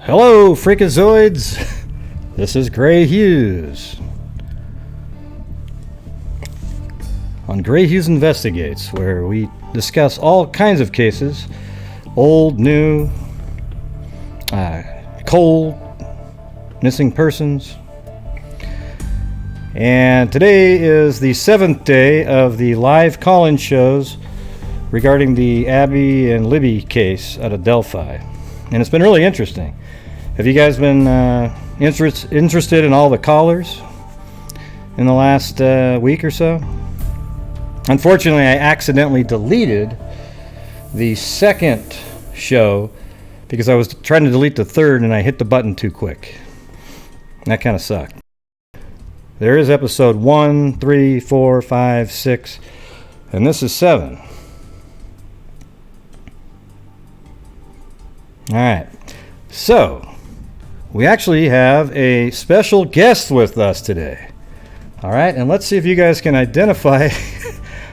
Hello, Freakazoids. This is Gray Hughes. On Gray Hughes Investigates, where we discuss all kinds of cases, old, new, cold, missing persons. And today is the 7th day of the live call-in shows regarding the Abby and Libby case out of Delphi. And it's been really interesting. Have you guys been interested in all the callers in the last week or so? Unfortunately, I accidentally deleted the second show because I was trying to delete the third and I hit the button too quick. That kind of sucked. There is episode 1, 3, 4, 5, 6, and this is 7. All right. So, we actually have a special guest with us today. All right, and let's see if you guys can identify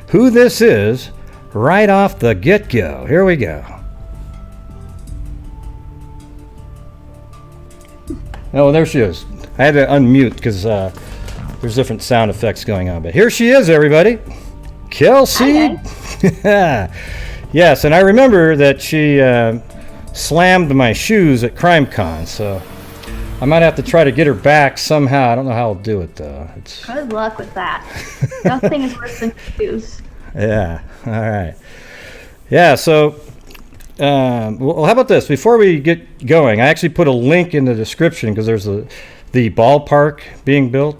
who this is right off the get-go. Here we go. Oh, there she is. I had to unmute because there's different sound effects going on. But here she is, everybody. Kelsey. Yes, and I remember that she slammed my shoes at CrimeCon, so I might have to try to get her back somehow. I don't know how I'll do it, though. Good luck with that. Nothing is worse than shoes. Yeah, all right. Yeah, so, well, how about this? Before we get going, I actually put a link in the description because there's the ballpark being built.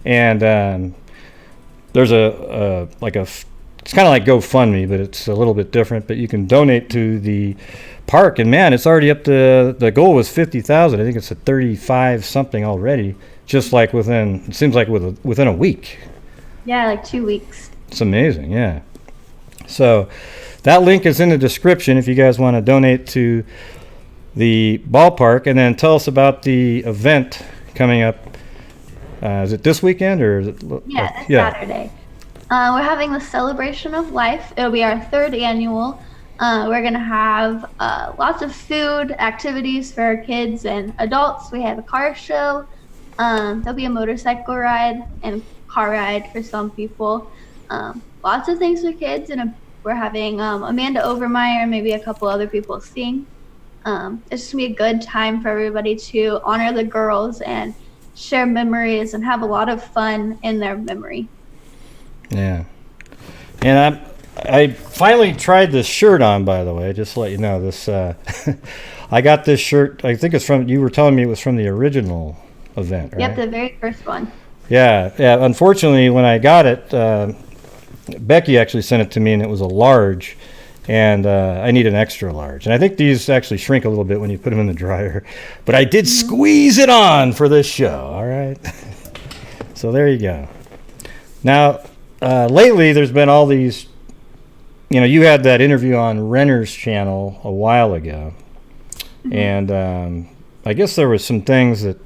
And there's it's kind of like GoFundMe, but it's a little bit different. But you can donate to the park, and man, it's already up to, the goal was 50,000. I think it's at 35 something already. Just like it seems like within a week. Yeah, like 2 weeks. It's amazing, yeah. So that link is in the description if you guys want to donate to the ballpark, and then tell us about the event coming up. Is it this weekend or is it? Yeah, this Saturday. We're having the Celebration of Life. It'll be our 3rd annual. We're going to have lots of food, activities for our kids and adults. We have a car show. There'll be a motorcycle ride and car ride for some people. Lots of things for kids. And we're having Amanda Overmeyer, maybe a couple other people sing. It's just going to be a good time for everybody to honor the girls and share memories and have a lot of fun in their memory. Yeah. And I finally tried this shirt on, by the way, just to let you know. This I got this shirt, I think it's from, you were telling me it was from the original event, right? Yep, the very first one. Yeah. Unfortunately, when I got it, Becky actually sent it to me, and it was a large, and I need an extra large. And I think these actually shrink a little bit when you put them in the dryer. But I did squeeze it on for this show, all right? So there you go. Now, lately, there's been all these, you had that interview on Renner's channel a while ago. Mm-hmm. And I guess there was some things that,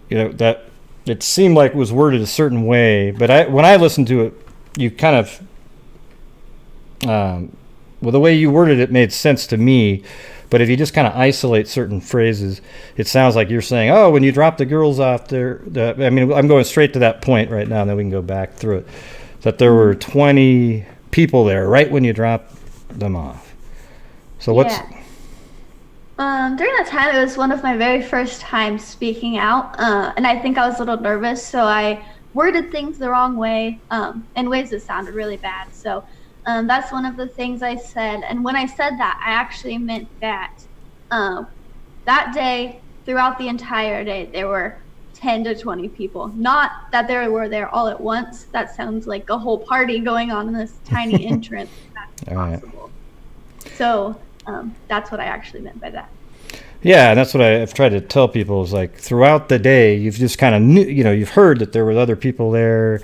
that it seemed like was worded a certain way. But when I listened to it, you kind of, well, the way you worded it made sense to me. But if you just kind of isolate certain phrases, it sounds like you're saying, oh, when you drop the girls off there, I'm going straight to that point right now, and then we can go back through it, that there were 20 people there right when you dropped them off. So what's... Yeah. During that time, it was one of my very first times speaking out, and I think I was a little nervous, so I worded things the wrong way, in ways that sounded really bad. So that's one of the things I said. And when I said that, I actually meant that that day, throughout the entire day, there were 10 to 20 people. Not that they were there all at once. That sounds like a whole party going on in this tiny entrance. That's impossible. Right. So that's what I actually meant by that. Yeah, and that's what I've tried to tell people is like throughout the day, you've just kind of you've heard that there were other people there.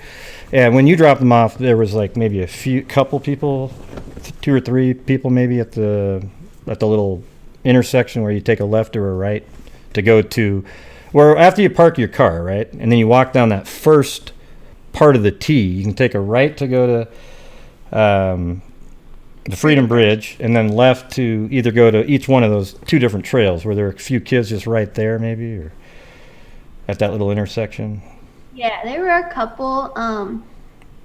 And when you dropped them off, there was like maybe couple people, 2 or 3 people maybe at the little intersection where you take a left or a right to go to, where after you park your car, right? And then you walk down that first part of the T. You can take a right to go to the Freedom Bridge, and then left to either go to each one of those two different trails. Were there a few kids just right there, maybe, or at that little intersection? Yeah, there were a couple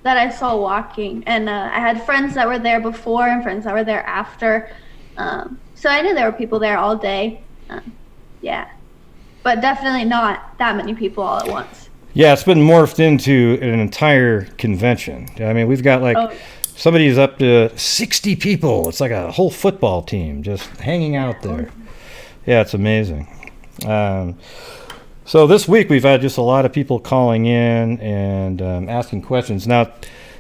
that I saw walking, and I had friends that were there before and friends that were there after. So I knew there were people there all day. Yeah, but definitely not that many people all at once. Yeah, it's been morphed into an entire convention. I mean, we've got like somebody's up to 60 people. It's like a whole football team just hanging out there. Yeah, it's amazing. So this week we've had just a lot of people calling in and asking questions. Now,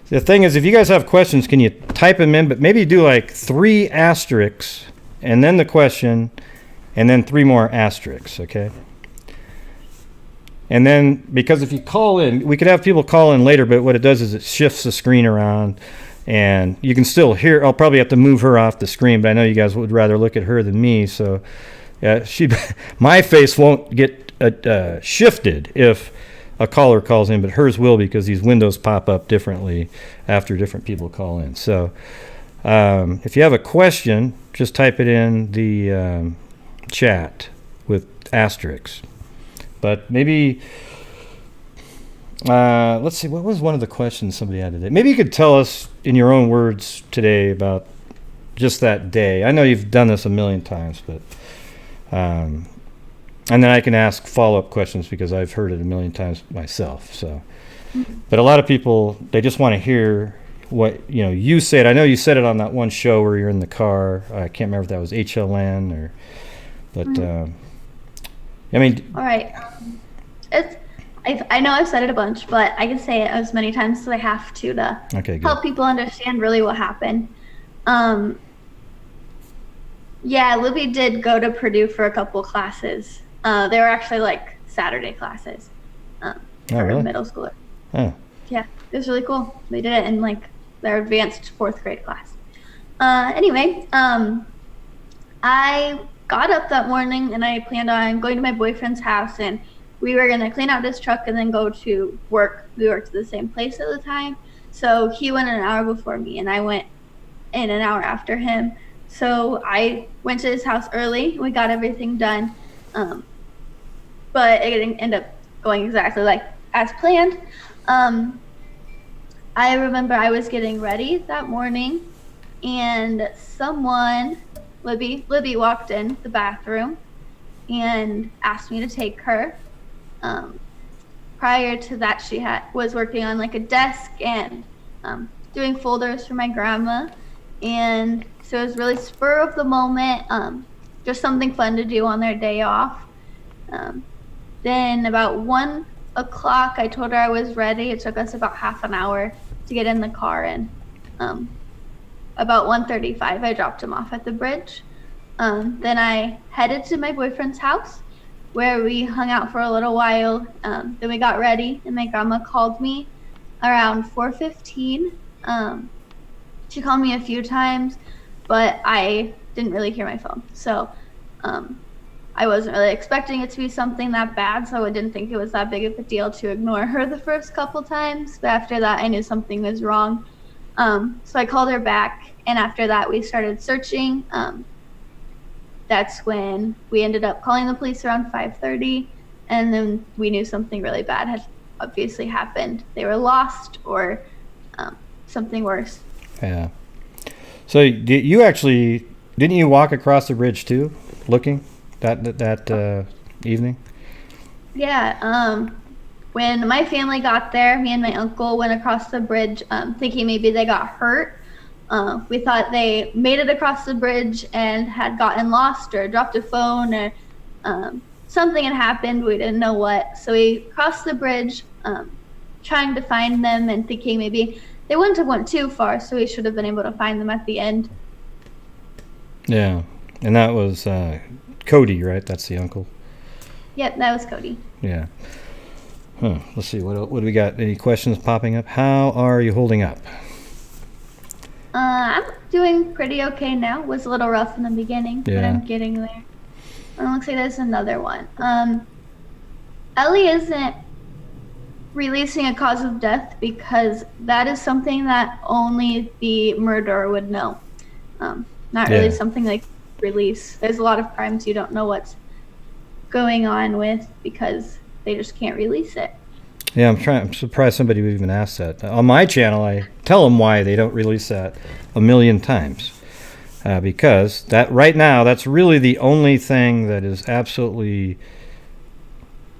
the thing is, if you guys have questions, can you type them in? But maybe do like 3 asterisks and then the question and then 3 more asterisks, okay? And then, because if you call in, we could have people call in later, but what it does is it shifts the screen around and you can still hear. I'll probably have to move her off the screen, but I know you guys would rather look at her than me. So yeah, my face won't get shifted if a caller calls in, but hers will, because these windows pop up differently after different people call in. So if you have a question, just type it in the chat with asterisks. But maybe, let's see, what was one of the questions somebody had today? Maybe you could tell us in your own words today about just that day. I know you've done this a million times, but, and then I can ask follow-up questions because I've heard it a million times myself. So, but a lot of people, they just want to hear what, you said. I know you said it on that one show where you're in the car. I can't remember if that was HLN or, but, I mean, all right. I know I've said it a bunch, but I can say it as many times as I have to help people understand really what happened. Yeah, Libby did go to Purdue for a couple classes. They were actually like Saturday classes for really? middle schoolers. Oh. Yeah, it was really cool. They did it in like their advanced 4th grade class. Anyway, I got up that morning and I planned on going to my boyfriend's house, and we were gonna clean out his truck and then go to work. We worked at the same place at the time, so he went an hour before me and I went in an hour after him. So I went to his house early. We got everything done, but it didn't end up going exactly like as planned. I remember I was getting ready that morning and Libby walked in the bathroom and asked me to take her. Prior to that, she was working on like a desk and doing folders for my grandma, and so it was really spur of the moment, just something fun to do on their day off. Then about 1 o'clock, I told her I was ready. It took us about half an hour to get in the car, and about 1:35, I dropped him off at the bridge. Then I headed to my boyfriend's house where we hung out for a little while. Then we got ready and my grandma called me around 4:15. She called me a few times, but I didn't really hear my phone. So I wasn't really expecting it to be something that bad, so I didn't think it was that big of a deal to ignore her the first couple times. But after that, I knew something was wrong. So I called her back, and after that we started searching. That's when we ended up calling the police around 5:30, and then we knew something really bad had obviously happened. They were lost or something worse. Yeah. So didn't you walk across the bridge too, looking that evening? Yeah. When my family got there, me and my uncle went across the bridge, thinking maybe they got hurt. We thought they made it across the bridge and had gotten lost or dropped a phone, or something had happened. We didn't know what. So we crossed the bridge, trying to find them and thinking maybe they wouldn't have went too far, so we should have been able to find them at the end. Yeah. And that was Cody, right? That's the uncle? Yep, that was Cody. Yeah. Huh. Let's see. What do we got? Any questions popping up? How are you holding up? I'm doing pretty okay now. It was a little rough in the beginning, but I'm getting there. Looks like there's another one. Ellie isn't releasing a cause of death because that is something that only the murderer would know. Not really something like release. There's a lot of crimes you don't know what's going on with because they just can't release it. Yeah, I'm surprised somebody would even ask that. On my channel, I tell them why they don't release that a million times. Because that right now, that's really the only thing that is absolutely...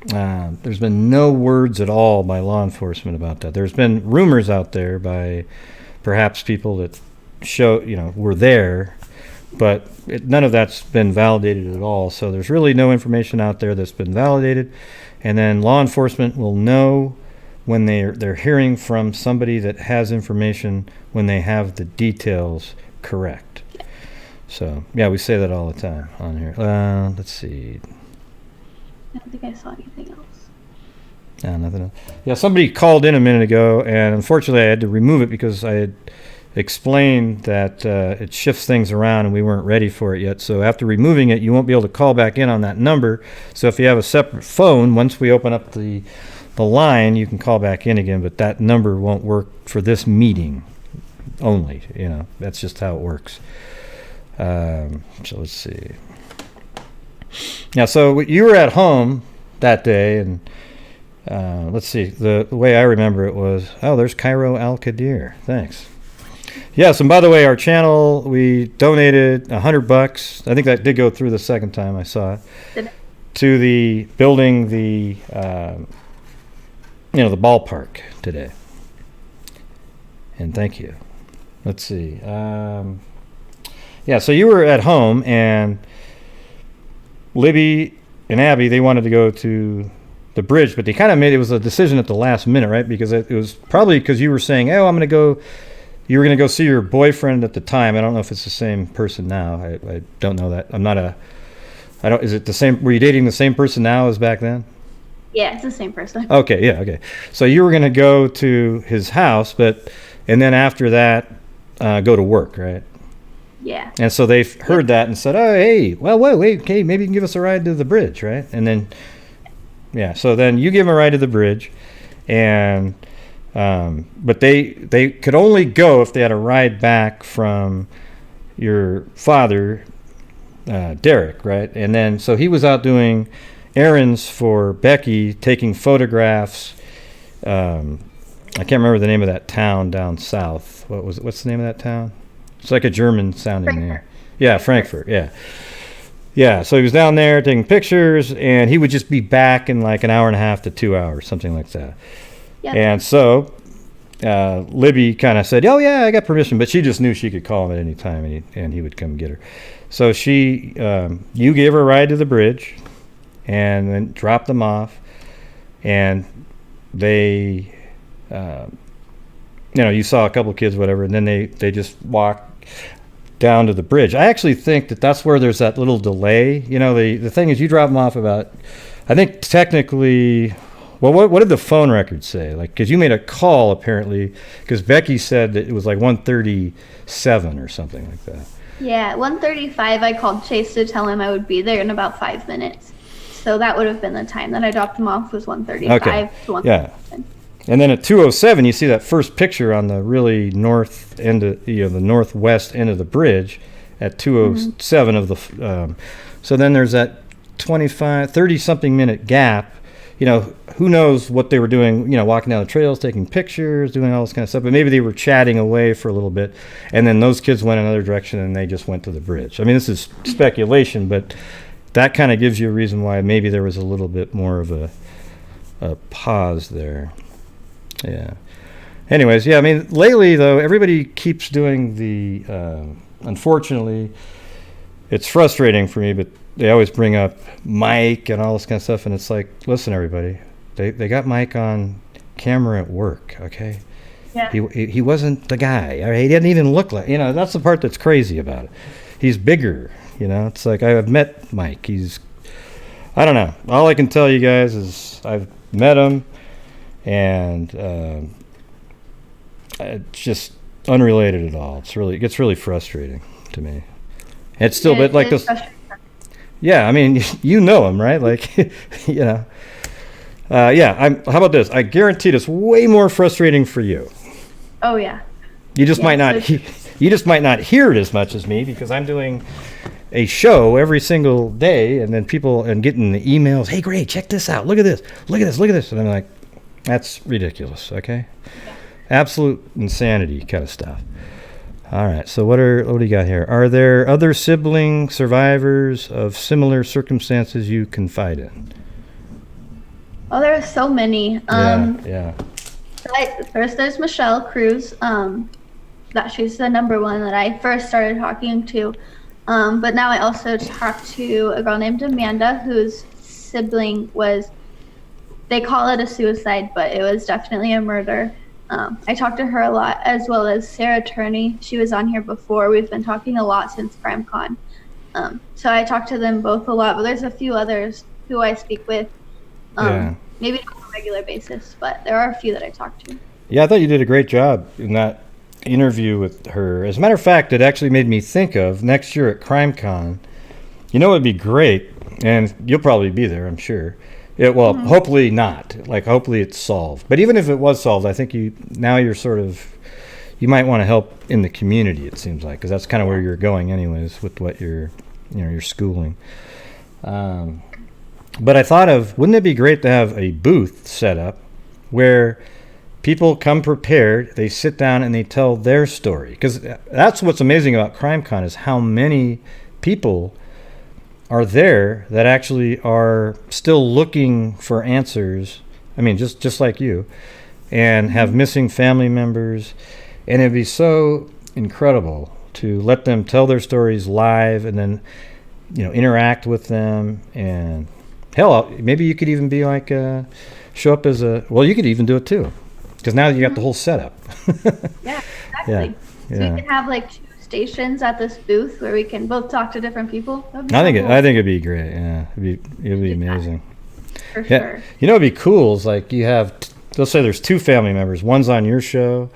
there's been no words at all by law enforcement about that. There's been rumors out there by perhaps people that were there, but none of that's been validated at all. So there's really no information out there that's been validated. And then law enforcement will know when they're hearing from somebody that has information when they have the details correct. So yeah, we say that all the time on here. Let's see. I don't think I saw anything else. No, nothing else. Yeah, somebody called in a minute ago, and unfortunately I had to remove it because I had explained that it shifts things around and we weren't ready for it yet. So after removing it, you won't be able to call back in on that number. So if you have a separate phone, once we open up the line, you can call back in again, but that number won't work for this meeting only. That's just how it works. So let's see. Yeah, so you were at home that day, and let's see. The way I remember it was, there's Cairo Al-Qadir. Thanks. Yes, and by the way, our channel, we donated $100. I think that did go through the second time I saw it. To the building the ballpark today. And thank you. Let's see. So you were at home, and Libby and Abby, they wanted to go to the bridge, but they kind of made it was a decision at the last minute, right? Because it was probably because you were saying, you were going to go see your boyfriend at the time. I don't know if it's the same person now. I don't know that. Is it the same? Were you dating the same person now as back then? Yeah, it's the same person. Okay, yeah, okay. So you were going to go to his house, and then after that, go to work, right? Yeah. And so they heard that and said, hey, wait, okay, maybe you can give us a ride to the bridge, right? And then, so then you give them a ride to the bridge, and but they could only go if they had a ride back from your father, Derek, right? And then so he was out doing errands for Becky, taking photographs. I can't remember the name of that town down south. What's the name of that town? It's like a German sounding name. Yeah, Frankfurt. Yeah. So he was down there taking pictures, and he would just be back in like an hour and a half to 2 hours, something like that. Yep. And so Libby kind of said, I got permission, but she just knew she could call him at any time, and he would come get her. So you gave her a ride to the bridge, and then dropped them off, and they, you saw a couple of kids, whatever, and then they just walked down to the bridge. I actually think that's where there's that little delay. The thing is, you drop them off about, I think technically, well, what did the phone record say? Like, because you made a call apparently, because Becky said that it was like 1:37 or something like that. Yeah, 1:35. I called Chase to tell him I would be there in about 5 minutes. So that would have been the time that I dropped him off, was 1:35 to 1:37. Yeah. And then at 2:07, you see that first picture on the really north end of, the northwest end of the bridge at 2:07 of the. So then there's that 30-something minute gap. Who knows what they were doing? Walking down the trails, taking pictures, doing all this kind of stuff. But maybe they were chatting away for a little bit, and then those kids went another direction, and they just went to the bridge. I mean, this is speculation, but that kind of gives you a reason why maybe there was a little bit more of a pause there. Yeah. Anyways, I mean, lately, though, everybody keeps doing unfortunately, it's frustrating for me, but they always bring up Mike and all this kind of stuff, and it's like, listen, everybody, they got Mike on camera at work, okay? Yeah. He wasn't the guy. He didn't even look like, that's the part that's crazy about it. He's bigger, it's like I've met Mike. I don't know. All I can tell you guys is I've met him, and it's just unrelated at all. It gets really frustrating to me. It's still, but like this. Yeah, I mean, you know him, right? Like, how about this? I guarantee it's way more frustrating for you. Oh yeah. You just might not. You just might not hear it as much as me because I'm doing a show every single day, and then people and getting the emails. Hey, great, check this out. Look at this. Look at this. Look at this. And I'm like, that's ridiculous. Okay, absolute insanity kind of stuff. All right. So what do you got here? Are there other sibling survivors of similar circumstances you confide in? Oh, there are so many. Yeah. First, there's Michelle Cruz. That she's the number one that I first started talking to. But now I also talk to a girl named Amanda, whose sibling they call it a suicide, but it was definitely a murder. I talked to her a lot, as well as Sarah Turney. She was on here before. We've been talking a lot since CrimeCon. So I talk to them both a lot, but there's a few others who I speak with. Maybe not on a regular basis, but there are a few that I talk to. Yeah, I thought you did a great job in that interview with her. As a matter of fact, it actually made me think of next year at CrimeCon. You know, it'd be great, and you'll probably be there, I'm sure. Hopefully not. Like, hopefully it's solved. But even if it was solved, I think you might want to help in the community, it seems like, because that's kind of where you're going anyways with what you're schooling. But I thought of, wouldn't it be great to have a booth set up where people come prepared, they sit down and they tell their story? Because that's what's amazing about CrimeCon is how many people are there that actually are still looking for answers. I mean, just like you, and have missing family members. And it'd be so incredible to let them tell their stories live and then, interact with them. And hell, maybe you could even be like, show up as you could even do it too. Because now you got the whole setup. Yeah, exactly. So we can have like 2 stations at this booth where we can both talk to different people. I think it'd be great. Yeah, it'd be amazing. For sure. It'd be cool. Is like you have, let's say there's 2 family members. One's on your show,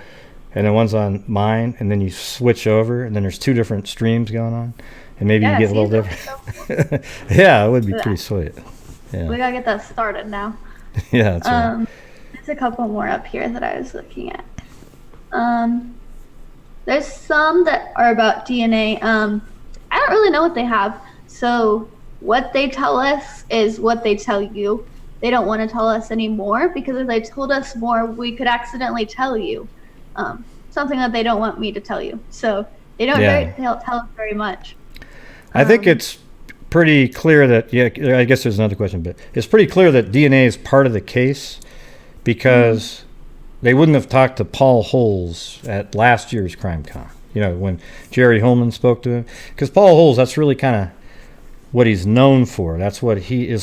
and then one's on mine, and then you switch over, and then there's 2 different streams going on, and maybe you get a little different. So cool. Yeah, it would be pretty sweet. Yeah. We gotta get that started now. Yeah, that's right. There's a couple more up here that I was looking at. There's some that are about DNA. I don't really know what they have. So what they tell us is what they tell you. They don't want to tell us anymore because if they told us more, we could accidentally tell you something that they don't want me to tell you. So they don't tell us very much. I think it's pretty clear that, I guess there's another question, but it's pretty clear that DNA is part of the case because they wouldn't have talked to Paul Holes at last year's CrimeCon, when Jerry Holman spoke to him. Because Paul Holes, that's really kind of what he's known for. That's what he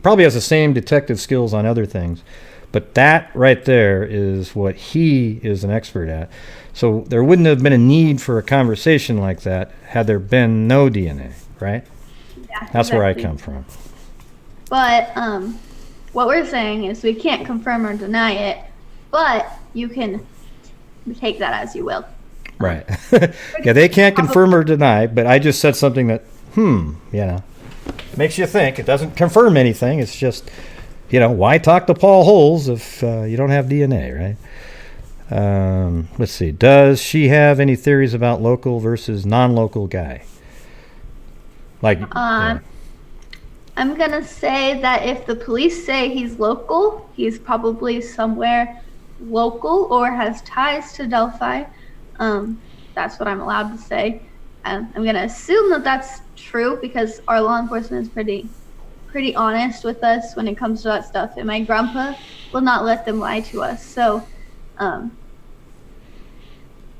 probably has the same detective skills on other things, but that right there is what he is an expert at. So there wouldn't have been a need for a conversation like that had there been no DNA, right? Yeah, that's where I come from. But what we're saying is we can't confirm or deny it, but you can take that as you will. Right. Yeah, they can't confirm or deny, but I just said something that, makes you think. It doesn't confirm anything. It's just, why talk to Paul Holes if you don't have DNA, right? Let's see. Does she have any theories about local versus non-local guy? Like, I'm going to say that if the police say he's local, he's probably somewhere local or has ties to Delphi. That's what I'm allowed to say. I'm going to assume that that's true because our law enforcement is pretty honest with us when it comes to that stuff. And my grandpa will not let them lie to us. So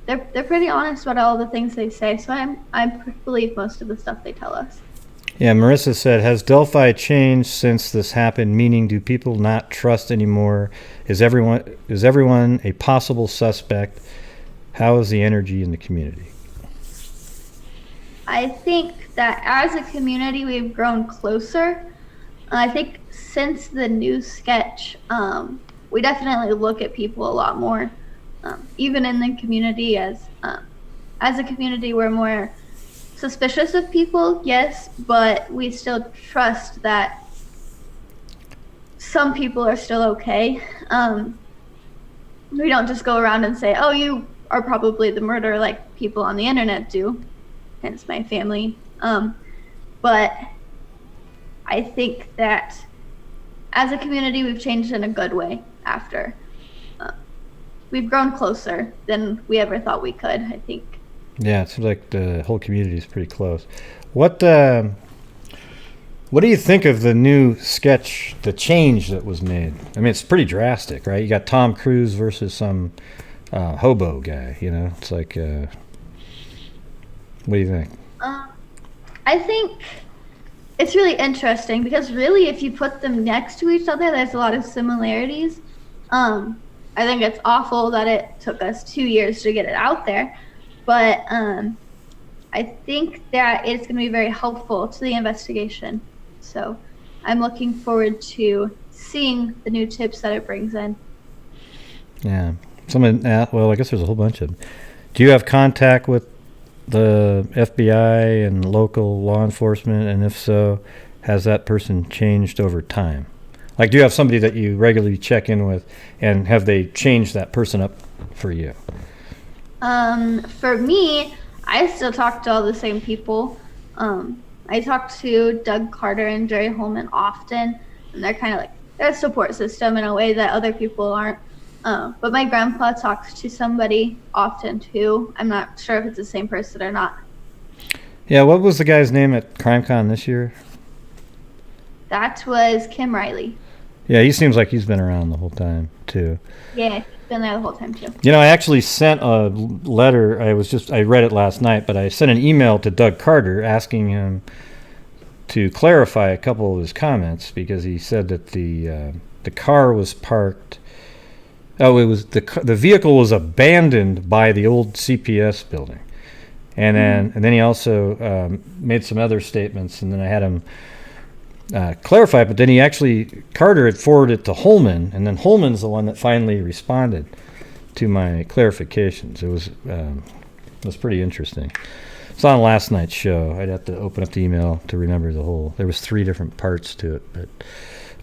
they're pretty honest about all the things they say. So I believe most of the stuff they tell us. Yeah, Marissa said, has Delphi changed since this happened? Meaning, do people not trust anymore? Is everyone a possible suspect? How is the energy in the community? I think that as a community, we've grown closer. I think since the news sketch, we definitely look at people a lot more. Even in the community, as a community, we're more suspicious of people, yes, but we still trust that some people are still okay. We don't just go around and say, oh, you are probably the murderer like people on the internet do, hence my family. But I think that as a community, we've changed in a good way after. We've grown closer than we ever thought we could, I think. Yeah, it seems like the whole community is pretty close. What do you think of the new sketch, the change that was made? I mean, it's pretty drastic, right? You got Tom Cruise versus some hobo guy, you know? It's like, what do you think? I think it's really interesting because really if you put them next to each other, there's a lot of similarities. I think it's awful that it took us 2 years to get it out there, but I think that it's going to be very helpful to the investigation. So I'm looking forward to seeing the new tips that it brings in. Yeah. Well, I guess there's a whole bunch of them. Do you have contact with the FBI and local law enforcement? And if so, has that person changed over time? Like, do you have somebody that you regularly check in with, and have they changed that person up for you? For me, I still talk to all the same people. I talk to Doug Carter and Jerry Holman often, and they're kind of like their support system in a way that other people aren't. But my grandpa talks to somebody often too. I'm not sure if it's the same person or not. Yeah, what was the guy's name at CrimeCon this year? That was Kim Riley. Yeah, he seems like he's been around the whole time too. Yeah, he's been there the whole time too. You know, I actually sent a letter. I read it last night, but I sent an email to Doug Carter asking him to clarify a couple of his comments, because he said that the car was parked. Oh, it was the vehicle was abandoned by the old CPS building, and then he also made some other statements, and then I had him clarify. But then Carter had forwarded it to Holman, and then Holman's the one that finally responded to my clarifications. It was pretty interesting. It's on last night's show. I'd have to open up the email to remember the whole. There was 3 different parts to it, but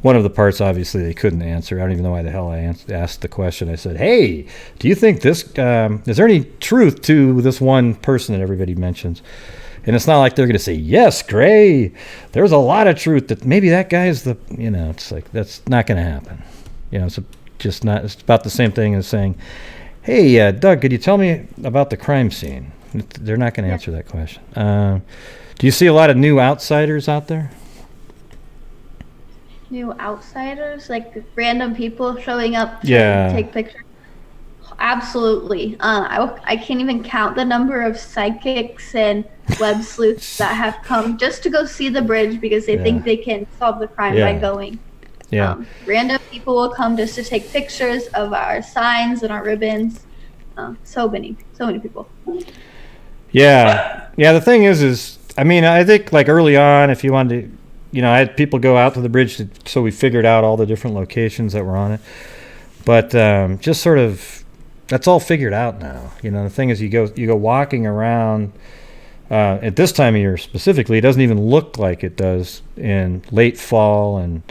one of the parts obviously they couldn't answer. I don't even know why the hell I asked the question. I said, "Hey, do you think this? Is there any truth to this one person that everybody mentions?" And it's not like they're going to say, "Yes, Gray, there's a lot of truth that maybe that guy is the." You know, it's like that's not going to happen. You know, it's just not. It's about the same thing as saying, "Hey, Doug, could you tell me about the crime scene?" They're not going to answer that question. Do you see a lot of new outsiders out there? New outsiders, like random people showing up to take pictures? Absolutely. I can't even count the number of psychics and web sleuths that have come just to go see the bridge because they think they can solve the crime by going. Random people will come just to take pictures of our signs and our ribbons. So many people. Yeah. The thing is, I mean, I think like early on, if you wanted to, you know, I had people go out to the bridge so we figured out all the different locations that were on it. But just sort of, that's all figured out now. You know, the thing is, you go walking around at this time of year specifically. It doesn't even look like it does in late fall and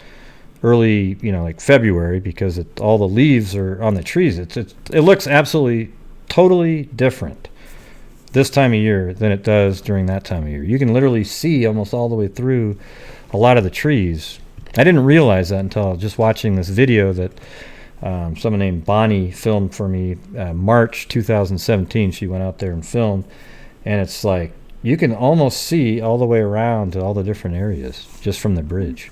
early, you know, like February, because all the leaves are on the trees. It looks absolutely totally different this time of year than it does during that time of year. You can literally see almost all the way through a lot of the trees. I didn't realize that until just watching this video that someone named Bonnie filmed for me March 2017. She went out there and filmed, and it's like you can almost see all the way around to all the different areas just from the bridge,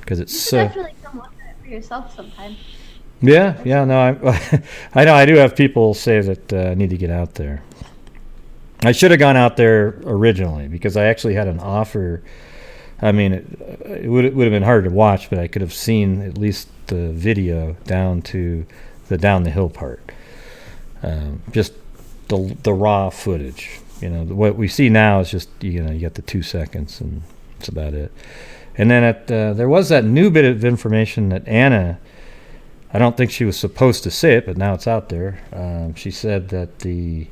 because it's so. You should definitely come look at it for yourself sometime. Yeah, no, I know I do have people say that I need to get out there. I should have gone out there originally because I actually had an offer. I mean, it would have been hard to watch, but I could have seen at least the video down to down the hill part. Just the raw footage. You know, what we see now is just, you know, you got the 2 seconds and that's about it. And then there was that new bit of information that Anna, I don't think she was supposed to say it, but now it's out there. She said that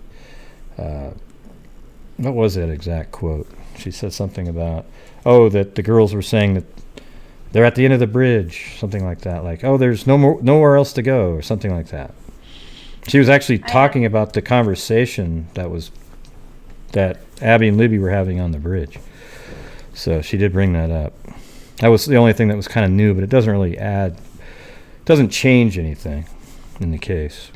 what was that exact quote? She said something about, that the girls were saying that they're at the end of the bridge, something like that. Like, there's nowhere else to go, or something like that. She was actually talking about the conversation that Abby and Libby were having on the bridge. So she did bring that up. That was the only thing that was kind of new, but it doesn't really doesn't change anything in the case.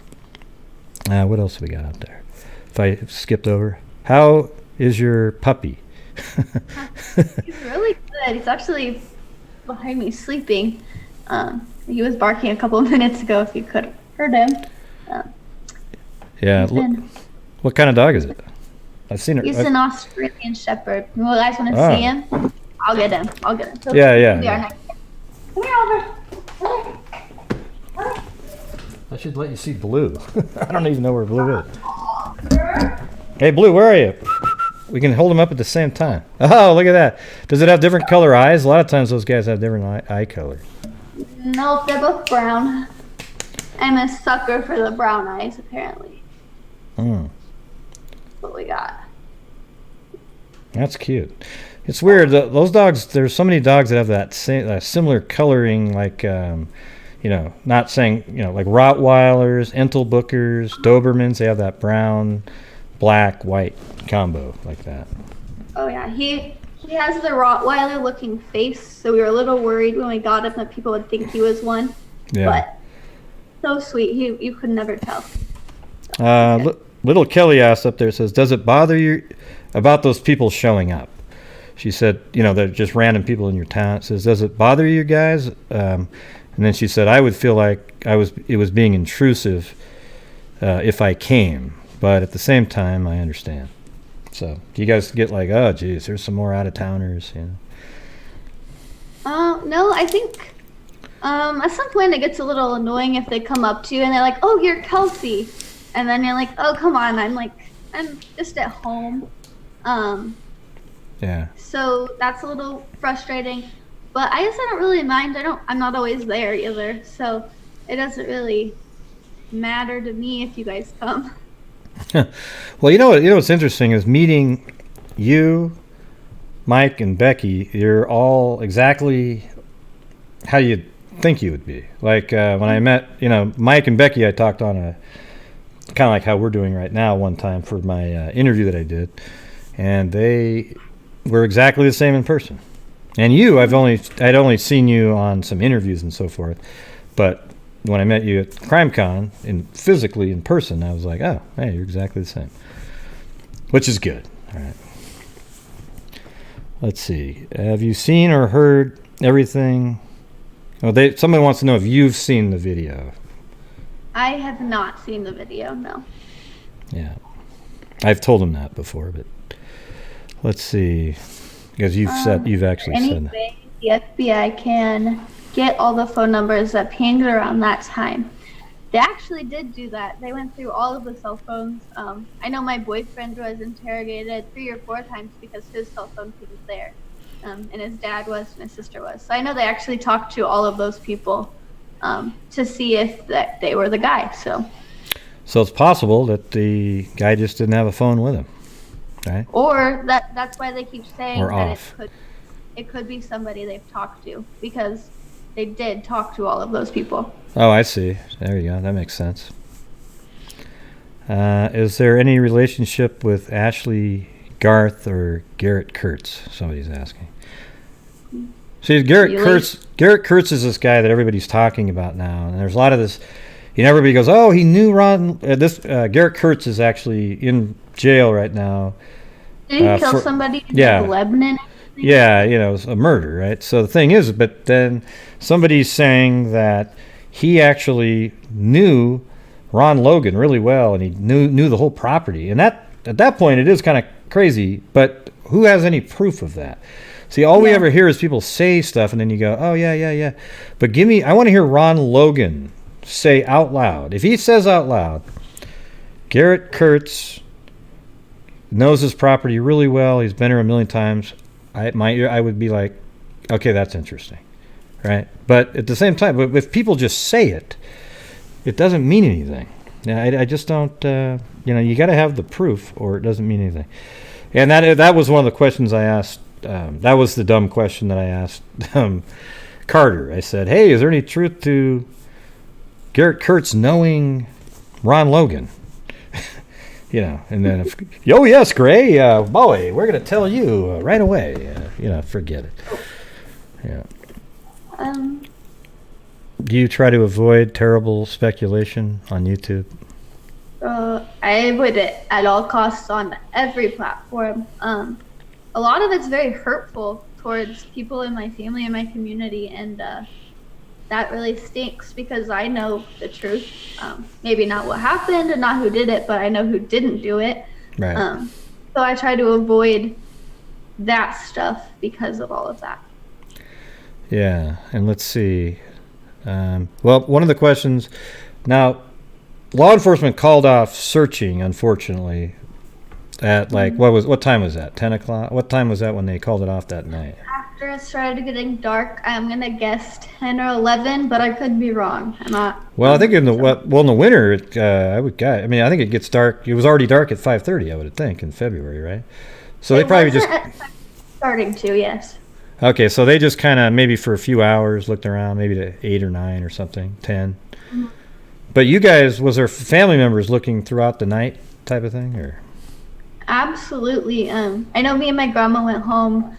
What else have we got out there? If I skipped over. How is your puppy? He's really good. He's actually behind me sleeping. He was barking a couple of minutes ago, if you could have heard him. Yeah. What kind of dog is it? I've seen it. He's an Australian Shepherd. You guys want to see him? I'll get him. So Yeah. Come here, Oliver. I should let you see Blue. I don't even know where Blue is. Hey, Blue, where are you? We can hold them up at the same time. Oh, look at that. Does it have different color eyes? A lot of times those guys have different eye colors. Nope, they're both brown. I'm a sucker for the brown eyes, apparently. That's what we got. That's cute. It's weird. Those dogs, there's so many dogs that have that similar coloring, like, not saying, like Rottweilers, Entelbookers, Dobermans, they have that brown, black, white combo like that. Oh, yeah. He has the Rottweiler-looking face, so we were a little worried when we got him that people would think he was one. Yeah. But so sweet. You could never tell. Little Kelly asked up there, says, does it bother you about those people showing up? She said, they're just random people in your town. It says, does it bother you guys? And then she said, I would feel like it was being intrusive if I came. But at the same time, I understand. So do you guys get like, oh, geez, there's some more out-of-towners, No, I think at some point it gets a little annoying if they come up to you and they're like, oh, you're Kelsey. And then you're like, oh, come on, I'm just at home. Yeah. So that's a little frustrating. But I guess I don't really mind. I'm not always there either. So it doesn't really matter to me if you guys come. Well, what's interesting is meeting you, Mike, and Becky. You're all exactly how you think you would be. Like when I met, Mike and Becky, I talked on a kind of like how we're doing right now one time for my interview that I did, and they were exactly the same in person. And you, I'd only seen you on some interviews and so forth, but when I met you at CrimeCon physically in person, I was like, oh, hey, you're exactly the same, which is good. All right. Let's see. Have you seen or heard everything? Oh, somebody wants to know if you've seen the video. I have not seen the video, no. Yeah. I've told them that before, but let's see. Because you've actually said that. Anyway, the FBI can get all the phone numbers that pinged around that time. They actually did do that. They went through all of the cell phones. I know my boyfriend was interrogated 3 or 4 times because his cell phone wasn't there. And his dad was, and his sister was. So I know they actually talked to all of those people to see if they were the guy. So it's possible that the guy just didn't have a phone with him, right? Or that's why they keep saying or that off. it could be somebody they've talked to, because they did talk to all of those people. Oh, I see. There you go. That makes sense. Is there any relationship with Ashley Garth or Garrett Kurtz? Somebody's asking. See, Garrett Kurtz is this guy that everybody's talking about now, and there's a lot of this. Everybody goes, "Oh, he knew Ron." Garrett Kurtz is actually in jail right now. Did he kill somebody in Lebanon? Yeah, it was a murder, right? So the thing is, but then somebody's saying that he actually knew Ron Logan really well, and he knew the whole property. And that at that point, it is kind of crazy. But who has any proof of that? See, all we ever hear is people say stuff, and then you go, "Oh yeah." But I want to hear Ron Logan say out loud. If he says out loud, Garrett Kurtz knows his property really well. He's been here a million times. I would be like, okay, that's interesting, right? But at the same time, if people just say it, it doesn't mean anything. I just don't. You got to have the proof, or it doesn't mean anything. And that was one of the questions I asked. That was the dumb question that I asked Carter. I said, "Hey, is there any truth to Garrett Kurtz knowing Ron Logan. And then, oh yes, Gray, boy, we're going to tell you right away. Forget it. Yeah. Do you try to avoid terrible speculation on YouTube? I avoid it at all costs on every platform. A lot of it's very hurtful towards people in my family and my community, and that really stinks because I know the truth. Maybe not what happened and not who did it, but I know who didn't do it. Right. So I try to avoid that stuff because of all of that. Yeah, and let's see. Well, one of the questions now, law enforcement called off searching, unfortunately, at what time was that? 10 o'clock? What time was that when they called it off that night? After it started getting dark, I'm gonna guess 10 or 11, but I could be wrong. I'm not. Well, I think in the winter, I think it gets dark. It was already dark at 5:30, I would think, in February, right? So they probably just starting to, yes. Okay, so they just kind of maybe for a few hours looked around, maybe to 8 or 9 or something, 10. Mm-hmm. But you guys, was there family members looking throughout the night type of thing, or? Absolutely. I know me and my grandma went home,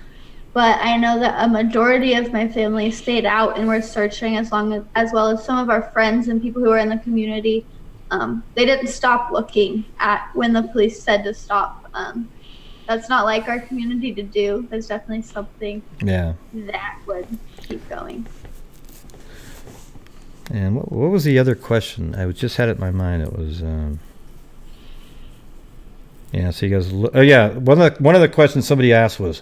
but I know that a majority of my family stayed out and were searching as well as some of our friends and people who were in the community. They didn't stop looking at when the police said to stop. That's not like our community to do. There's definitely something that would keep going. And what was the other question? I just had it in my mind. It was, so he goes, one of the questions somebody asked was,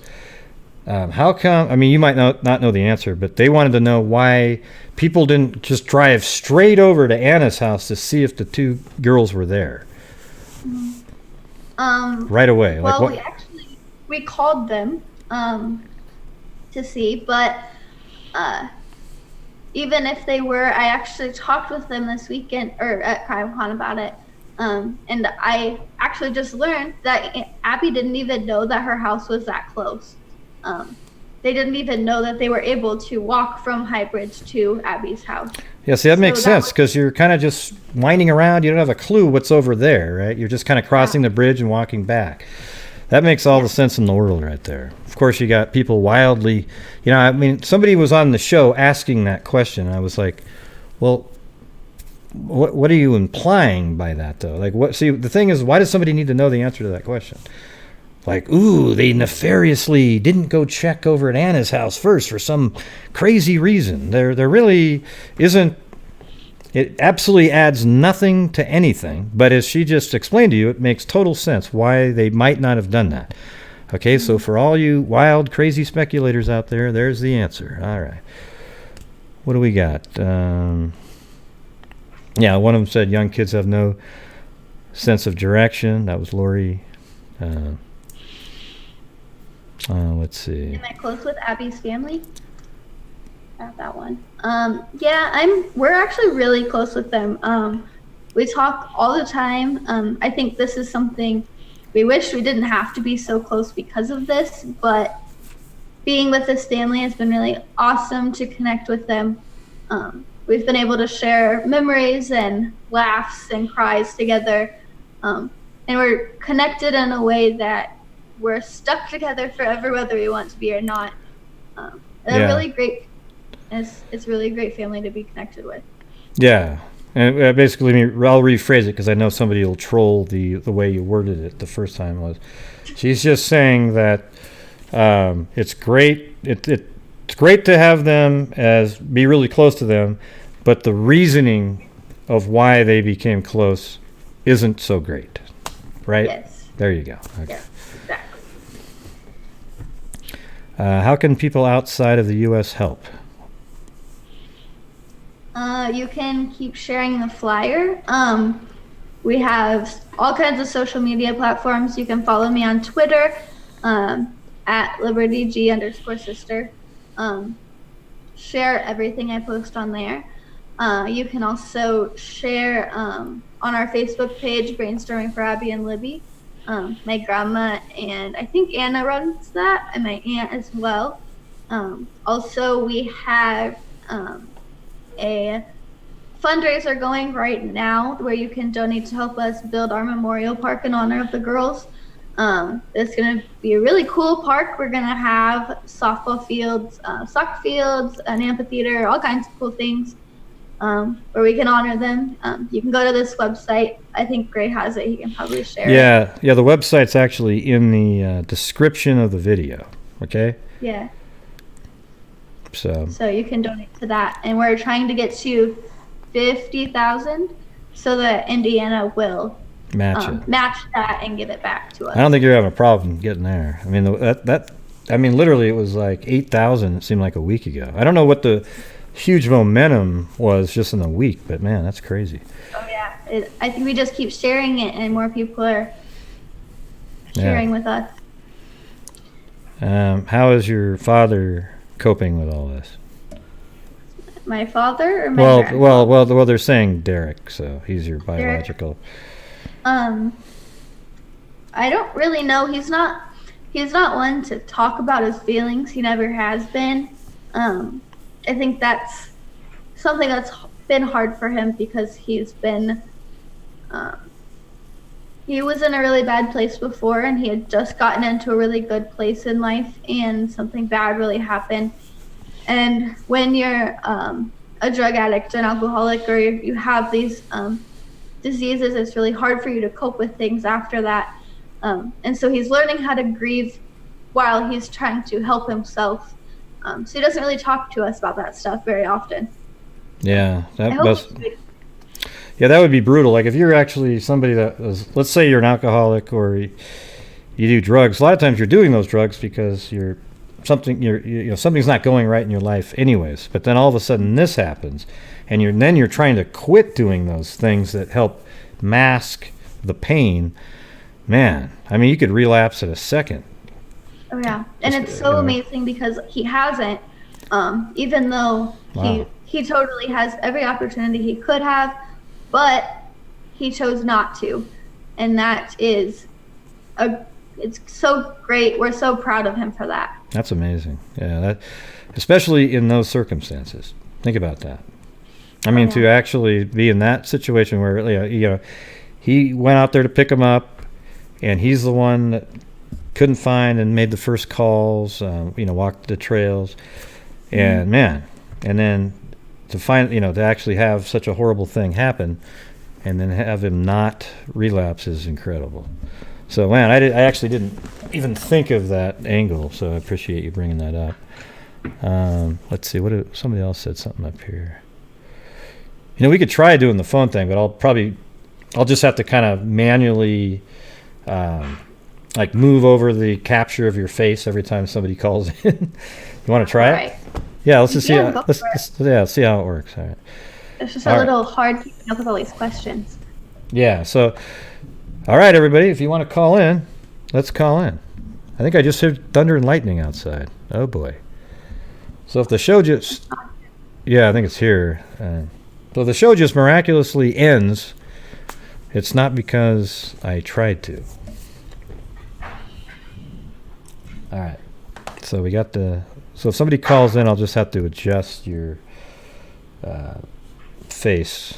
how come, I mean, you might not know the answer, but they wanted to know why people didn't just drive straight over to Anna's house to see if the two girls were there. Right away. Well, we called them to see, but even if they were, I actually talked with them this weekend or at CrimeCon about it, and I actually just learned that Abby didn't even know that her house was that close. They didn't even know that they were able to walk from High Bridge to Abby's house. Yeah, see, that makes sense because you're kind of just winding around. You don't have a clue what's over there, right? You're just kind of crossing the bridge and walking back. That makes all the sense in the world right there. Of course, you got people wildly, somebody was on the show asking that question. And I was like, well, what are you implying by that, though? Like, what? See, the thing is, why does somebody need to know the answer to that question? Like, they nefariously didn't go check over at Anna's house first for some crazy reason. There really isn't. It absolutely adds nothing to anything. But as she just explained to you, it makes total sense why they might not have done that. Okay, so for all you wild, crazy speculators out there, there's the answer. All right. What do we got? One of them said young kids have no sense of direction. That was Lori. Let's see. Am I close with Abby's family? Not that one. We're actually really close with them. We talk all the time. I think this is something we wish we didn't have to be so close because of this, but being with this family has been really awesome to connect with them. We've been able to share memories and laughs and cries together. And we're connected in a way that we're stuck together forever, whether we want to be or not. They're really great. It's really a great family to be connected with. Yeah. And basically, I'll rephrase it because I know somebody will troll the way you worded it the first time. Was she's just saying that it's great. It's great to have them be really close to them, but the reasoning of why they became close isn't so great, right? Yes. There you go. Okay. Yes, exactly. How can people outside of the U.S. help? You can keep sharing the flyer. We have all kinds of social media platforms. You can follow me on Twitter at libertyg_sister. Share everything I post on there. You can also share on our Facebook page, Brainstorming for Abby and Libby. My grandma and I think Anna runs that, and my aunt as well. Also, we have a fundraiser going right now where you can donate to help us build our memorial park in honor of the girls. It's going to be a really cool park. We're going to have softball fields, soccer fields, an amphitheater, all kinds of cool things where we can honor them. You can go to this website. I think Gray has it. He can probably share it. Yeah, the website's actually in the description of the video, okay? Yeah. So you can donate to that. And we're trying to get to 50,000 so that Indiana will match that and give it back to us. I don't think you're having a problem getting there. I mean, literally it was like 8,000, it seemed like a week ago. I don't know what the huge momentum was just in a week, but man, that's crazy. Oh yeah, I think we just keep sharing it and more people are sharing with us. How is your father coping with all this? My father or my grandpa? Well, they're saying Derek, so he's your biological. I don't really know. He's not one to talk about his feelings. He never has been. I think that's something that's been hard for him because he's been he was in a really bad place before, and he had just gotten into a really good place in life, and something bad really happened. And when you're a drug addict, an alcoholic, or you have these diseases, it's really hard for you to cope with things after that. And so he's learning how to grieve while he's trying to help himself. So he doesn't really talk to us about that stuff very often. Yeah, that would be brutal. Like if you're actually somebody that was, let's say you're an alcoholic or you do drugs. A lot of times you're doing those drugs because something's not going right in your life anyways. But then all of a sudden this happens, and you're trying to quit doing those things that help mask the pain. Man, I mean, you could relapse in a second. Oh yeah, and it's so amazing because he hasn't, even though he totally has every opportunity he could have, but he chose not to, and that is it's so great. We're so proud of him for that. That's amazing. Yeah, especially in those circumstances. Think about that. I mean, to actually be in that situation where he went out there to pick him up, and he's the one that couldn't find and made the first calls. Walked the trails, and and then to find to actually have such a horrible thing happen, and then have him not relapse is incredible. So, man, I actually didn't even think of that angle, so I appreciate you bringing that up. Let's see, somebody else said something up here. We could try doing the phone thing, but I'll just have to kind of manually move over the capture of your face every time somebody calls in. You want to try it? Yeah, let's just see. See how it works. All right. It's just a little hard keeping up with all these questions. Yeah. So, all right, everybody, if you want to call in, let's call in. I think I just heard thunder and lightning outside. Oh boy. So if the show I think it's here. So the show just miraculously ends. It's not because I tried to. All right. So we got so if somebody calls in, I'll just have to adjust your face.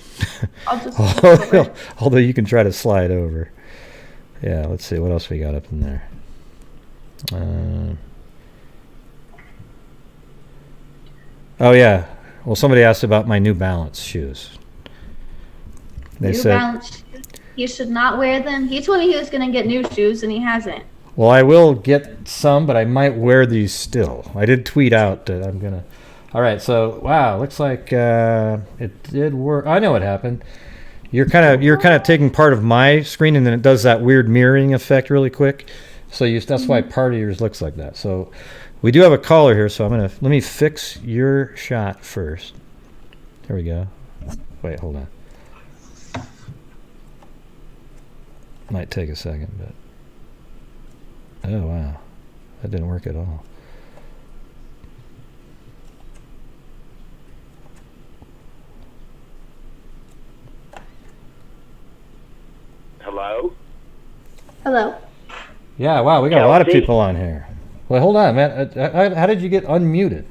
Although you can try to slide over. Yeah, let's see. What else we got up in there? Oh, yeah. Well, somebody asked about my New Balance shoes. They said, Balance shoes, he should not wear them. He told me he was going to get new shoes, and he hasn't. Well, I will get some, but I might wear these still. I did tweet out that I'm going to. All right, so, wow, looks like it did work. I know what happened. You're kind of taking part of my screen, and then it does that weird mirroring effect really quick. So that's why part of yours looks like that. So we do have a caller here, so let me fix your shot first. There we go. Wait, hold on. Might take a second, but oh wow, that didn't work at all. Hello? Hello. Yeah, wow, we got a lot of people on here. Well, hold on, man. How did you get unmuted?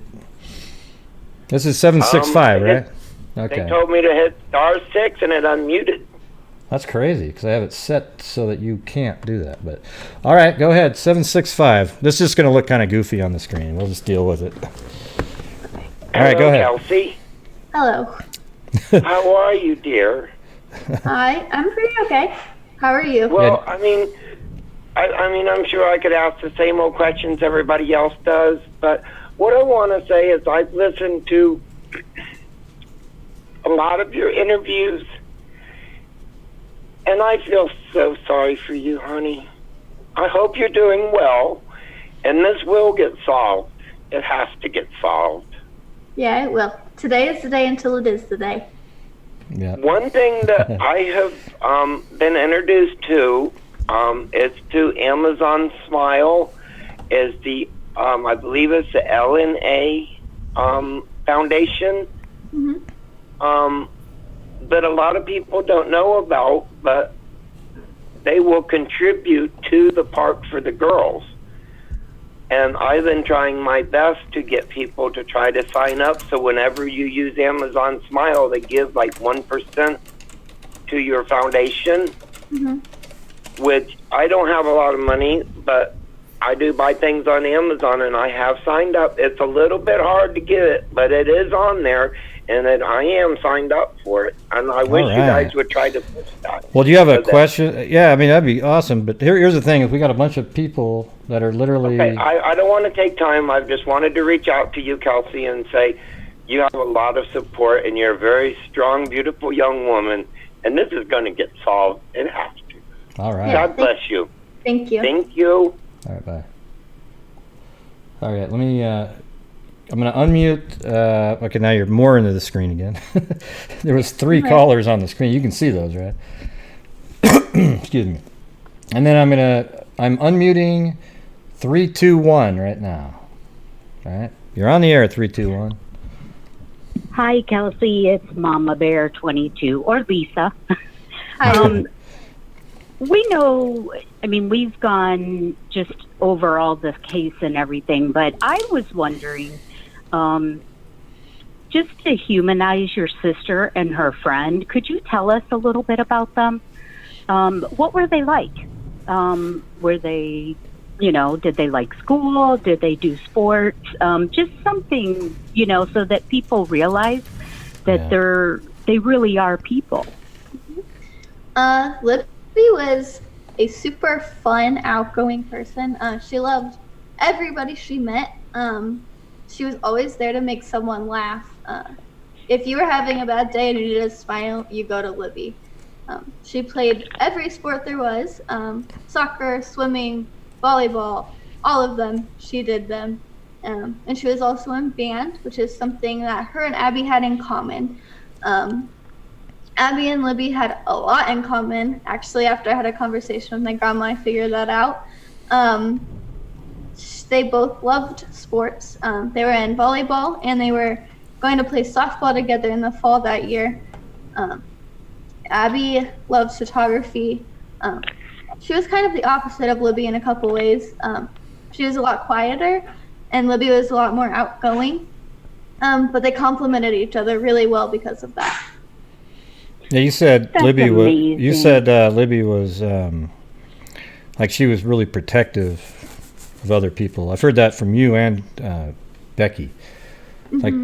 This is 765, right? Okay. They told me to hit *6 and it unmuted. That's crazy because I have it set so that you can't do that. But all right, go ahead. 765. This is just going to look kind of goofy on the screen. We'll just deal with it. All right, go ahead. Kelsey. Hello. How are you, dear? Hi, I'm pretty okay. How are you? Well, I mean, I'm sure I could ask the same old questions everybody else does, but what I want to say is I've listened to a lot of your interviews, and I feel so sorry for you, honey. I hope you're doing well, and this will get solved. It has to get solved. Yeah, it will. Today is the day until it is the day. Yeah. One thing that I have been introduced to is to Amazon Smile, is the I believe it's the LNA Foundation. Mm-hmm. That a lot of people don't know about, but they will contribute to the park for the girls. And I've been trying my best to get people to try to sign up, so whenever you use Amazon Smile, they give like 1% to your foundation, which I don't have a lot of money, but I do buy things on Amazon, and I have signed up. It's a little bit hard to get it, but it is on there, and then I am signed up for it. And I wish you guys would try to push that. Well, do you have a question? Yeah, I mean, that'd be awesome. But here's the thing. If we got a bunch of people that are literally... Okay, I don't want to take time. I've just wanted to reach out to you, Kelsey, and say you have a lot of support, and you're a very strong, beautiful young woman, and this is going to get solved. It has to. All right. God bless you. Thank you. Thank you. All right, bye. All right, let me... I'm going to unmute. Okay, now you're more into the screen again. There was 3 callers on the screen. You can see those, right? Excuse me. And then I'm unmuting 321 right now. All right, you're on the air. 321. Hi, Kelsey. It's Mama Bear 22 or Lisa. Hi. We know, I mean, we've gone just over all this case and everything, but I was wondering, just to humanize your sister and her friend, could you tell us a little bit about them? What were they like? Were they, did they like school? Did they do sports? Just something, so that people realize that they really are people. Libby was a super fun, outgoing person. She loved everybody she met. She was always there to make someone laugh. If you were having a bad day and you needed a smile, you go to Libby. She played every sport there was, soccer, swimming, volleyball, all of them. She did them. And she was also in band, which is something that her and Abby had in common. Abby and Libby had a lot in common. Actually, after I had a conversation with my grandma, I figured that out. They both loved sports. They were in volleyball, and they were going to play softball together in the fall that year. Abby loved photography. She was kind of the opposite of Libby in a couple ways. She was a lot quieter, and Libby was a lot more outgoing. But they complemented each other really well because of that. Yeah, you said That's Libby was. amazing. You said Libby was like she was really protective of other people. I've heard that from you and Becky. Like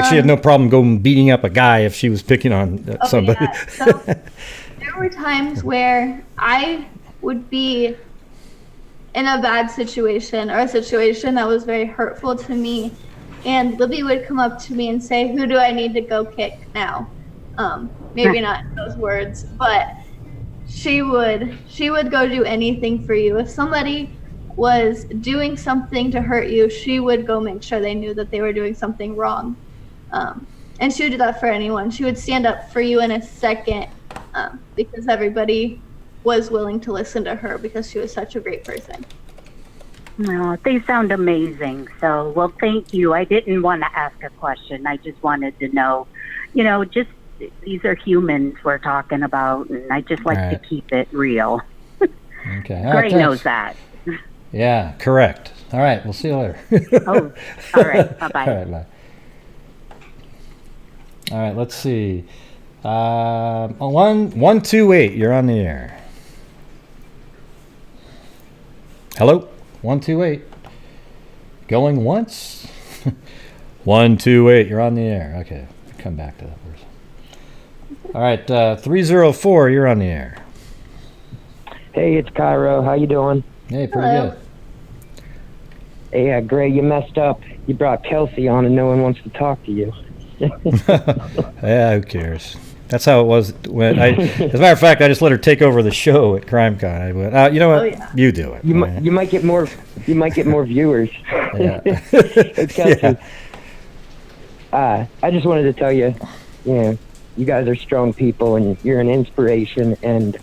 she had no problem going beating up a guy if she was picking on somebody. Yeah. So there were times where I would be in a bad situation or a situation that was very hurtful to me, and Libby would come up to me and say, "Who do I need to go kick now?" Maybe not in those words, but she would go do anything for you. If somebody was doing something to hurt you, she would go make sure they knew that they were doing something wrong. And she would do that for anyone. She would stand up for you in a second because everybody was willing to listen to her because she was such a great person. No, they sound amazing. So, well, thank you. I didn't want to ask a question. I just wanted to know, just these are humans we're talking about, and I just like to keep it real. Okay. Gray knows that. Yeah, correct. All right, we'll see you later. Oh, all right. Bye-bye. All right, bye. All right, let's see. 128, you're on the air. Hello? 128. Going once? 128, you're on the air. Okay, come back to that person. All right, 304, you're on the air. Hey, it's Cairo. How you doing? Hey, pretty Hello. good. Hey, Gray, you messed up. You brought Kelsey on and no one wants to talk to you. Yeah, who cares? That's how it was when as a matter of fact, I just let her take over the show at CrimeCon. I went, you know what? Oh, yeah. You do it. You might get more viewers. Yeah. Hey, Kelsey. Yeah. I just wanted to tell you, you guys are strong people and you're an inspiration, and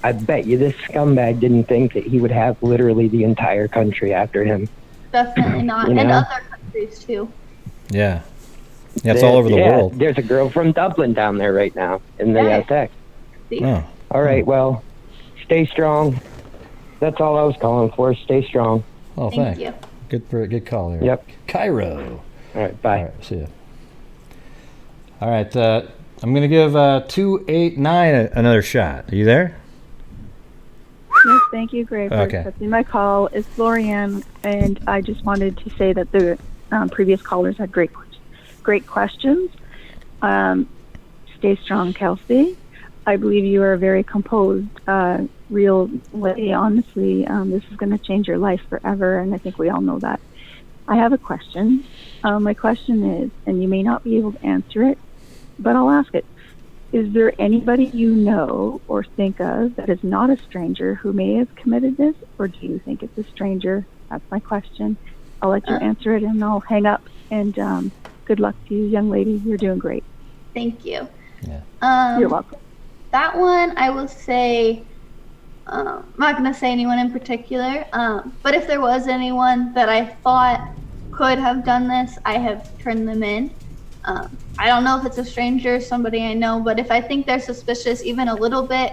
I bet you this scumbag didn't think that he would have literally the entire country after him. Definitely not. You And know? other countries too. Yeah. Yeah, it's all over the world. There's a girl from Dublin down there right now in the Yeah. text. See? Oh. All right, well, stay strong. That's all I was calling for. Stay strong. Oh, Thank thanks. you. Good call there. Yep. Cairo. All right, bye. All right, see ya. All right, I'm going to give 289 another shot. Are you there? Yes, thank you, Gray, for Okay. accepting my call. It's Florian, and I just wanted to say that the previous callers had great questions. Stay strong, Kelsey. I believe you are a very composed, real lady. Honestly, this is going to change your life forever, and I think we all know that. I have a question. My question is, and you may not be able to answer it, but I'll ask it. Is there anybody you know or think of that is not a stranger who may have committed this, or do you think it's a stranger? That's my question. I'll let you answer it, and I'll hang up. And good luck to you, young lady. You're doing great. Thank you. Yeah. You're welcome. That one, I will say, I'm not going to say anyone in particular, but if there was anyone that I thought could have done this, I have turned them in. I don't know if it's a stranger, somebody I know, but if I think they're suspicious even a little bit,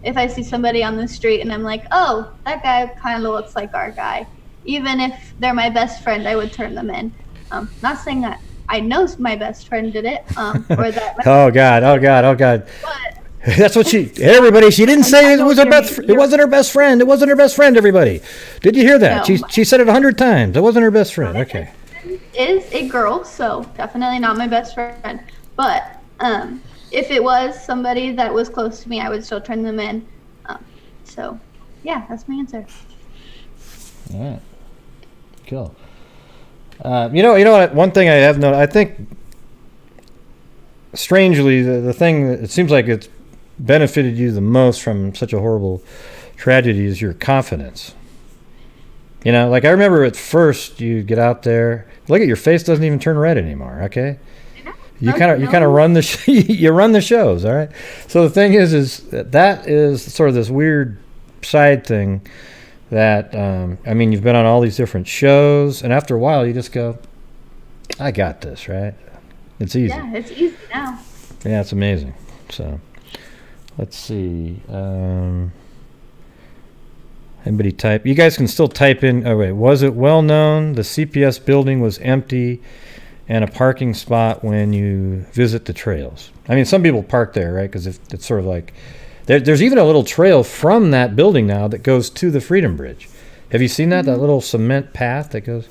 if I see somebody on the street and I'm like, oh, that guy kind of looks like our guy, even if they're my best friend, I would turn them in. Not saying that I know my best friend did it, or that. Oh God. But That's what she didn't say it was her best. It wasn't her best friend. It wasn't her best friend, everybody. Did you hear that? No. She said it 100 times. It wasn't her best friend. Okay. is a girl, so definitely not my best friend. But if it was somebody that was close to me, I would still turn them in. So, yeah, that's my answer. All right. Cool. You know what? One thing I have noticed, I think, strangely, the thing that it seems like it's benefited you the most from such a horrible tragedy is your confidence. You know, like I remember at first you get out there, look at your face doesn't even turn red anymore. Okay, you kind of run the you run the shows. All right. So the thing is that is sort of this weird side thing that I mean, you've been on all these different shows, and after a while you just go, I got this, right? It's easy. Yeah, it's easy now. Yeah, it's amazing. So let's see. Anybody type? You guys can still type in. Oh wait, was it well known the CPS building was empty and a parking spot when you visit the trails? I mean, some people park there, right? Because it's sort of like there's even a little trail from that building now that goes to the Freedom Bridge. Have you seen that? That little cement path that goes,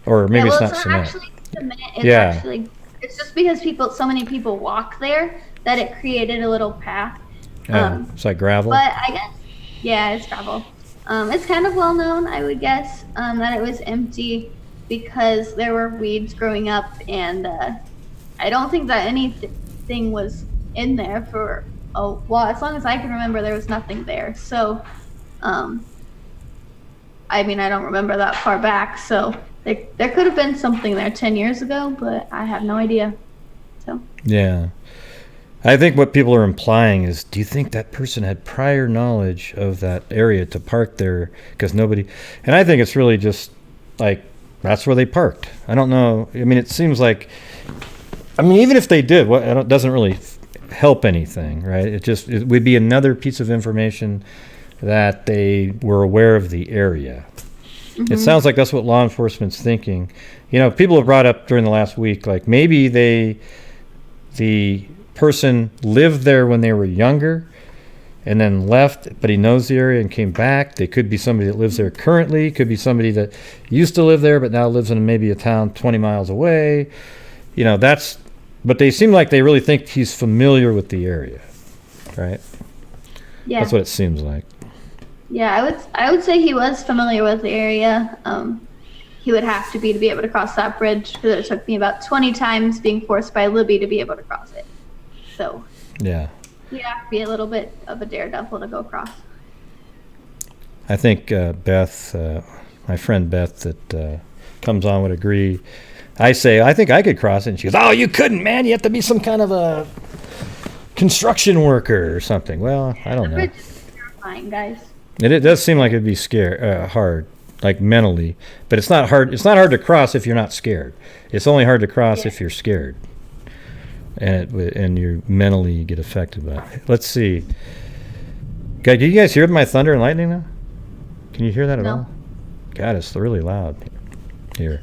or maybe it's not cement. Actually cement. It's Yeah. actually, it's just because so many people walk there that it created a little path. It's like gravel. But I guess, yeah, it's gravel. It's kind of well known, I would guess, that it was empty because there were weeds growing up, and I don't think that anything was in there for as long as I can remember, there was nothing there. So, I mean, I don't remember that far back, so there could have been something there 10 years ago, but I have no idea. So. Yeah. I think what people are implying is, do you think that person had prior knowledge of that area to park there? Because nobody, and I think it's really just like, that's where they parked. I don't know. I mean, it seems like, I mean, even if they did, it doesn't really help anything, right? It would be another piece of information that they were aware of the area. Mm-hmm. It sounds like that's what law enforcement's thinking. You know, people have brought up during the last week, like maybe they the person lived there when they were younger and then left, but he knows the area and came back. They could be somebody that lives there currently, could be somebody that used to live there but now lives in maybe a town 20 miles away. You know, but they seem like they really think he's familiar with the area, right? Yeah. That's what it seems like. Yeah, I would say he was familiar with the area. He would have to be able to cross that bridge, because it took me about 20 times being forced by Libby to be able to cross it. So Yeah. you have to be a little bit of a daredevil to go across. I think Beth, my friend Beth that comes on would agree. I say, I think I could cross it. And she goes, oh, you couldn't, man. You have to be some kind of a construction worker or something. Well, I don't The know. bridge is terrifying, guys. It does seem like it'd be hard, like mentally. But it's not hard. It's not hard to cross if you're not scared. It's only hard to cross if you're scared. And you mentally get affected by it. Let's see. Guy, do you guys hear my thunder and lightning now? Can you hear that at No. all? God, it's really loud here.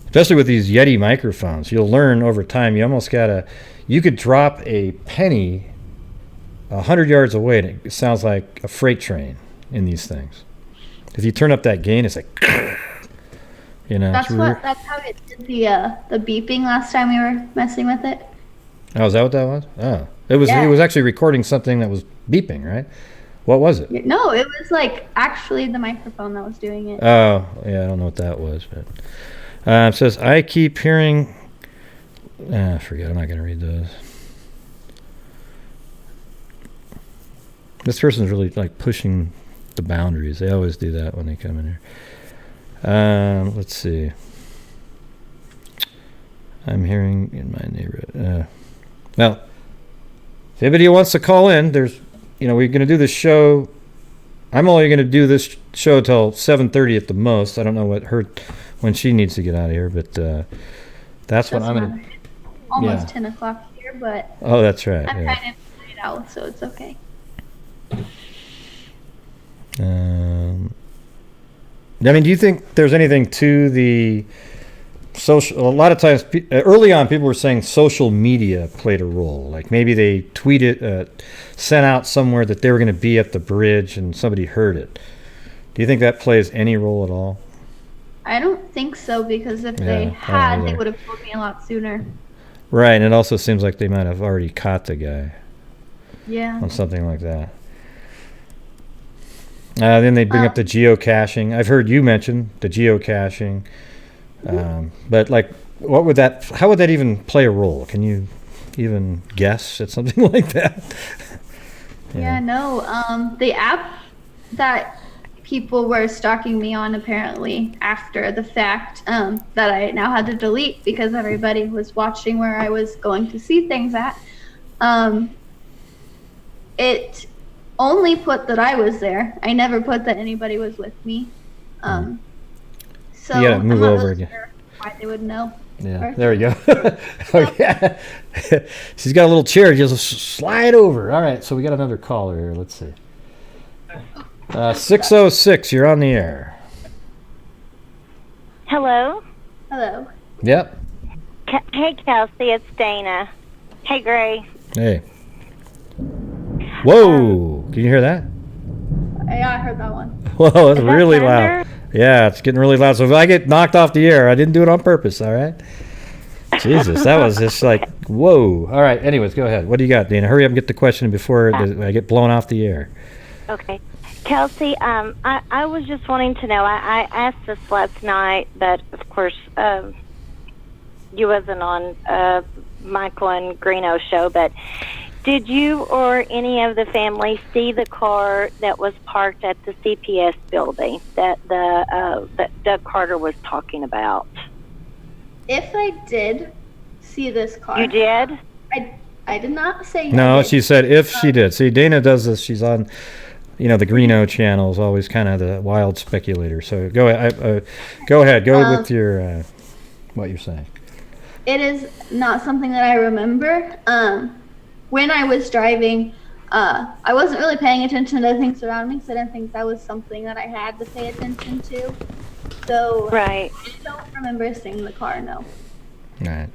Especially with these Yeti microphones. You'll learn over time. You could drop a penny 100 yards away and it sounds like a freight train in these things. If you turn up that gain, it's like, you know. That's how it did the beeping last time we were messing with it. Oh, is that what that was? Oh, it was actually recording something that was beeping, right? What was it? No, it was like actually the microphone that was doing it. Oh, yeah, I don't know what that was, but it says I keep hearing. I forget. I'm not going to read those. This person's really like pushing the boundaries. They always do that when they come in here. Let's see. I'm hearing in my neighborhood. Well, if anybody wants to call in, we're going to do this show. I'm only going to do this show till 7:30 at the most. I don't know when she needs to get out of here, but that's when I'm going to. Almost 10 o'clock here, but. Oh, that's right. I'm yeah. kind of laid out, so it's okay. Do you think there's anything to the social? A lot of times, early on, people were saying social media played a role. Like maybe they sent out somewhere that they were going to be at the bridge and somebody heard it. Do you think that plays any role at all? I don't think so, because if they had, they would have told me a lot sooner. Right, and it also seems like they might have already caught the guy. Yeah. On something like that. Then they bring up the geocaching. I've heard you mention the geocaching. But like, how would that even play a role? Can you even guess at something like that? The app that people were stalking me on, apparently after the fact, that I now had to delete because everybody was watching where I was going to see things at. It only put that I was there. I never put that anybody was with me. So you gotta move I'm not over really again. sure why they would know. Yeah, there we go. Oh, yeah. She's got a little chair. Just slide over. All right, so we got another caller here. Let's see. 606, you're on the air. Hello. Hello. Yep. Hey, Kelsey, it's Dana. Hey, Gray. Hey. Whoa! Can you hear that? Yeah, I heard that one. Whoa, that's Is that really thunder? loud. Yeah, it's getting really loud. So if I get knocked off the air, I didn't do it on purpose, all right? Jesus, that was just like, whoa. All right, anyways, go ahead. What do you got, Dana? Hurry up and get the question before I get blown off the air. Okay. Kelsey, I was just wanting to know, I asked this last night, but of course, you wasn't on Michael and Greeno's show, but did you or any of the family see the car that was parked at the CPS building that that Doug Carter was talking about? If I did see this car. You did? I did not say No, I did. she said if she did. See, Dana does this. She's on, the Greeno channel is always kind of the wild speculator. So go ahead. Go ahead. Go with your what you're saying. It is not something that I remember. When I was driving, I wasn't really paying attention to the things around me, so I didn't think that was something that I had to pay attention to. So Right. I don't remember seeing the car, no. All right.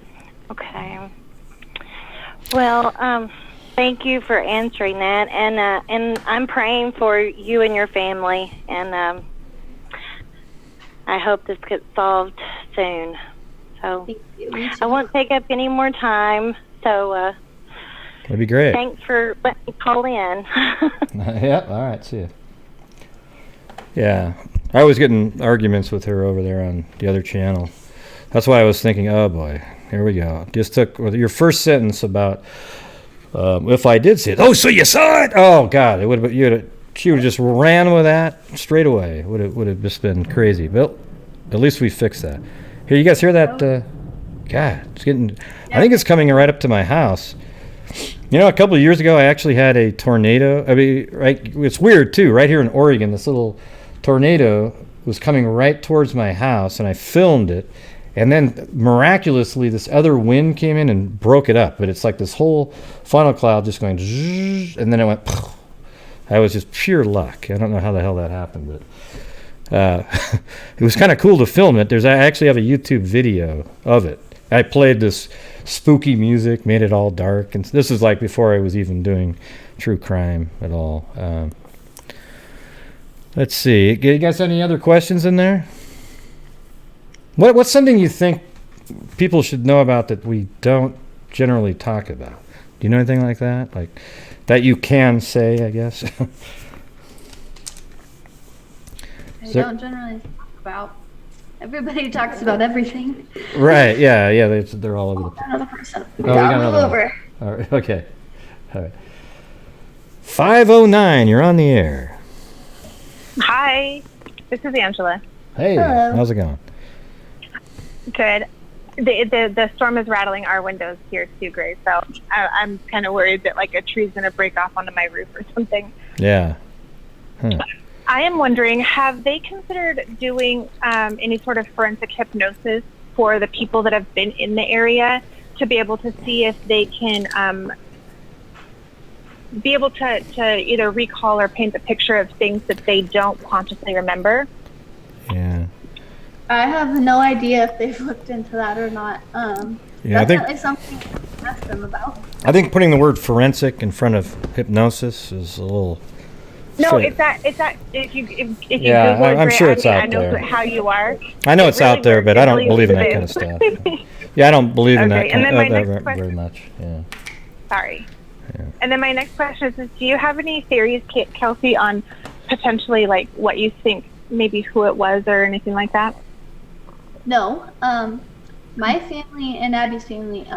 Okay. Well, thank you for answering that, and I'm praying for you and your family, and I hope this gets solved soon. So Thank you. Me I too. won't take up any more time. So That'd be great. thanks for letting me call in. Yep. All right. See ya. Yeah, I was getting arguments with her over there on the other channel. That's why I was thinking, oh boy, here we go. Just took your first sentence about if I did see it. Oh, so you saw it? Oh God, it would have. She would have just ran with that straight away. Would have just been crazy. But at least we fixed that. Here, you guys hear that? God, it's getting. I think it's coming right up to my house. You know, a couple of years ago, I actually had a tornado. I mean, right? It's weird too. Right here in Oregon, this little tornado was coming right towards my house, and I filmed it. And then miraculously, this other wind came in and broke it up. But it's like this whole funnel cloud just going, zzz, and then it went. That was just pure luck. I don't know how the hell that happened, but it was kind of cool to film it. I actually have a YouTube video of it. I played this spooky music, made it all dark, and this is like before I was even doing true crime at all. Let's see. You guys have any other questions in there? What's something you think people should know about that we don't generally talk about? Do you know anything like that? Like that you can say, I guess. I don't generally talk about. Everybody talks about everything. Right? Yeah. They're all over the place. Another person. Oh, we got another over. one. All right. Okay. All right. 509. You're on the air. Hi, this is Angela. Hey. Hello. How's it going? Good. The storm is rattling our windows here too, Grace. So I'm kind of worried that like a tree's gonna break off onto my roof or something. Yeah. Huh. I am wondering, have they considered doing any sort of forensic hypnosis for the people that have been in the area to be able to see if they can be able to either recall or paint a picture of things that they don't consciously remember? Yeah. I have no idea if they've looked into that or not. Yeah, I think Definitely something to ask them about. I think putting the word forensic in front of hypnosis is a little. No, silly. it's that if you Yeah, Google it, I'm Gray, sure it's out I know there. how you are. I know it's really out there, works. but It I don't really believe in that is. kind of stuff. Yeah, I don't believe in that Okay, and kind then my of next very question- much. Yeah. Sorry. Yeah. And then my next question is, do you have any theories, Kelsey, on potentially like what you think, maybe who it was or anything like that? No. My family and Abby's family,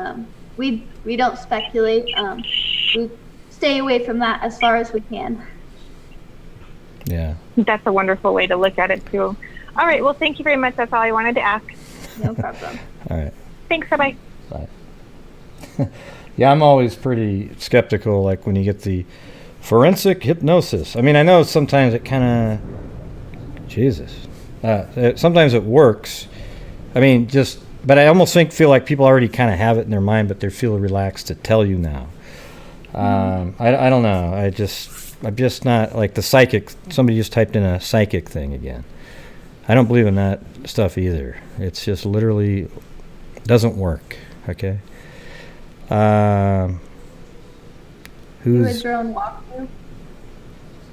we don't speculate. We stay away from that as far as we can. Yeah. That's a wonderful way to look at it too. All right. Well, thank you very much. That's all I wanted to ask. No problem. All right. Thanks. Bye-bye. Bye. Yeah, I'm always pretty skeptical, like when you get the forensic hypnosis. I mean, I know sometimes it kind of, Jesus, sometimes it works. I mean, but I almost feel like people already kind of have it in their mind, but they feel relaxed to tell you now. I don't know. I'm just not like the psychic. Somebody just typed in a psychic thing again. I don't believe in that stuff either. It's just literally doesn't work. Okay. Do a Who's? drone walkthrough.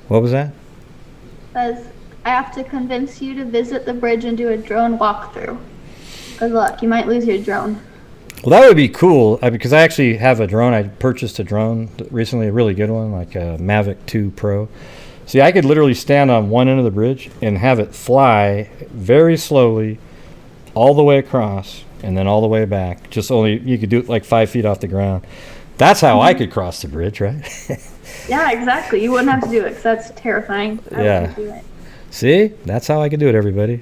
What was that? Says, I have to convince you to visit the bridge and do a drone walkthrough. Good luck. You might lose your drone. Well, that would be cool because I actually have a drone. I purchased a drone recently, a really good one, like a Mavic 2 Pro. See, I could literally stand on one end of the bridge and have it fly very slowly all the way across and then all the way back. Just only, you could do it like 5 feet off the ground. That's how I could cross the bridge, right? Yeah, exactly. You wouldn't have to do it because that's terrifying. I Yeah. wouldn't do it. See? That's how I could do it, everybody.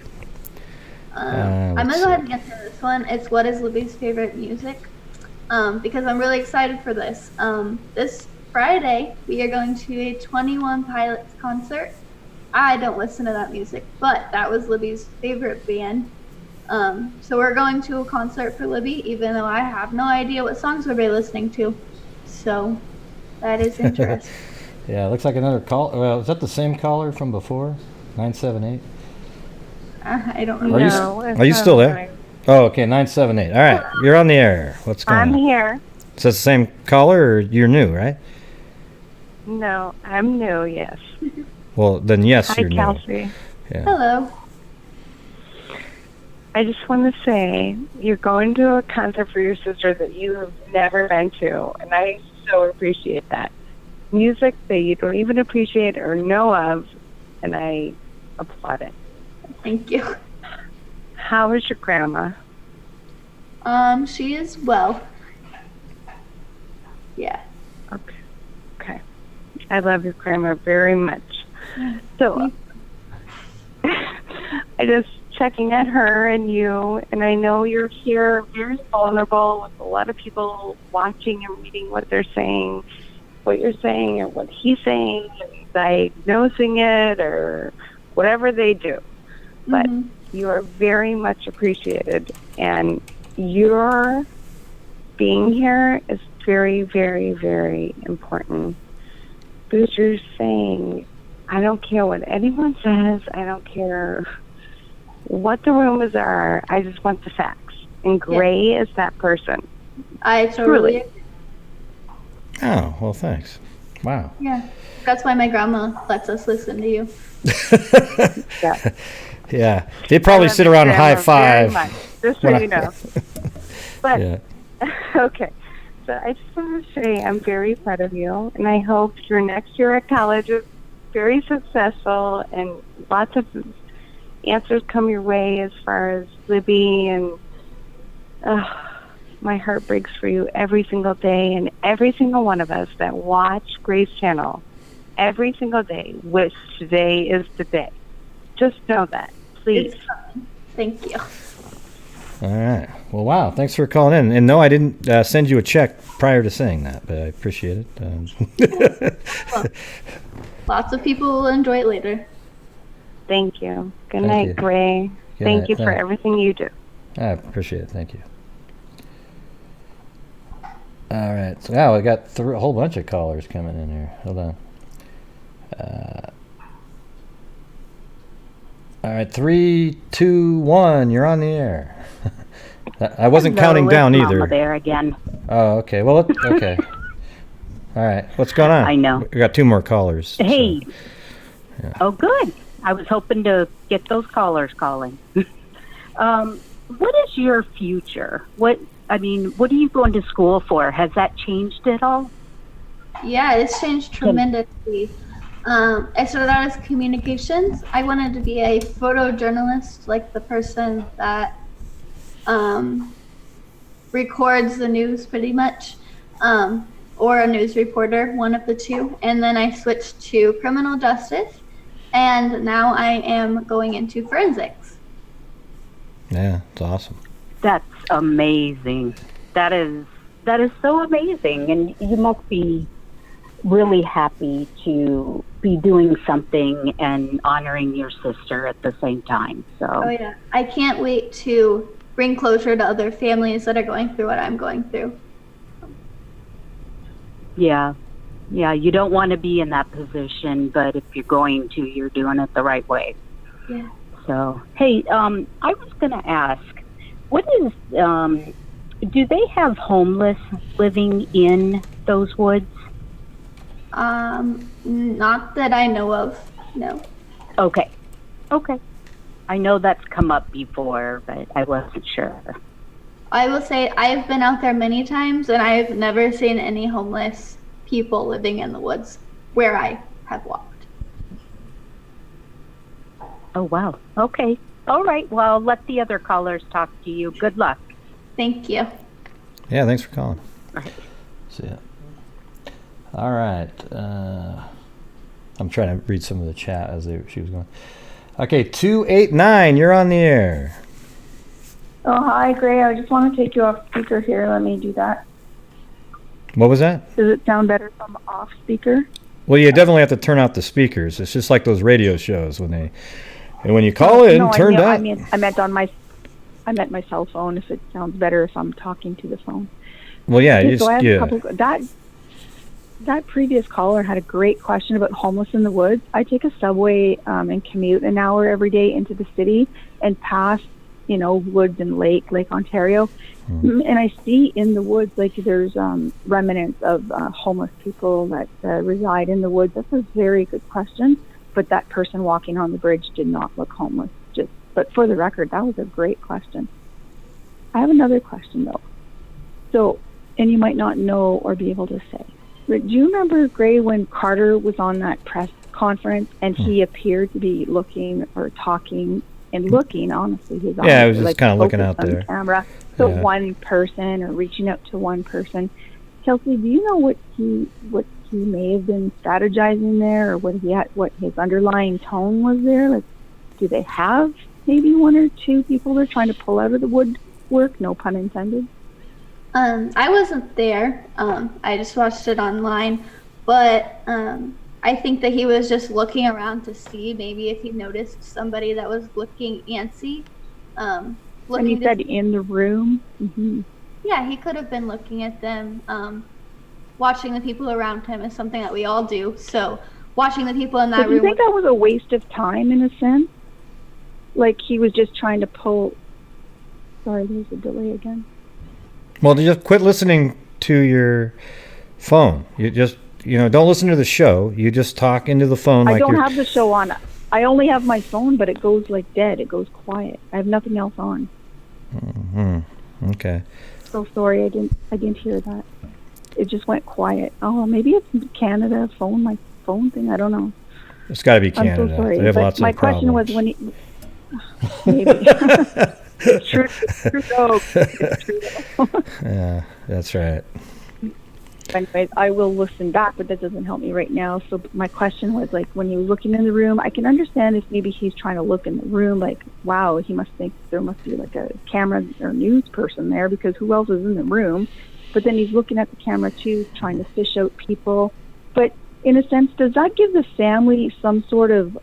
I'm going to go ahead and answer this one. It's what is Libby's favorite music? Because I'm really excited for this. This Friday, we are going to a 21 Pilots concert. I don't listen to that music, but that was Libby's favorite band. So we're going to a concert for Libby, even though I have no idea what songs we'll be listening to. So that is interesting. Yeah, it looks like another call. Well, is that the same caller from before? 978? I don't know. Are you still there? Oh, okay, 978. All right, you're on the air. What's going I'm on? here. Is that the same caller, or you're new, right? No, I'm new, yes. Well, then yes, Hi, you're new. Kelsey. Yeah. Hello. I just want to say you're going to a concert for your sister that you have never been to, and I so appreciate that. Music that you don't even appreciate or know of, and I applaud it. Thank you. How is your grandma? She is well. Yeah. Okay. I love your grandma very much. So, I just checking at her and you, and I know you're here very vulnerable with a lot of people watching and reading what they're saying, what you're saying, or what he's saying, and diagnosing it, or whatever they do. But you are very much appreciated, and your being here is very, very, very important. Because you're saying, I don't care what anyone says, I don't care what the rumors are, I just want the facts. And Gray is that person. I totally agree. Oh, well, thanks. Wow. Yeah. That's why my grandma lets us listen to you. Yeah. Yeah. They probably sit around and high five. Just so you know. But, Yeah. okay. So I just want to say I'm very proud of you, and I hope your next year at college is very successful and lots of answers come your way as far as Libby, and my heart breaks for you every single day, and every single one of us that watch Gray's channel every single day wish today is the day. Just know that, please. It's fine. Thank you. All right. Well, wow. Thanks for calling in. And no, I didn't send you a check prior to saying that, but I appreciate it. Well, lots of people will enjoy it later. Thank you. Good Thank night, you. Gray. Good Thank night. you for Thanks. everything you do. I appreciate it. Thank you. All right. So now we got a whole bunch of callers coming in here. Hold on. All right. 3, 2, 1. You're on the air. I wasn't Hello, counting it's down Mama either. there again. Oh, okay. Well, okay. All right. What's going on? I know. We got 2 more callers. Hey. So, yeah. Oh, good. I was hoping to get those callers calling. What is your future? What are you going to school for? Has that changed at all? Yeah, it's changed tremendously. I started out as communications. I wanted to be a photojournalist, like the person that records the news pretty much, or a news reporter, one of the two. And then I switched to criminal justice, and now I am going into forensics. Yeah, it's awesome. That's amazing. That is so amazing, and you must be really happy to be doing something and honoring your sister at the same time. So. Oh yeah, I can't wait to bring closure to other families that are going through what I'm going through. Yeah, you don't want to be in that position, but if you're going to, you're doing it the right way. Yeah. So, hey, I was going to ask, what is, do they have homeless living in those woods? Not that I know of, no. Okay. I know that's come up before, but I wasn't sure. I will say I've been out there many times, and I've never seen any homeless people living in the woods where I have walked. Oh, wow. Okay. All right. Well, let the other callers talk to you. Good luck. Thank you. Yeah, thanks for calling. All right. See ya. All right. I'm trying to read some of the chat as she was going. Okay, 289, you're on the air. Oh, hi, Gray. I just want to take you off speaker here. Let me do that. What was that? Does it sound better from off speaker? Well, you definitely have to turn out the speakers. It's just like those radio shows when you call in, turn down. I meant my cell phone. If it sounds better if I'm talking to the phone. Well, yeah, Okay, so I have a couple. That previous caller had a great question about homeless in the woods. I take a subway and commute an hour every day into the city and pass woods and Lake Ontario. And I see in the woods, like, there's remnants of homeless people that reside in the woods. That's a very good question. But that person walking on the bridge did not look homeless. But for the record, that was a great question. I have another question, though. So, and you might not know or be able to say, but do you remember, Gray, when Carter was on that press conference and he appeared to be looking or talking and looking, honestly, his eyes I was just like kind of looking focused out on there. Camera, so one person or reaching out to one person. Kelsey, do you know what he may have been strategizing there, or what his underlying tone was there? Like, do they have maybe one or two people they're trying to pull out of the woodwork? No pun intended. I wasn't there. I just watched it online, but I think that he was just looking around to see maybe if he noticed somebody that was looking antsy. And he said in the room. Mm-hmm. Yeah, he could have been looking at them. Watching the people around him is something that we all do. So watching the people in that room. Do you think that was a waste of time in a sense? Like he was just trying to pull. Sorry, there's a delay again. Well, just quit listening to your phone. You just, don't listen to the show. You just talk into the phone. I don't have the show on. I only have my phone, but it goes like dead. It goes quiet. I have nothing else on. Mm-hmm. Okay. So sorry, I didn't hear that. It just went quiet. Oh, maybe it's Canada phone, my phone thing. I don't know. It's got to be Canada. I'm so sorry. They have lots my of problems. question was when he. Maybe. It's true. It's true. Yeah, that's right. Anyways, I will listen back, but that doesn't help me right now. So my question was, like, when he was looking in the room, I can understand if maybe he's trying to look in the room, like, wow, he must think there must be like a camera or news person there, because who else is in the room? But then he's looking at the camera too, trying to fish out people. But in a sense, does that give the family some sort of,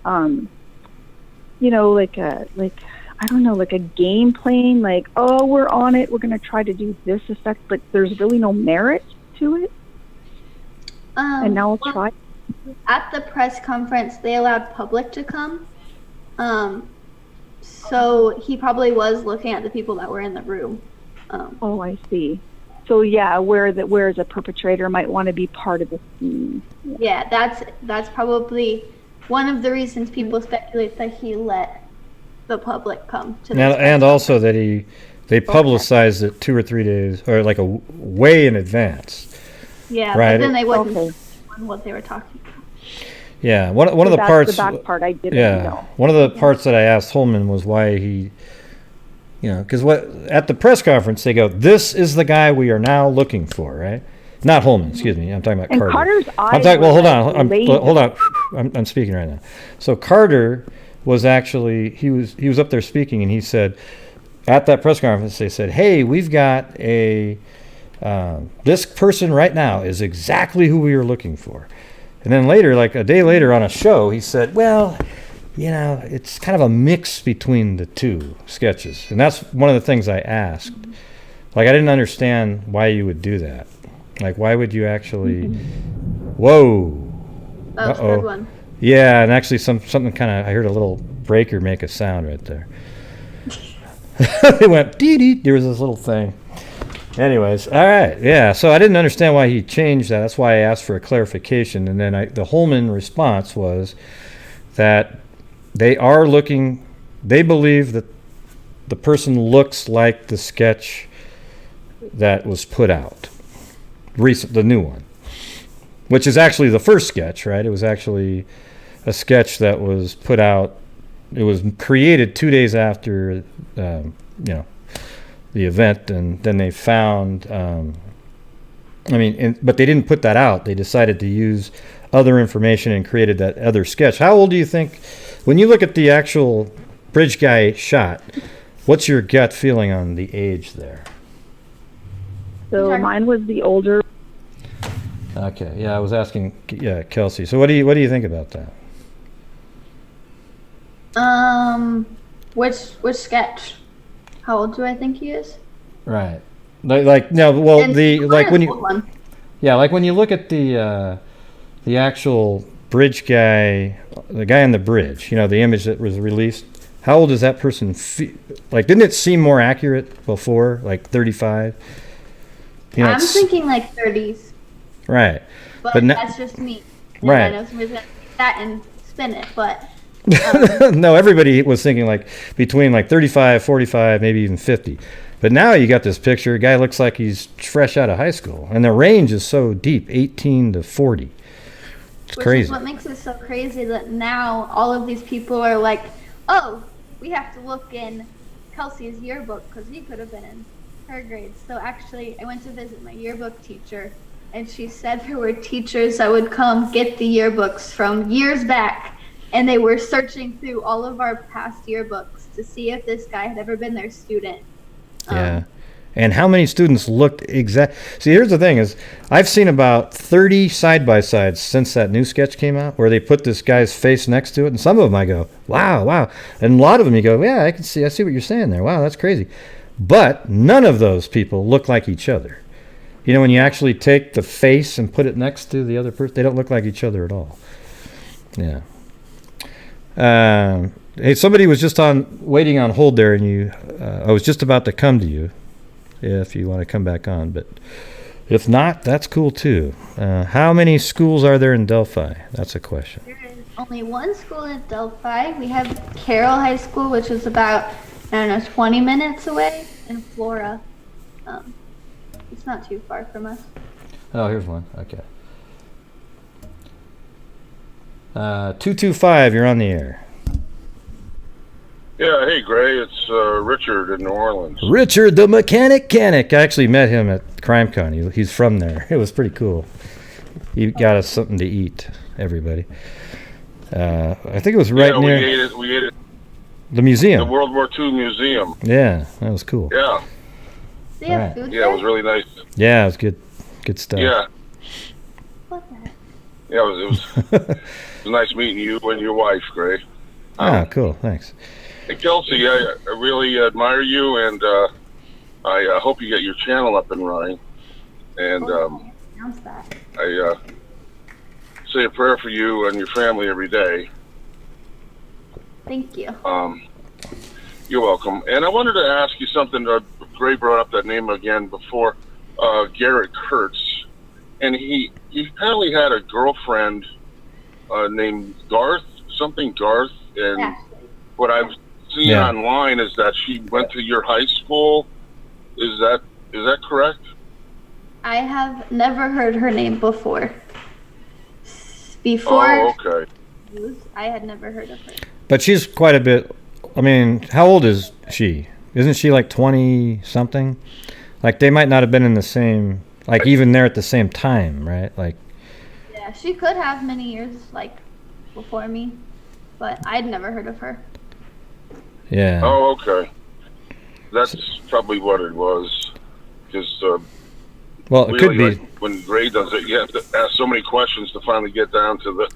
like a game plan, like, oh, we're on it, we're going to try to do this effect, but there's really no merit to it? And now we'll try. At the press conference, they allowed public to come. So he probably was looking at the people that were in the room. Oh, I see. So yeah, whereas a perpetrator might want to be part of the scene. Yeah, that's probably one of the reasons people speculate that he let the public come to this. And also that they publicized it 2 or 3 days, or like a way in advance. Yeah, right? But then they wouldn't on what they were talking about. Yeah, one of the parts. The back part I didn't know. One of the parts that I asked Holman was why he, because at the press conference they go, "This is the guy we are now looking for," right? Not Holman, excuse me. I'm talking about Carter. Carter's eyes. I'm talking. Well, hold on. I'm speaking right now. So Carter was actually he was up there speaking, and he said at that press conference they said, "Hey, we've got a this person right now is exactly who we were looking for." And then later, like a day later on a show, he said, "Well, it's kind of a mix between the two sketches." And that's one of the things I asked. Like, I didn't understand why you would do that. Like, why would you actually? Whoa. That was a good one. Yeah, and actually something kind of, I heard a little breaker make a sound right there. It went dee-dee. There was this little thing. Anyways, all right, yeah. So I didn't understand why he changed that. That's why I asked for a clarification. And then the Holman response was that they believe that the person looks like the sketch that was put out, the new one, which is actually the first sketch, right? It was actually a sketch that was put out. It was created 2 days after, the event, and then they found. But they didn't put that out. They decided to use other information and created that other sketch. How old do you think, when you look at the actual bridge guy shot, what's your gut feeling on the age there? So mine was the older. Okay, yeah, I was asking, Kelsey. So what do you think about that? Which sketch? How old do I think he is? Right. Like when you look at the actual bridge guy, the guy on the bridge, the image that was released how old does that person feel? Like, didn't it seem more accurate before, like 35? You know, I'm thinking like 30s, right. but that's just me. And Right. I know somebody's gonna take that and spin it, but No, everybody was thinking like between like 35, 45, maybe even 50. But now you got this picture, a guy looks like he's fresh out of high school, and the range is so deep, 18 to 40. It's which crazy. is what makes it so crazy that now all of these people are like, oh, we have to look in Kelsey's yearbook because he could have been in her grades. So actually, I went to visit my yearbook teacher, and she said there were teachers that would come get the yearbooks from years back, and they were searching through all of our past yearbooks to see if this guy had ever been their student. Yeah. And how many students looked exact? See, here's the thing is, I've seen about 30 side-by-sides since that new sketch came out where they put this guy's face next to it. And some of them I go, wow, wow. And a lot of them you go, yeah, I see what you're saying there. Wow, that's crazy. But none of those people look like each other. You know, when you actually take the face and put it next to the other person, they don't look like each other at all. Yeah. Hey, somebody was just waiting on hold there, and I was just about to come to you if you want to come back on, but if not, that's cool too. How many schools are there in Delphi? That's a question. There is only one school in Delphi. We have Carroll High School, which is about, 20 minutes away, in Flora. It's not too far from us. Oh, here's one. Okay. 225, you're on the air. Yeah, hey, Gray, it's Richard in New Orleans. Richard the Mechanic. I actually met him at CrimeCon. He's from there. It was pretty cool. He got us something to eat, everybody. I think it was right near... We ate it. The museum. The World War II Museum. Yeah, that was cool. Yeah. They have food Yeah, there? it was really nice. Yeah, it was good. Good stuff. Yeah. What the heck? Yeah, it was nice meeting you and your wife, Gray. Cool. Thanks. Hey, Kelsey, I really admire you, and I hope you get your channel up and running. And Announce that. I say a prayer for you and your family every day. Thank you. You're welcome. And I wanted to ask you something. Gray brought up that name again before, Garrett Kurtz. And he apparently had a girlfriend named Garth, and what I've seen online is that she went to your high school. Is that correct? I have never heard her name before. Oh, okay. I had never heard of her. But she's quite a bit... I mean, how old is she? Isn't she like 20-something? Like, they might not have been in the same... Like, even there at the same time, right? Like... Yeah, she could have many years, like, before me. But I'd never heard of her. Yeah. Oh, okay. That's probably what it was. Because, well, it could be. When Gray does it, you have to ask so many questions to finally get down to the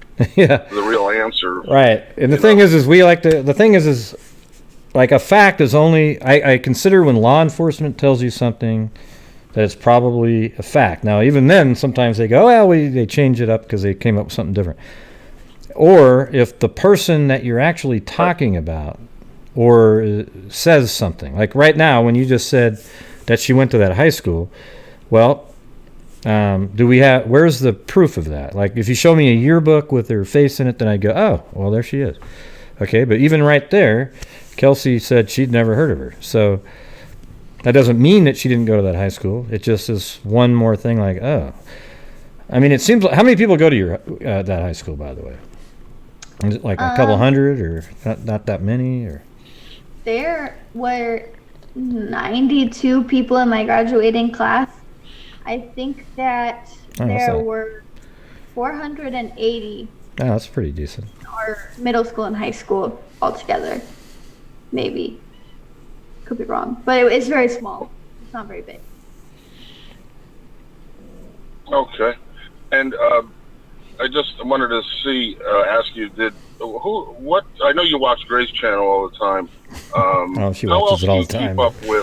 the real answer. Right. And the thing is we like to... The thing is like, a fact is only... I consider when law enforcement tells you something that it's probably a fact. Now, even then, sometimes they go, well, they change it up because they came up with something different. Or if the person that you're actually talking about or says something. Like right now, when you just said that she went to that high school, well, where's the proof of that? Like, if you show me a yearbook with her face in it, then I go, oh, well, there she is. Okay, but even right there, Kelsey said she'd never heard of her. So that doesn't mean that she didn't go to that high school. It just is one more thing like, oh. I mean, it seems like... How many people go to your that high school, by the way? Is it like a couple hundred, or not that many? Or there were 92 people in my graduating class. I think that there were 480. Oh, that's pretty decent. Or middle school and high school altogether. Maybe. Could be wrong. But it's very small. It's not very big. Okay. And I just wanted to ask you, I know you watch Gray's channel all the time. She watches it all the time. How else do you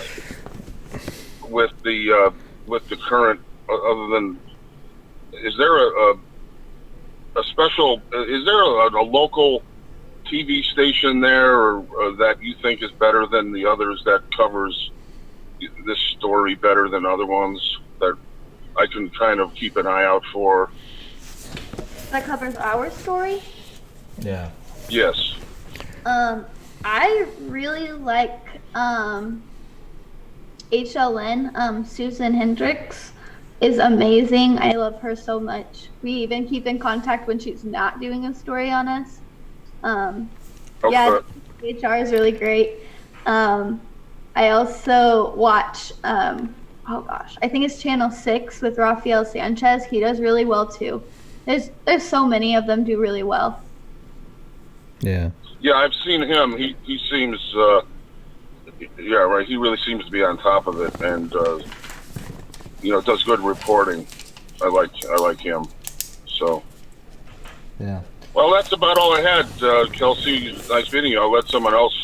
keep up with the current, other than, is there a local TV station there or that you think is better than the others that covers this story better than other ones that I can kind of keep an eye out for? That covers our story. Yeah. Yes. I really like HLN. Susan Hendricks is amazing. I love her so much. We even keep in contact when she's not doing a story on us. Yeah, HR is really great. I also watch, oh gosh, I think it's Channel 6 with Rafael Sanchez. He does really well too. There's so many of them do really well. Yeah. Yeah, I've seen him. He seems, yeah, right. He really seems to be on top of it, and does good reporting. I like him. So. Yeah. Well, that's about all I had, Kelsey. Nice meeting you. I'll let someone else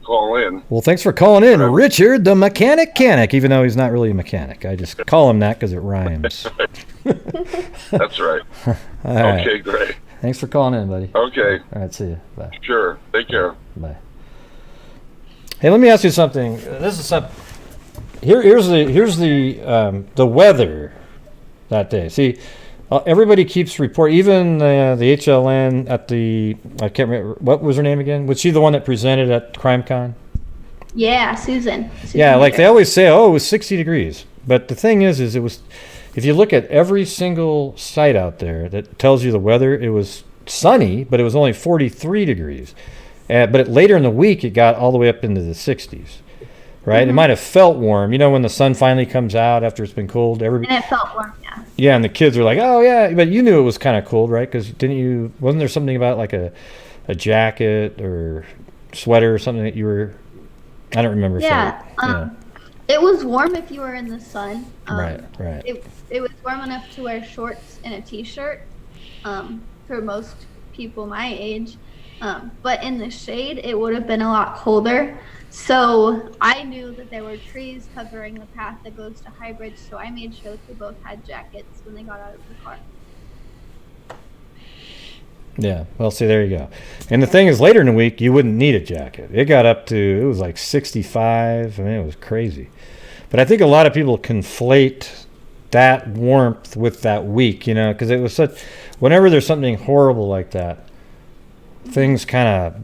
call in. Well, thanks for calling in, Richard the Mechanic, even though he's not really a mechanic. I just call him that because it rhymes. That's right. All right. Okay, great. Thanks for calling in, buddy. Okay. All right, see you. Bye. Sure. Take care. Bye. Hey, let me ask you something. This is something. Here's the weather that day. See, everybody keeps report. Even the HLN at the, I can't remember, what was her name again? Was she the one that presented at CrimeCon? Yeah, Susan yeah, like they always say, oh, it was 60 degrees. But the thing is it was, if you look at every single site out there that tells you the weather, it was sunny, but it was only 43 degrees. But later in the week, it got all the way up into the 60s. Right? Mm-hmm. It might have felt warm. When the sun finally comes out after it's been cold. And it felt warm, yeah. Yeah, and the kids were like, oh, yeah. But you knew it was kind of cold, right? Because wasn't there something about like a jacket or sweater or something that you were, I don't remember. Yeah. It was warm if you were in the sun. Right. It was warm enough to wear shorts and a t-shirt for most people my age. But in the shade, it would have been a lot colder. So I knew that there were trees covering the path that goes to High Bridge, so I made sure they both had jackets when they got out of the car. Yeah, well, see, there you go. And the thing is, later in the week, you wouldn't need a jacket. It got up to, it was like 65. I mean, it was crazy. But I think a lot of people conflate that warmth with that week, because it was such, whenever there's something horrible like that, things kind of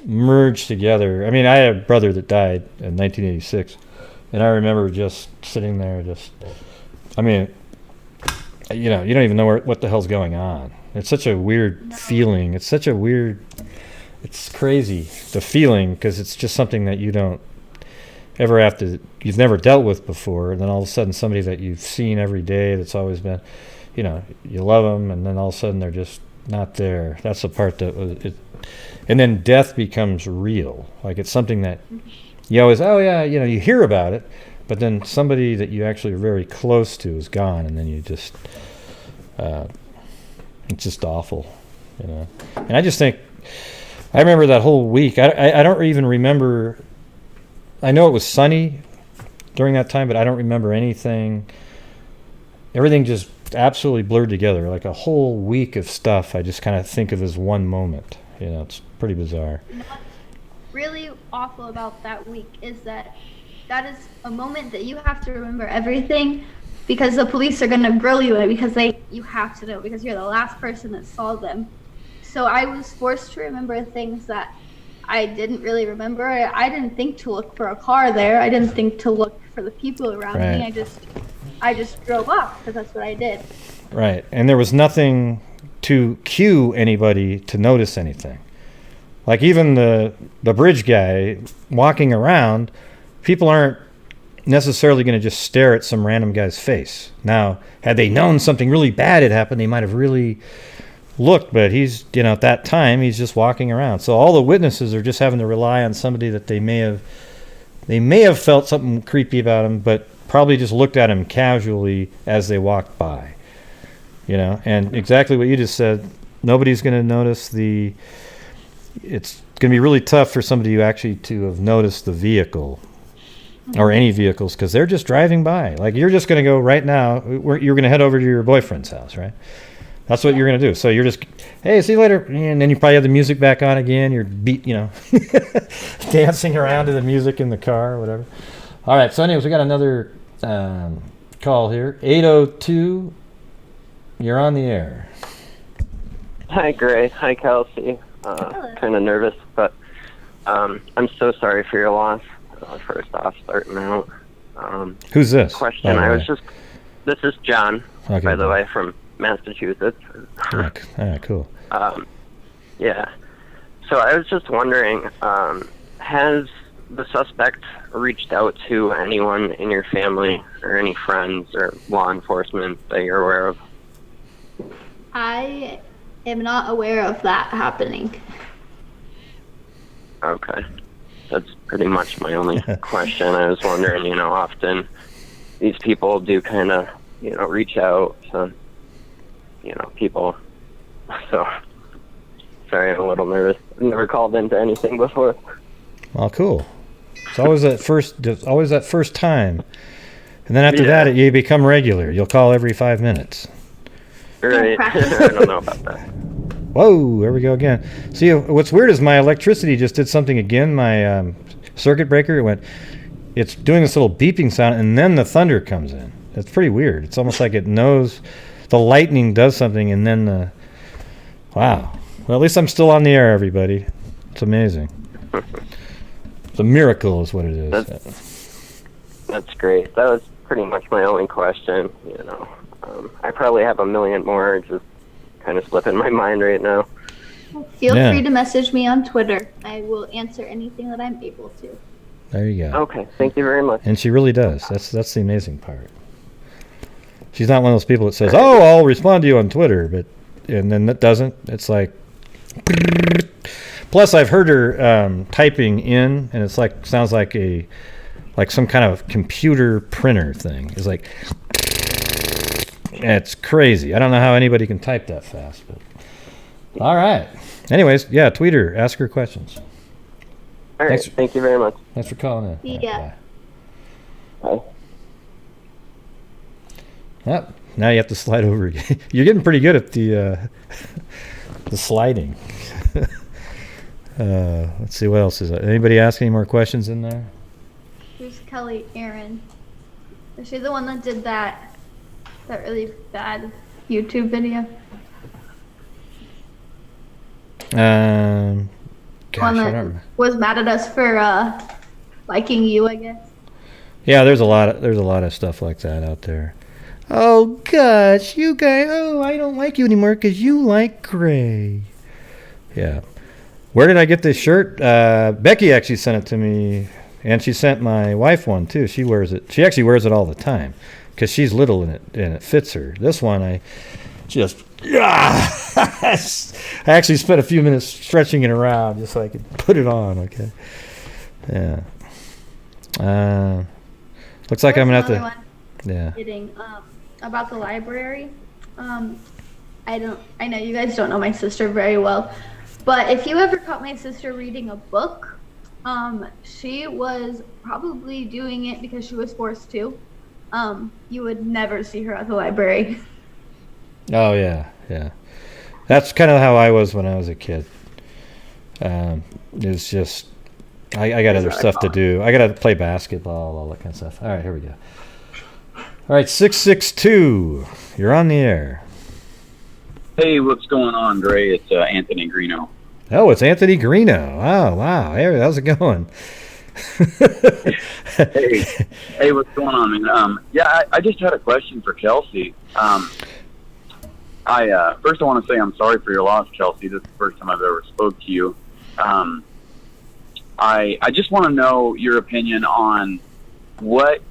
merge together. I mean, I had a brother that died in 1986, and I remember just sitting there, I mean, you don't even know what the hell's going on. It's such a weird feeling. It's crazy, the feeling, because it's just something that you don't ever you've never dealt with before, and then all of a sudden somebody that you've seen every day that's always been, you love them, and then all of a sudden they're just not there. That's the part that was it. And then death becomes real. Like it's something that you always, oh yeah, you hear about it, but then somebody that you actually are very close to is gone, and then you just, it's just awful, And I just think, I remember that whole week. I don't even remember. I know it was sunny during that time, but I don't remember anything. Everything just absolutely blurred together. Like a whole week of stuff I just kind of think of as one moment. It's pretty bizarre. What's really awful about that week is that is a moment that you have to remember everything, because the police are going to grill you, because you have to know, because you're the last person that saw them. So I was forced to remember things that I didn't really remember. I didn't think to look for a car there. I didn't think to look for the people around me. I just drove off because that's what I did. Right. And there was nothing to cue anybody to notice anything. Like even the bridge guy walking around, people aren't necessarily going to just stare at some random guy's face. Now, had they known something really bad had happened, they might have really looked, but he's, at that time, he's just walking around. So all the witnesses are just having to rely on somebody that they may have felt something creepy about him, but probably just looked at him casually as they walked by. And exactly what you just said, nobody's going to notice it's going to be really tough for somebody to have noticed the vehicle or any vehicles, because they're just driving by. Like you're just going to go right now, you're going to head over to your boyfriend's house, right? That's what you're gonna do. So you're just, hey, see you later, and then you probably have the music back on again. You're dancing around to the music in the car or whatever. All right. So anyways, we got another call here. 802. You're on the air. Hi, Gray. Hi, Kelsey. Kind of nervous, but I'm so sorry for your loss. First off, starting out. Who's this? Question. This is John, by the way, from Massachusetts. Cool. Yeah. So I was just wondering, has the suspect reached out to anyone in your family or any friends or law enforcement that you're aware of? I am not aware of that happening. Okay. That's pretty much my only question. I was wondering, often these people do kind of, reach out to, people. So, sorry, I'm a little nervous. I've never called into anything before. Well, cool. It's always that first time. And then after that, you become regular. You'll call every 5 minutes. Right. I don't know about that. Whoa, there we go again. See, what's weird is my electricity just did something again. My circuit breaker, it's doing this little beeping sound, and then the thunder comes in. It's pretty weird. It's almost like it knows the lightning does something, and then wow. Well, at least I'm still on the air, everybody. It's amazing. It's a miracle is what it is. That's great. That was pretty much my only question, I probably have a million more just kind of slipping my mind right now. Feel free to message me on Twitter. I will answer anything that I'm able to. There you go. Okay, thank you very much. And she really does. That's the amazing part. She's not one of those people that says, "Oh, I'll respond to you on Twitter," and then that doesn't. It's like. Plus, I've heard her typing in, and it's sounds like some kind of computer printer thing. It's like. It's crazy. I don't know how anybody can type that fast. But all right. Anyways, tweet her. Ask her questions. All right. Thank you very much. Thanks for calling in. Yeah. Bye. Yep. Now you have to slide over again. You're getting pretty good at the sliding. Let's see what else is there. Anybody ask any more questions in there? Here's Kelly Aaron. Is she the one that did that really bad YouTube video? Gosh, one I that don't remember. Was mad at us for liking you, I guess. Yeah, there's a lot of stuff like that out there. Oh gosh, you guys! Oh, I don't like you anymore because you like gray. Yeah. Where did I get this shirt? Becky actually sent it to me, and she sent my wife one too. She wears it. She actually wears it all the time because she's little and it fits her. This one I just I actually spent a few minutes stretching it around just so I could put it on. Okay. Yeah. Looks like I'm gonna have to. Yeah. Kidding. About the library. I know you guys don't know my sister very well, but if you ever caught my sister reading a book, she was probably doing it because she was forced to. You would never see her at the library. Oh yeah. That's kind of how I was when I was a kid. It's just I got other stuff to do. I got to play basketball, all that kind of stuff. All right, here we go. All right, 662. You're on the air. Hey, what's going on, Gray? It's Anthony Greeno. Oh, it's Anthony Greeno. Oh, wow. Hey, how's it going? hey, what's going on, man? I just had a question for Kelsey. First I want to say I'm sorry for your loss, Kelsey. This is the first time I've ever spoke to you. I just want to know your opinion on what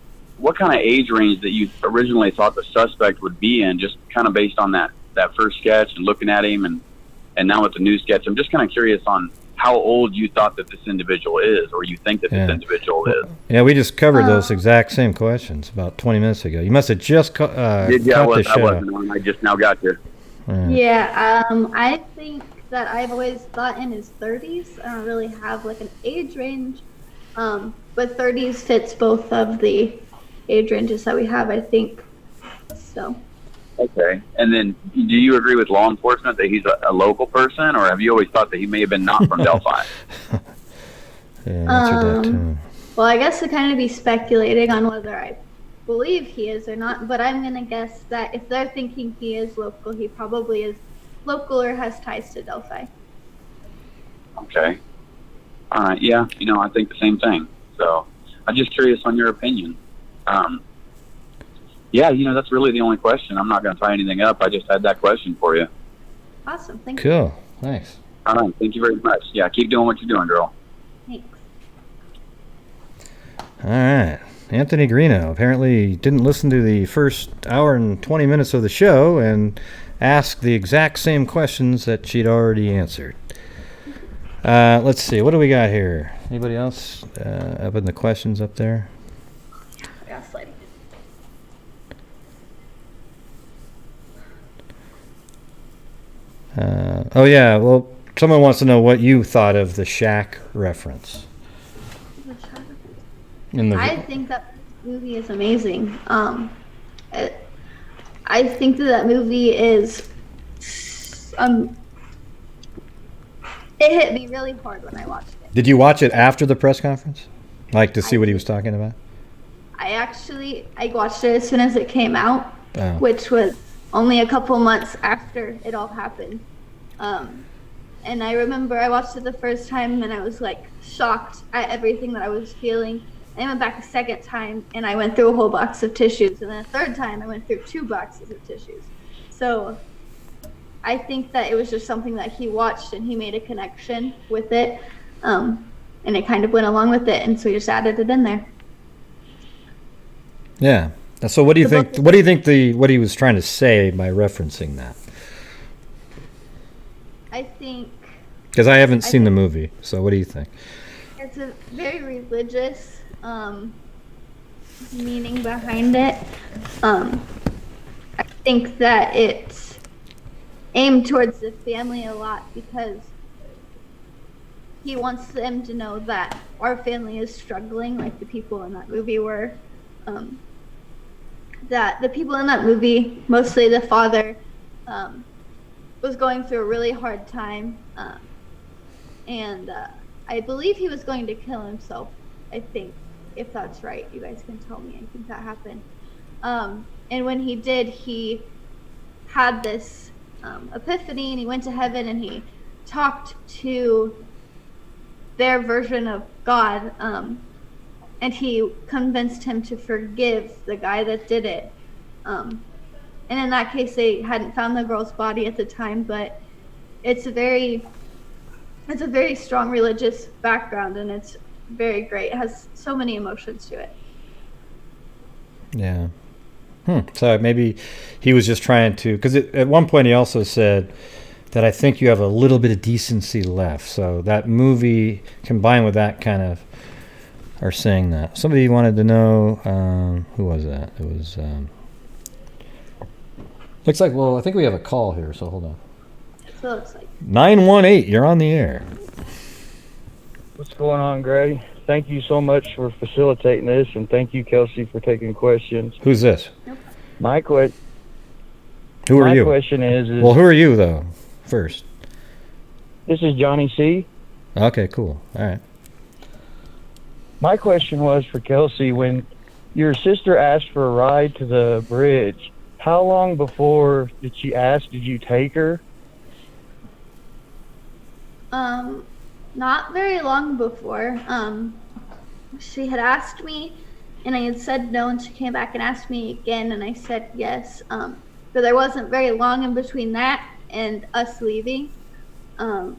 kind of age range that you originally thought the suspect would be in, just kind of based on that first sketch and looking at him and now with the new sketch. I'm just kind of curious on how old you thought that this individual is, or you think that this individual is. Yeah, we just covered those exact same questions about 20 minutes ago. You must have just caught the show. I wasn't on. I just now got you. Yeah, I think that I've always thought in his 30s. I don't really have like an age range, but 30s fits both of the age ranges that we have, I think. So. Okay. And then, do you agree with law enforcement that he's a local person, or have you always thought that he may have been not from Delphi? Yeah, answered that too. Well, I guess to kind of be speculating on whether I believe he is or not, but I'm going to guess that if they're thinking he is local, he probably is local or has ties to Delphi. Okay. All right. Yeah. I think the same thing. So I'm just curious on your opinion. Yeah, that's really the only question. I'm not going to tie anything up. I just had that question for you. Awesome. Thank you. Cool. Nice. All right. Thank you very much. Yeah, keep doing what you're doing, girl. Thanks. All right. Anthony Greeno apparently didn't listen to the first hour and 20 minutes of the show and asked the exact same questions that she'd already answered. Let's see. What do we got here? Anybody else up in the questions up there? Yeah, sliding. Oh, yeah. Well, someone wants to know what you thought of the Shack reference. I think that movie is amazing. I think that movie is it hit me really hard when I watched it. Did you watch it after the press conference? Like to see what he was talking about? I watched it as soon as it came out, which was only a couple months after it all happened. And I remember I watched it the first time and I was like shocked at everything that I was feeling. I went back a second time and I went through a whole box of tissues, and then a third time I went through 2 boxes of tissues. So I think that it was just something that he watched and he made a connection with it, and it kind of went along with it, and so he just added it in there. Yeah. So what do you think? What do you think what he was trying to say by referencing that? I think because I haven't seen the movie, so what do you think? It's a very religious meaning behind it. I think that it's aimed towards the family a lot because he wants them to know that our family is struggling, like the people in that movie were. That the people in that movie, mostly the father, was going through a really hard time, and I believe he was going to kill himself. I think, if that's right, you guys can tell me. I think that happened. And when he did, he had this epiphany, and he went to heaven, and he talked to their version of God, and he convinced him to forgive the guy that did it. And in that case, they hadn't found the girl's body at the time, but it's a very strong religious background, and it's very great. It has so many emotions to it. Yeah. So maybe he was just trying to, because at one point he also said that I think you have a little bit of decency left. So that movie combined with that kind of are saying that. Somebody wanted to know, who was that? It was, looks like, well, I think we have a call here, so hold on. So it looks like 918, you're on the air. What's going on, Gray? Thank you so much for facilitating this, and thank you, Kelsey, for taking questions. Who's this? Who are you? My question is... Well, who are you, though, first? This is Johnny C. Okay, cool. All right. My question was for Kelsey. When your sister asked for a ride to the bridge, how long before did she ask, did you take her? Not very long before. She had asked me, and I had said no, and she came back and asked me again, and I said yes. But there wasn't very long in between that and us leaving. Yeah,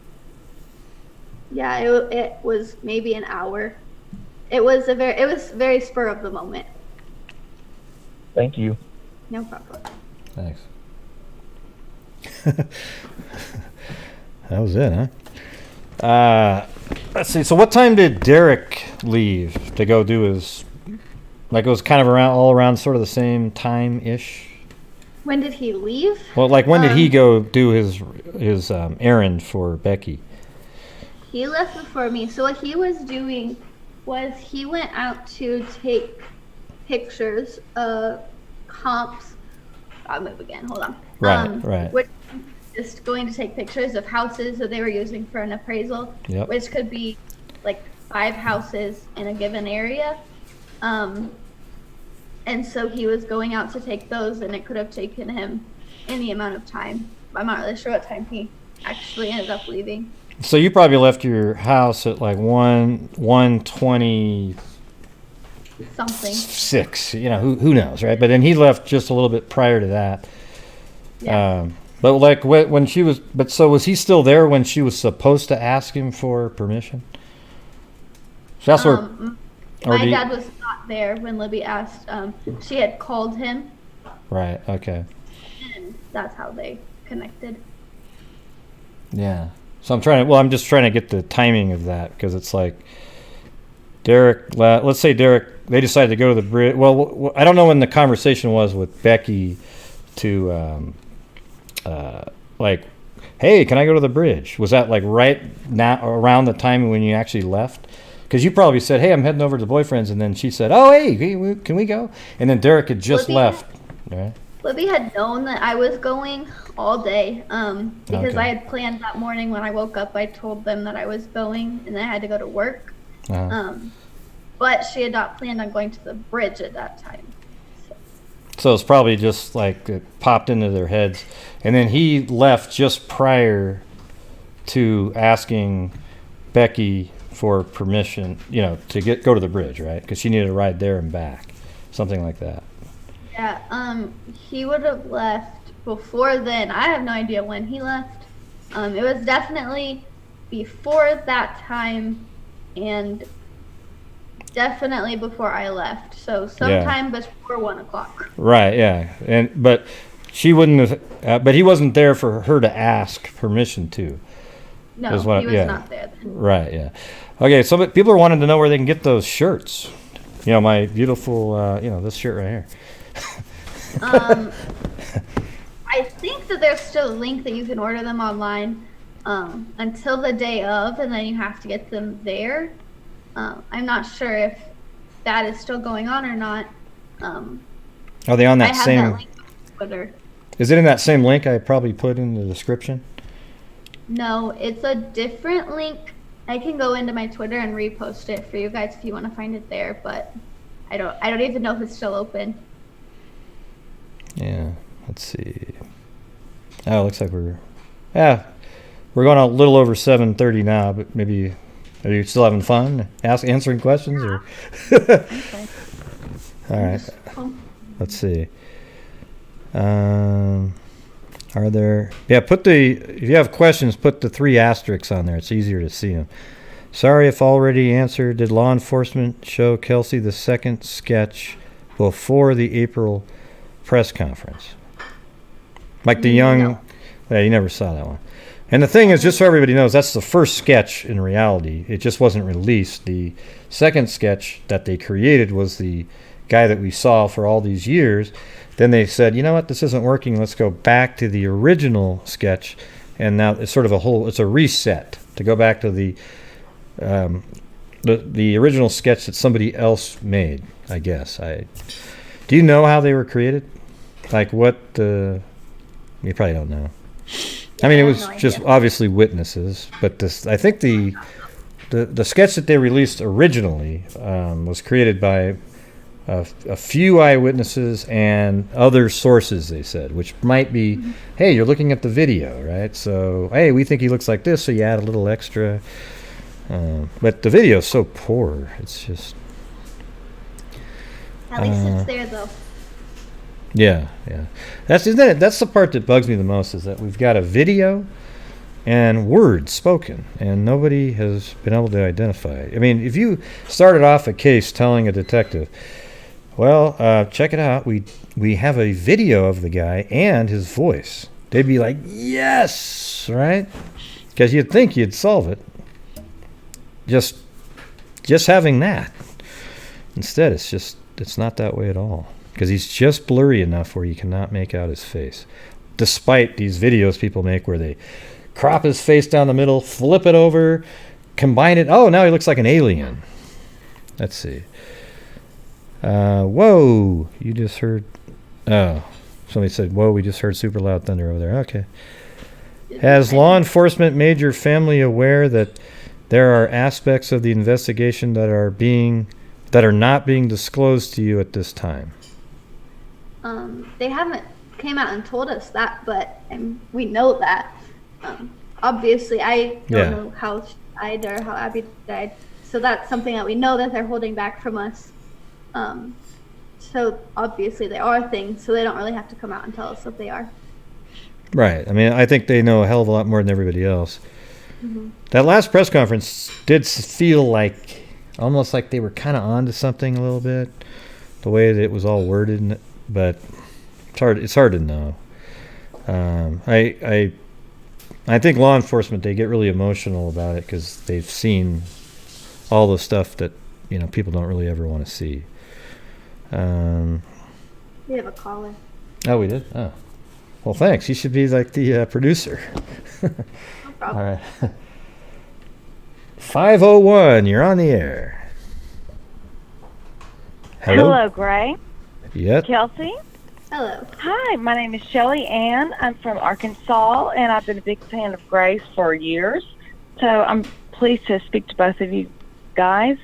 it was maybe an hour. It was very spur of the moment. Thank you. No problem. Thanks. That was it, huh? Let's see. So what time did Derek leave to go do his, like it was kind of all around sort of the same time-ish? When did he leave? Well, like when did he go do his errand for Becky? He left before me. So what he was doing was he went out to take pictures of comps I'll move again. Hold on. Right. Which just going to take pictures of houses that they were using for an appraisal, Yep. which could be like 5 houses in a given area. And so he was going out to take those, and it could have taken him any amount of time. I'm not really sure what time he actually ended up leaving. So you probably left your house at like 1:26. Something. You know, who knows, right? But then he left just a little bit prior to that. Yeah. But like when she was, but so was he still there when she was supposed to ask him for permission? So that's where. My dad was not there when Libby asked. She had called him. Right. Okay. And that's how they connected. Yeah. So I'm just trying to get the timing of that, because it's like Derek. Let's say Derek. They decided to go to the bridge. Well, I don't know when the conversation was with Becky to like, hey, can I go to the bridge? Was that like right now around the time when you actually left? Because you probably said, hey, I'm heading over to the boyfriend's, and then she said, oh, hey, can we go? And then Derek had just left. Right? Libby had known that I was going all day because Okay. I had planned that morning when I woke up. I told them that I was going and I had to go to work. But she had not planned on going to the bridge at that time. So it's probably just like it popped into their heads. And then he left just prior to asking Becky for permission, to go to the bridge, right? Because she needed a ride there and back, something like that. Yeah, he would have left before then. I have no idea when he left. It was definitely before that time and definitely before I left. So sometime before 1 o'clock. Right, yeah. But she wouldn't have, but he wasn't there for her to ask permission to. No, he was not there then. Right, yeah. Okay, so people are wanting to know where they can get those shirts. My beautiful, this shirt right here. I think that there's still a link that you can order them online until the day of, and then you have to get them there. I'm not sure if that is still going on or not. Are they on that same? That link on Twitter. Is it in that same link I probably put in the description? No, it's a different link. I can go into my Twitter and repost it for you guys if you want to find it there, but I don't even know if it's still open. Yeah, let's see. Oh, it looks like we're going a little over 7:30 now, but maybe are you still having fun answering questions or? All right. Let's see. Are there? Yeah, if you have questions, put the 3 asterisks on there. It's easier to see them. Sorry if already answered. Did law enforcement show Kelsey the second sketch before the April press conference? Like the young... No. Yeah, you never saw that one. And the thing is, just so everybody knows, that's the first sketch in reality. It just wasn't released. The second sketch that they created was the guy that we saw for all these years. Then they said, you know what, this isn't working. Let's go back to the original sketch. And now it's sort of it's a reset to go back to the original sketch that somebody else made, I guess. Do you know how they were created? Like what you probably don't know. I mean, it was just obviously witnesses, but I think the sketch that they released originally was created by a few eyewitnesses and other sources, they said, which might be, hey, you're looking at the video, right? So, hey, we think he looks like this, so you add a little extra. But the video is so poor. It's just... At least it's there, though. Yeah. That's the part that bugs me the most, is that we've got a video and words spoken, and nobody has been able to identify it. I mean, if you started off a case telling a detective, well, check it out, we have a video of the guy and his voice, they'd be like, yes, right? Because you'd think you'd solve it. Just having that. Instead, it's not that way at all. Because he's just blurry enough where you cannot make out his face. Despite these videos people make where they crop his face down the middle, flip it over, combine it. Oh, now he looks like an alien. Let's see. Whoa, you just heard. Oh, Somebody said, whoa, we just heard super loud thunder over there. Okay. Has law enforcement made your family aware that there are aspects of the investigation that are not being disclosed to you at this time? They haven't came out and told us that, but we know that. Obviously, I don't know how she died or how Abby died, so that's something that we know that they're holding back from us. So obviously there are things, so they don't really have to come out and tell us what they are. Right. I mean, I think they know a hell of a lot more than everybody else. Mm-hmm. That last press conference did feel like almost like they were kind of onto something a little bit, the way that it was all worded, but it's hard to know. I think law enforcement, they get really emotional about it because they've seen all the stuff that people don't really ever want to see. We have a caller. Oh, we did? Oh. Well, thanks. You should be like the producer. No problem. All right. 501, you're on the air. Hello, Gray. Yep. Kelsey. Hello. Hi, my name is Shelly Ann. I'm from Arkansas, and I've been a big fan of Gray's for years. So I'm pleased to speak to both of you guys.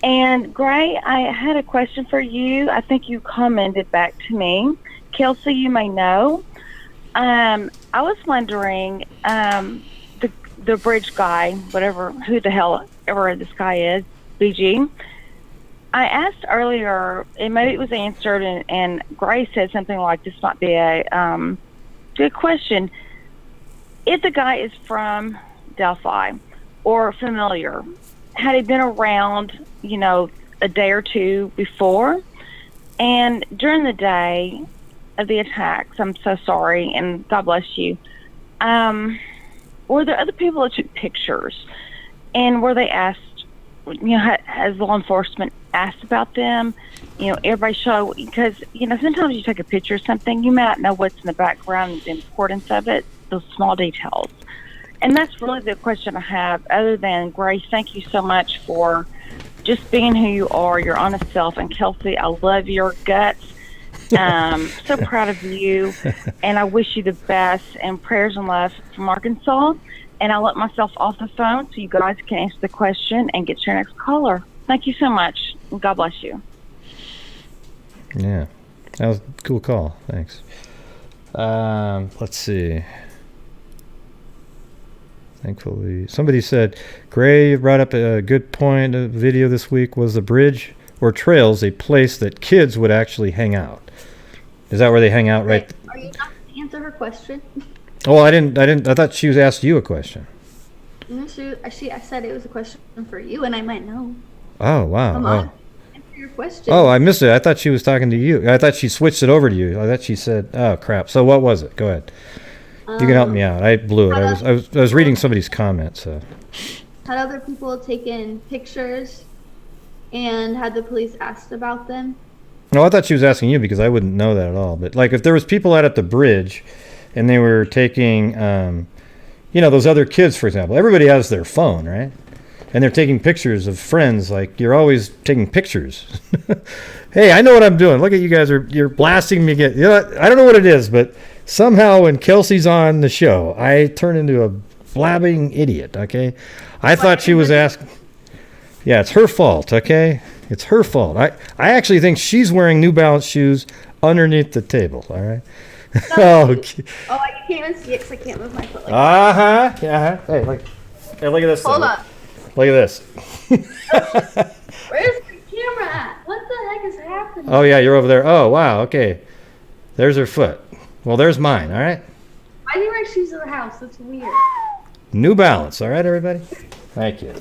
And Gray, I had a question for you. I think you commented back to me. Kelsey, you may know. I was wondering, the bridge guy, who the hell ever this guy is, BG. I asked earlier, and maybe it was answered, and Gray said something like, this might be a good question. If the guy is from Delphi or familiar, had he been around, a day or two before? And during the day of the attacks, I'm so sorry, and God bless you, were there other people that took pictures? And were they asked, has law enforcement asked about them? Everybody show, because, sometimes you take a picture of something, you may not know what's in the background and the importance of it, those small details. And that's really the question I have, other than, Grace, thank you so much for just being who you are, your honest self. And Kelsey, I love your guts. So proud of you. And I wish you the best, and prayers and love from Arkansas. And I'll let myself off the phone so you guys can answer the question and get to your next caller. Thank you so much. God bless you. Yeah, that was a cool call. Thanks. Let's see. Thankfully, somebody said, Gray brought up a good point. A video this week was the bridge or trails, a place that kids would actually hang out. Is that where they hang out? Right. Are you not going to answer her question? Oh, I didn't. I thought she was asked you a question. I said it was a question for you, and I might know. Oh, wow. Come on. Answer your question. Oh, I missed it. I thought she was talking to you. I thought she switched it over to you. I thought she said, oh, crap. So what was it? Go ahead. You can help me out. I blew it. I was reading somebody's comment. So. Had other people taken pictures, and had the police asked about them? No, I thought she was asking you because I wouldn't know that at all. But like, if there was people out at the bridge, and they were taking, those other kids, for example. Everybody has their phone, right? And they're taking pictures of friends. Like, you're always taking pictures. Hey, I know what I'm doing. Look at you guys. You're blasting me again. I don't know what it is, but somehow when Kelsey's on the show, I turn into a blabbing idiot, okay? I thought she was asking. Yeah, it's her fault, okay? It's her fault. I actually think she's wearing New Balance shoes underneath the table, all right? Okay. Oh, I can't even see it because I can't move my foot like that. Yeah. Hey, look at this. Hold on. Look at this. Where's the camera at? What the heck is happening? Oh, yeah, you're over there. Oh, wow, okay. There's her foot. Well, there's mine, all right? Why do you wear shoes in the house? That's weird. New Balance, all right, everybody? Thank you.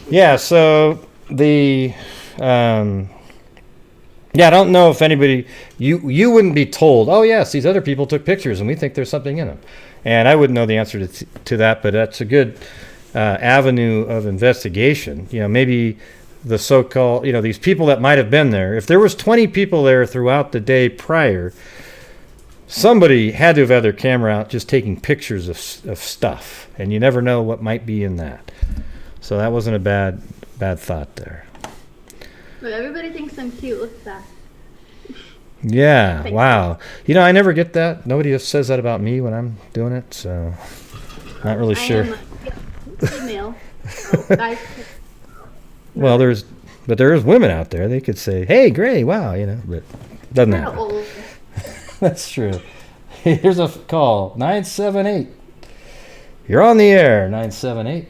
Yeah, so the... Yeah, I don't know if anybody, you wouldn't be told, oh, yes, these other people took pictures and we think there's something in them. And I wouldn't know the answer to that, but that's a good avenue of investigation. Maybe the so-called, these people that might have been there. If there was 20 people there throughout the day prior, somebody had to have had their camera out just taking pictures of stuff. And you never know what might be in that. So that wasn't a bad thought there. But everybody thinks I'm cute. Look at that. Yeah, wow. You know, I never get that. Nobody says that about me when I'm doing it, so not really sure. Female. So guys. Well, there is women out there. They could say, "Hey, Gray, wow," you know, but doesn't happen. Old. That's true. Here's a call, 978. You're on the air, 978.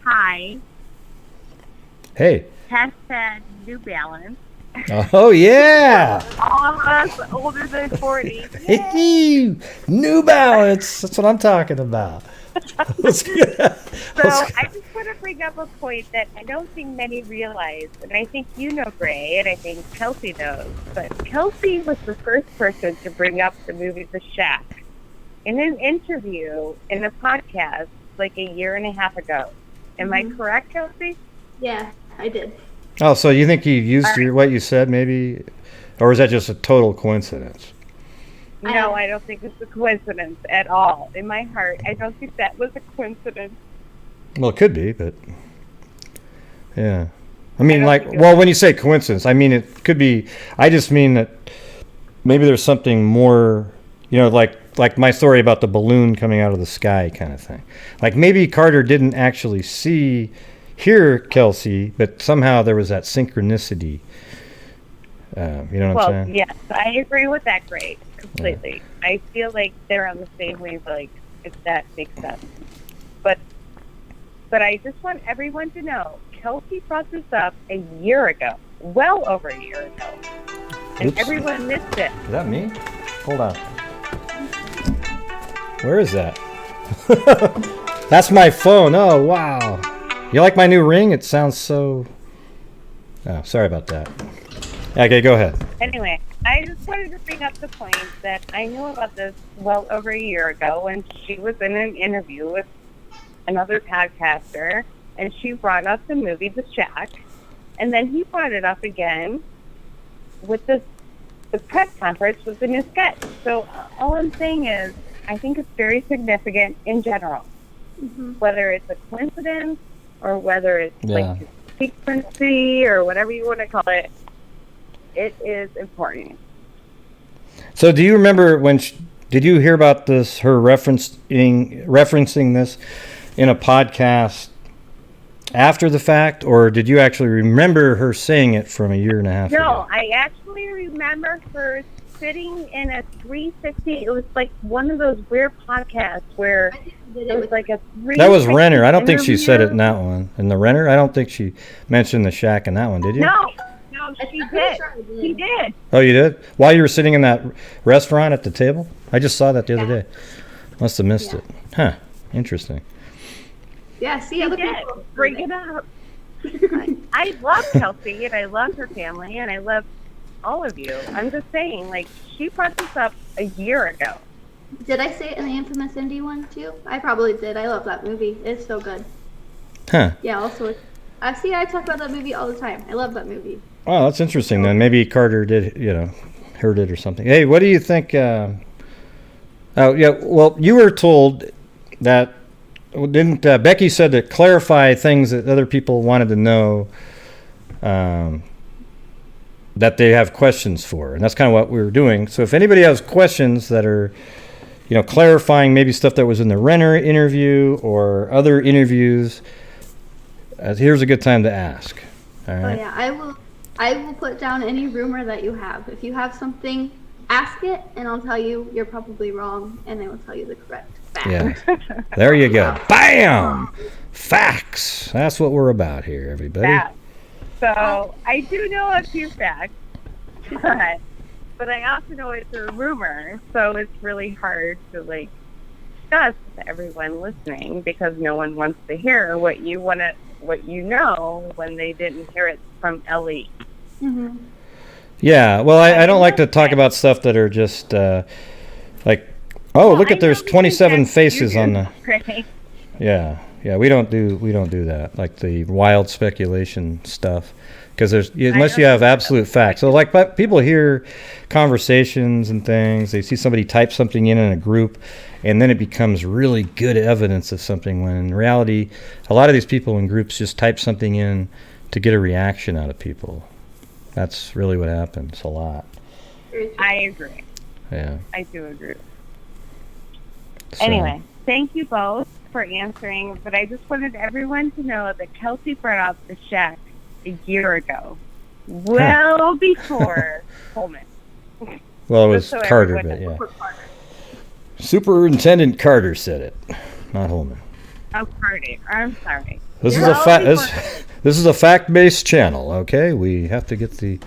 Hi. Hey. Hashtag New Balance. Oh, yeah. All of us older than 40. Hey, New Balance. That's what I'm talking about. So I just want to bring up a point that I don't think many realize, and I think you know, Gray, and I think Kelsey knows, but Kelsey was the first person to bring up the movie The Shack in an interview in a podcast like a year and a half ago. Am I correct, Kelsey? Yeah, I did. Oh, so you think he used what you said, maybe? Or is that just a total coincidence? No, I don't think it's a coincidence at all. In my heart, I don't think that was a coincidence. Well, it could be, but yeah. I mean, when you say coincidence, I mean it could be. I just mean that maybe there's something more, you know, like my story about the balloon coming out of the sky kind of thing. Like maybe Carter didn't actually hear Kelsey, but somehow there was that synchronicity. You know what I'm saying? Yes, I agree with that, Gray, completely. Yeah. I feel like they're on the same wavelength, if that makes sense. But I just want everyone to know, Kelsey brought this up a year ago, well over a year ago, and everyone missed it. Is that me? Hold on. Where is that? That's my phone. Oh, wow. You like my new ring? It sounds so... Oh, sorry about that. Okay, go ahead. Anyway, I just wanted to bring up the point that I knew about this well over a year ago when she was in an interview with another podcaster, and she brought up the movie The Shack, and then he brought it up again with the press conference with the new sketch. So all I'm saying is, I think it's very significant in general, whether it's a coincidence or whether it's like a frequency or whatever you want to call it. It is important. So do you remember did you hear about this, her referencing this in a podcast after the fact, or did you actually remember her saying it from a year and a half ago? No, I actually remember her sitting in a 360. It was like one of those weird podcasts where it was like a 360. That was Renner. I don't think she said it in that one. In the Renner, I don't think she mentioned the Shack in that one, did you? No, she did. She did. Oh, you did? While you were sitting in that restaurant at the table? I just saw that the other day. Must have missed it. Huh. Interesting. Yeah, see, other people bring it up. I love Kelsey, and I love her family, and I love all of you. I'm just saying, like, she brought this up a year ago. Did I say it in the infamous Indie one, too? I probably did. I love that movie. It's so good. Huh. Yeah, also, I talk about that movie all the time. I love that movie. Oh, that's interesting then. Maybe Carter did, heard it or something. Hey, what do you think? Oh, yeah, well, you were told that, didn't Becky said to clarify things that other people wanted to know that they have questions for. And that's kind of what we were doing. So if anybody has questions that are, clarifying maybe stuff that was in the Renner interview or other interviews, here's a good time to ask. All right? Oh, yeah, I will put down any rumor that you have. If you have something, ask it, and I'll tell you you're probably wrong, and I will tell you the correct fact. Yeah. There you go. Bam! Facts. That's what we're about here, everybody. Facts. So I do know a few facts, but I also know it's a rumor, so it's really hard to discuss to everyone listening because no one wants to hear what you know when they didn't hear it from Ellie. Mm-hmm. Yeah, well, I don't like to talk about stuff that are just look at there's 27 faces on the. Right. Yeah, we don't do that, like the wild speculation stuff, because unless you have absolute facts. So but people hear conversations and things, they see somebody type something in a group, and then it becomes really good evidence of something, when in reality a lot of these people in groups just type something in to get a reaction out of people. That's really what happens a lot. I agree. Yeah. I do agree. So- Anyway, thank you both for answering, but I just wanted everyone to know that Kelsey brought up the shack a year ago, well before Coleman. Well, it was So Carter, everyone but yeah. knows. Carter. Superintendent Carter said it, not Holman. Oh, Carter. I'm sorry. This is a this is a fact-based channel. Okay, we have to get the.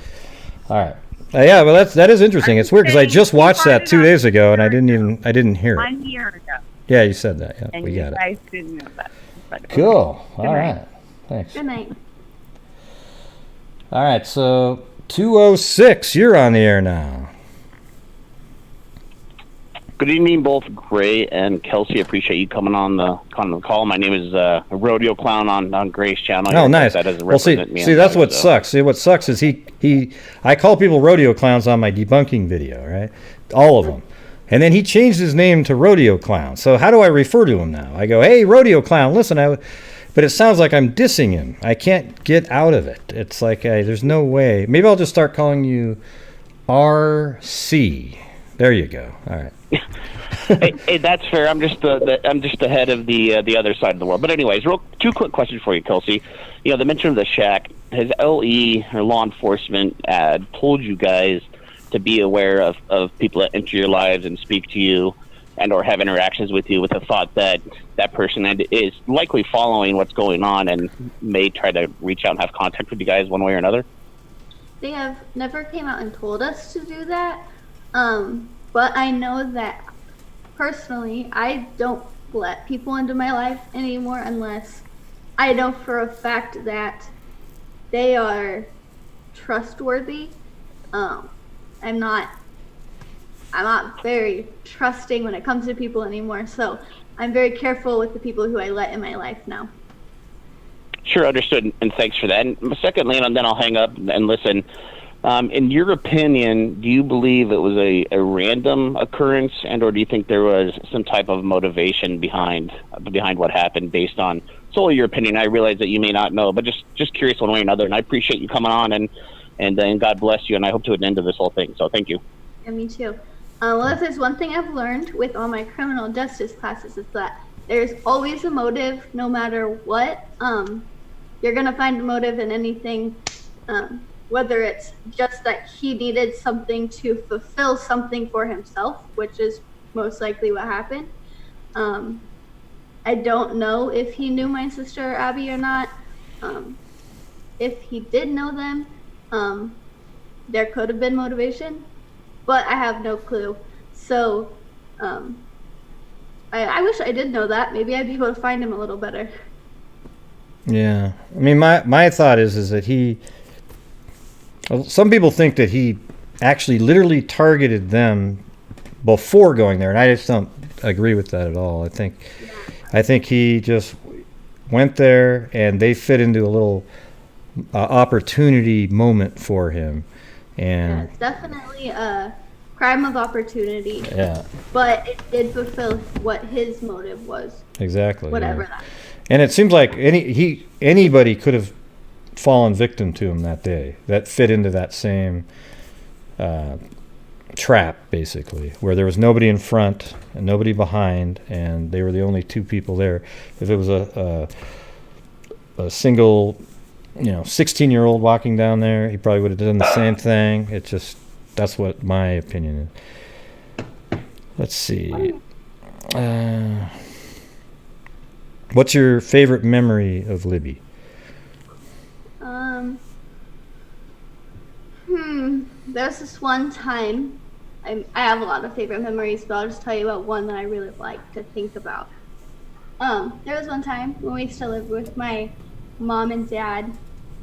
All right. Yeah, well, that is interesting. It's weird because I just watched that 2 days ago and I didn't hear it. 1 year ago. Yeah, you said that. Yeah, And we you got it. guys didn't know that. But Cool. Good All night. right. Thanks. Good night. All right. So 206, you're on the air now. Good evening, both Gray and Kelsey. Appreciate you coming on the call. My name is a rodeo clown on Gray's channel. Oh, here, nice. That doesn't Well, see, represent me. that's what sucks. See, what sucks is I call people rodeo clowns on my debunking video, right? All of them. And then he changed his name to Rodeo Clown. So how do I refer to him now? I go, hey, Rodeo Clown, listen, but it sounds like I'm dissing him. I can't get out of it. It's like, there's no way. Maybe I'll just start calling you RC. There you go. All right. hey, that's fair. I'm just the head of the other side of the world. But anyways, two quick questions for you, Kelsey. You know, the mention of the shack. Has LE or law enforcement told you guys to be aware of people that enter your lives and speak to you and or have interactions with you with the thought that that person is likely following what's going on and may try to reach out and have contact with you guys one way or another? They have never came out and told us to do that. But I know that personally, I don't let people into my life anymore unless I know for a fact that they are trustworthy. I'm not very trusting when it comes to people anymore, so I'm very careful with the people who I let in my life now. Sure, understood, and thanks for that. And secondly, and then I'll hang up and listen. In your opinion, do you believe it was a random occurrence, and or do you think there was some type of motivation behind what happened based on solely your opinion? I realize that you may not know, but just curious one way or another. And I appreciate you coming on, and God bless you, and I hope to an end to this whole thing. So thank you. Yeah, me too. Well, if there's one thing I've learned with all my criminal justice classes, is that there's always a motive, no matter what. You're gonna find a motive in anything. Whether it's just that he needed something to fulfill something for himself, which is most likely what happened. I don't know if he knew my sister Abby or not. If he did know them, there could have been motivation, but I have no clue. So I wish I did know that. Maybe I'd be able to find him a little better. Yeah. I mean, my thought is that some people think that he actually literally targeted them before going there, and I just don't agree with that at all. I think he just went there, and they fit into a little opportunity moment for him. And Yeah, it's definitely a crime of opportunity. Yeah. But it did fulfill what his motive was. Exactly. Whatever yeah. that. And it seems like anybody could have fallen victim to him that day that fit into that same trap, basically, where there was nobody in front and nobody behind, and they were the only two people there. If it was a single 16-year-old walking down there, he probably would have done the same thing. That's what my opinion is. Let's see. What's your favorite memory of Libby? There's this one time, I have a lot of favorite memories, but I'll just tell you about one that I really like to think about. There was one time when we used to live with my mom and dad.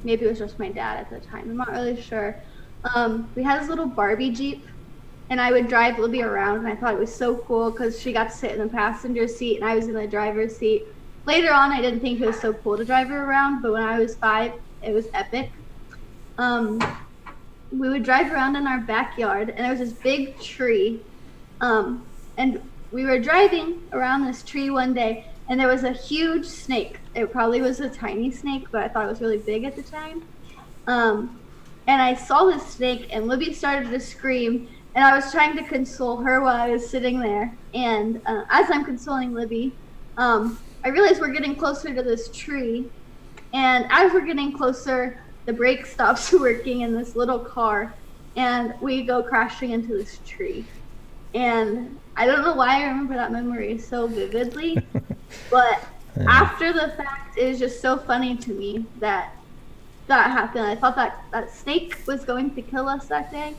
Maybe it was just my dad at the time. I'm not really sure. We had this little Barbie Jeep, and I would drive Libby around, and I thought it was so cool because she got to sit in the passenger seat, and I was in the driver's seat. Later on, I didn't think it was so cool to drive her around, but when I was 5, it was epic. We would drive around in our backyard, and there was this big tree, and we were driving around this tree one day, and there was a huge snake. It probably was a tiny snake, but I thought it was really big at the time. and I saw the snake, and Libby started to scream, and I was trying to console her while I was sitting there. And as I'm consoling Libby, I realized we're getting closer to this tree, and as we're getting closer, the brake stops working in this little car, and we go crashing into this tree. And I don't know why I remember that memory so vividly, but after the fact, it was just so funny to me that that happened. I thought that snake was going to kill us that day.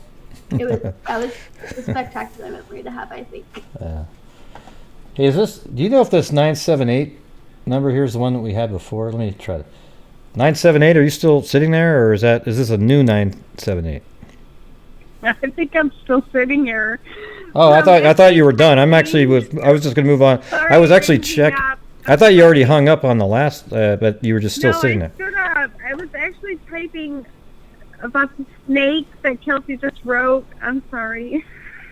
That was a spectacular memory to have, I think. Hey, do you know if this 978 number here is the one that we had before? Let me try to. 978, are you still sitting there, or is this a new 978? I think I'm still sitting here. Oh, I thought you were done. I was just going to move on. I was actually checking. I thought you already hung up on the last, but you were just still sitting there. No, I stood up. I was actually typing about the snake that Kelsey just wrote. I'm sorry.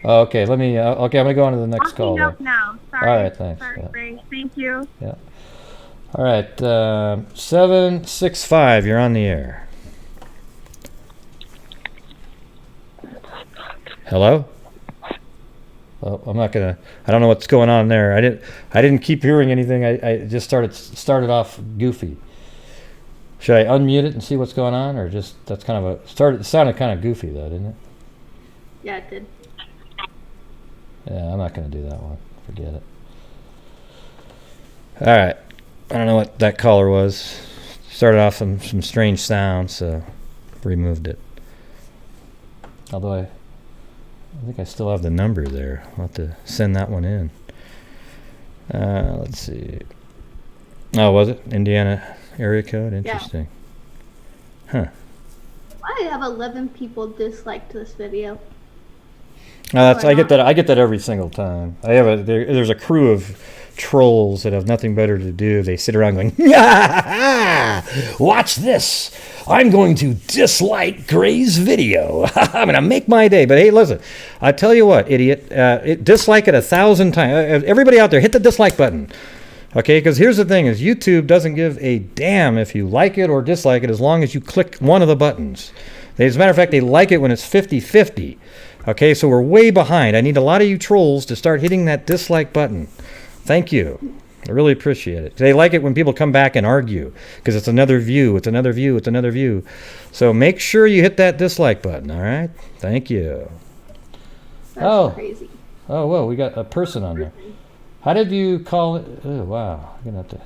Oh, okay. Let me. Okay, I'm gonna go on to the next call. I'll hang up now. Sorry. All right, thanks. Sorry, Yeah. Ray. Thank you. Yeah. All right, 765. You're on the air. Hello. Oh, I'm not gonna. I don't know what's going on there. I didn't keep hearing anything. I just started off goofy. Should I unmute it and see what's going on, or just that's kind of it sounded kind of goofy though, didn't it? Yeah, it did. Yeah, I'm not gonna do that one. Forget it. All right. I don't know what that caller was. Started off some strange sounds, so removed it. Although I think I still have the number there. I'll have to send that one in. Let's see. Oh, was it? Indiana area code? Interesting. Yeah. Huh. Why do I have 11 people disliked this video? I get that every single time. There's a crew of trolls that have nothing better to do. They sit around going, watch this. I'm going to dislike Gray's video. I'm going to make my day. But hey, listen, I tell you what, idiot, dislike it 1,000 times. Everybody out there, hit the dislike button. Okay, because here's the thing, is YouTube doesn't give a damn if you like it or dislike it as long as you click one of the buttons. As a matter of fact, they like it when it's 50-50. Okay, so we're way behind. I need a lot of you trolls to start hitting that dislike button. Thank you. I really appreciate it. They like it when people come back and argue because it's another view, it's another view, it's another view. So make sure you hit that dislike button, all right? Thank you. That's crazy. Oh, whoa, we got a person on there. How did you call it? Oh, wow. I'm going to have to...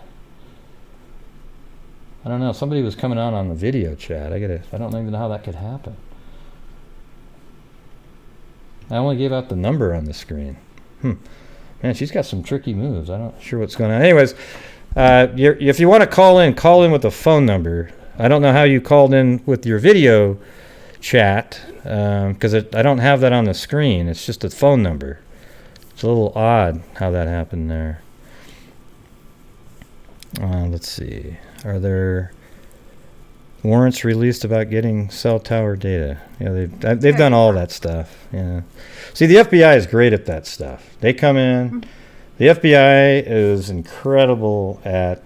I don't know. Somebody was coming on the video chat. I don't even know how that could happen. I only gave out the number on the screen. Man, she's got some tricky moves. I'm not sure what's going on. Anyways, if you want to call in with a phone number. I don't know how you called in with your video chat because I don't have that on the screen. It's just a phone number. It's a little odd how that happened there. Let's see. Are there warrants released about getting cell tower data? Yeah, they've done all that stuff. Yeah. See, the FBI is great at that stuff. They come in. The FBI is incredible at,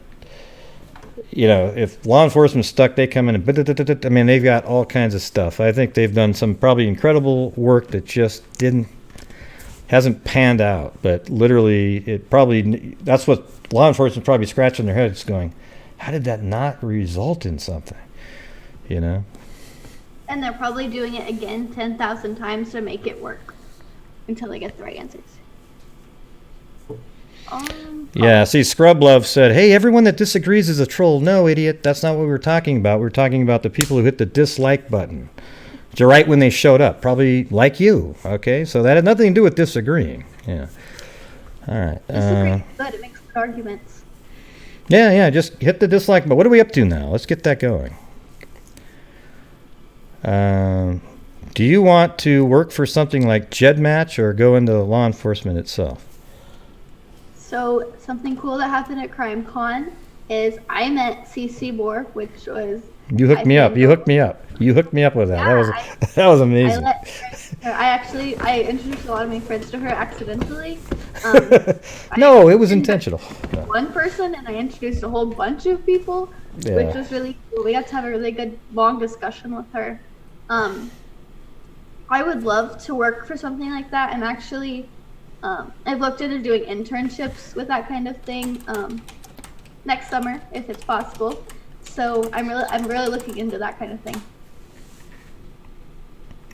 if law enforcement's stuck, they come in and, I mean, they've got all kinds of stuff. I think they've done some probably incredible work that just hasn't panned out. But literally, that's what law enforcement probably scratching their heads going, how did that not result in something? And they're probably doing it again 10,000 times to make it work until they get the right answers. Yeah, see, Scrub Love said, hey, everyone that disagrees is a troll. No, idiot, that's not what we were talking about. We're talking about the people who hit the dislike button. They're right when they showed up, probably like you, okay? So that had nothing to do with disagreeing. Yeah. All right. Disagree, good. It makes good arguments. Yeah, just hit the dislike button. What are we up to now? Let's get that going. Do you want to work for something like JEDmatch or go into law enforcement itself? So something cool that happened at CrimeCon is I met CC Moore, which was... You hooked me up. You hooked me up. You hooked me up with that. Yeah, that was amazing. I introduced a lot of my friends to her accidentally. No, it was intentional. One person, and I introduced a whole bunch of people, which was really cool. We got to have a really good, long discussion with her. I would love to work for something like that. I'm actually, I've looked into doing internships with that kind of thing next summer if it's possible. So I'm really looking into that kind of thing.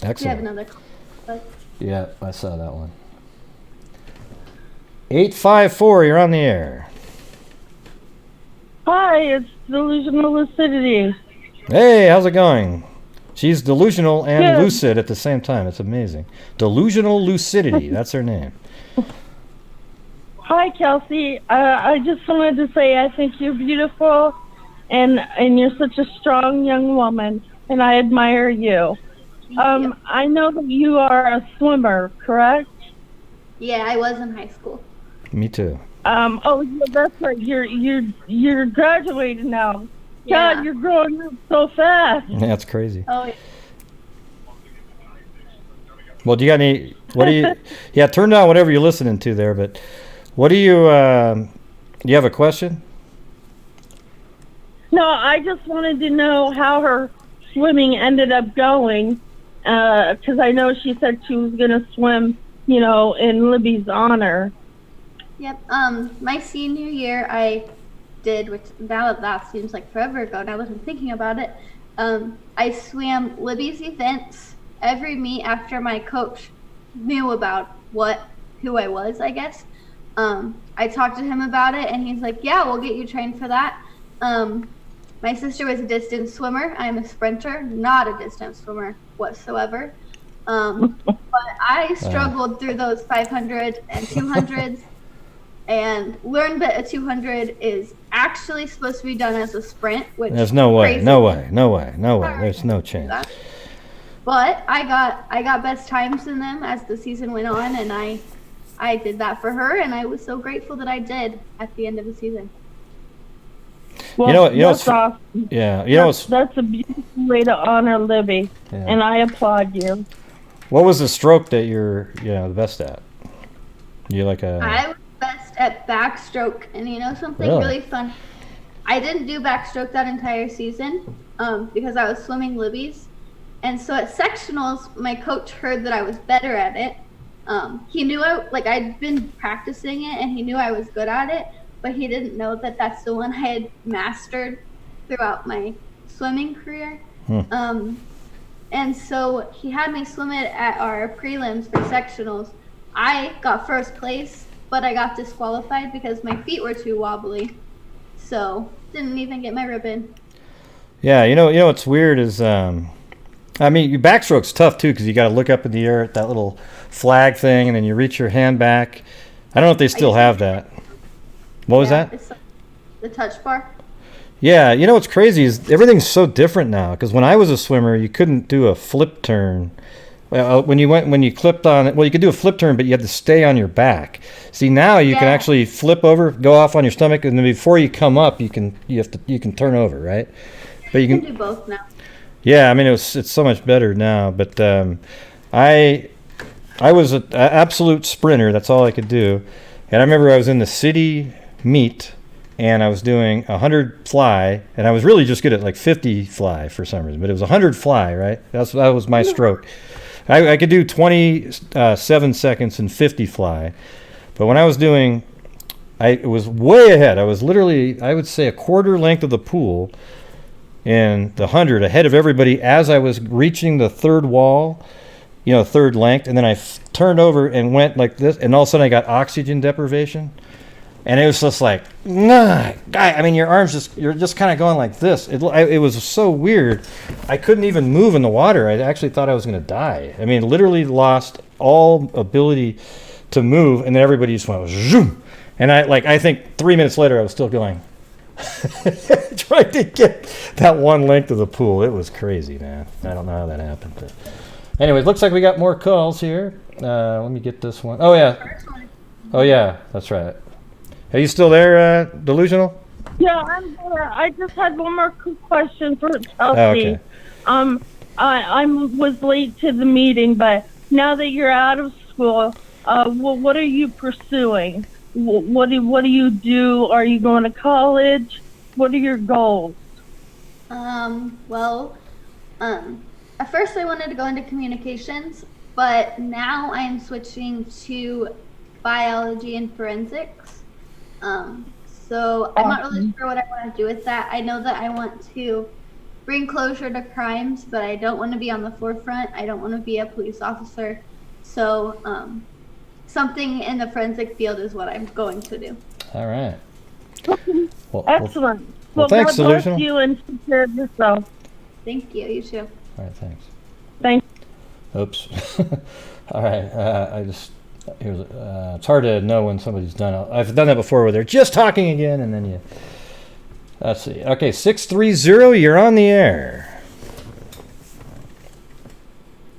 Excellent. Do you have another? Yeah, I saw that one. 854, you're on the air. Hi, it's Delusional Lucidity. Hey, how's it going? She's delusional and Good. lucid at the same time. It's amazing. Delusional Lucidity, that's her name. Hi, Kelsey. I just wanted to say I think you're beautiful, and you're such a strong young woman, and I admire you. I know that you are a swimmer, correct? Yeah, I was in high school. Me too. Oh, yeah, that's right. You're graduated now. Yeah. God, you're growing up so fast. Yeah, that's crazy. Oh, yeah. Well, do you got any, what do you, yeah, turn down whatever you're listening to there, but what do you have a question? No, I just wanted to know how her swimming ended up going, because I know she said she was going to swim, in Libby's honor. Yep. My senior year, I did, which now that seems like forever ago, now that I'm thinking about it, I swam Libby's events every meet after my coach knew about who I was, I guess. I talked to him about it, and he's like, yeah, we'll get you trained for that. My sister was a distance swimmer. I'm a sprinter, not a distance swimmer whatsoever. But I struggled through those 500 and 200s and learned that a 200 is actually supposed to be done as a sprint, which There's no way, crazy. no way. There's no chance. But I got best times in them as the season went on, and I did that for her, and I was so grateful that I did at the end of the season. Well, that's awesome. Yeah, that's a beautiful way to honor Libby, Yeah. and I applaud you. What was the stroke that you're, the best at? You like a? I was best at backstroke, and you know something Really? really fun? I didn't do backstroke that entire season because I was swimming Libby's, and so at sectionals, my coach heard that I was better at it. He knew I'd been practicing it, and he knew I was good at it, but he didn't know that that's the one I had mastered throughout my swimming career. And so he had me swim it at our prelims for sectionals. I got first place, but I got disqualified because my feet were too wobbly. So didn't even get my ribbon. Yeah, what's weird is, your backstroke's tough too because you got to look up in the air at that little flag thing, and then you reach your hand back. I don't know if they still have that. What was that? It's the touch bar. Yeah, what's crazy is everything's so different now. Because when I was a swimmer, you couldn't do a flip turn. When you clipped on it, well, you could do a flip turn, but you had to stay on your back. See, now you can actually flip over, go off on your stomach, and then before you come up, you can turn over, right? But you can do both now. Yeah, it's so much better now. But I was an absolute sprinter. That's all I could do. And I remember I was in the city meet, and I was doing 100 fly, and I was really just good at like 50 fly for some reason, but it was 100 fly, right? That was my stroke. I could do 27 seconds and 50 fly, but when I was doing, it was way ahead. I was literally, I would say, a quarter length of the pool in the 100 ahead of everybody as I was reaching the third wall, third length, and then I turned over and went like this, and all of a sudden I got oxygen deprivation. And it was just like, nah, guy. Your arms you're just kind of going like this. It was so weird. I couldn't even move in the water. I actually thought I was going to die. Literally lost all ability to move. And then everybody just went zoom. And I think 3 minutes later, I was still going, trying to get that one length of the pool. It was crazy, man. I don't know how that happened. But anyways, looks like we got more calls here. Let me get this one. Oh yeah, that's right. Are you still there, Delusional? Yeah, I'm there. I just had one more quick question for Kelsey. Okay. I was late to the meeting, but now that you're out of school, what are you pursuing? What do you do? Are you going to college? What are your goals? at first I wanted to go into communications, but now I'm switching to biology and forensics. So I'm not really sure what I want to do with that. I know that I want to bring closure to crimes, but I don't want to be on the forefront. I don't want to be a police officer. So something in the forensic field is what I'm going to do. All right. Excellent. Well, thanks, God bless Delusional. you and take care of yourself. Thank you. You too. All right, thanks. Thanks. Oops. All right. It's hard to know when somebody's done it. I've done that before where they're just talking again, and then you. Let's see. Okay, 630, you're on the air.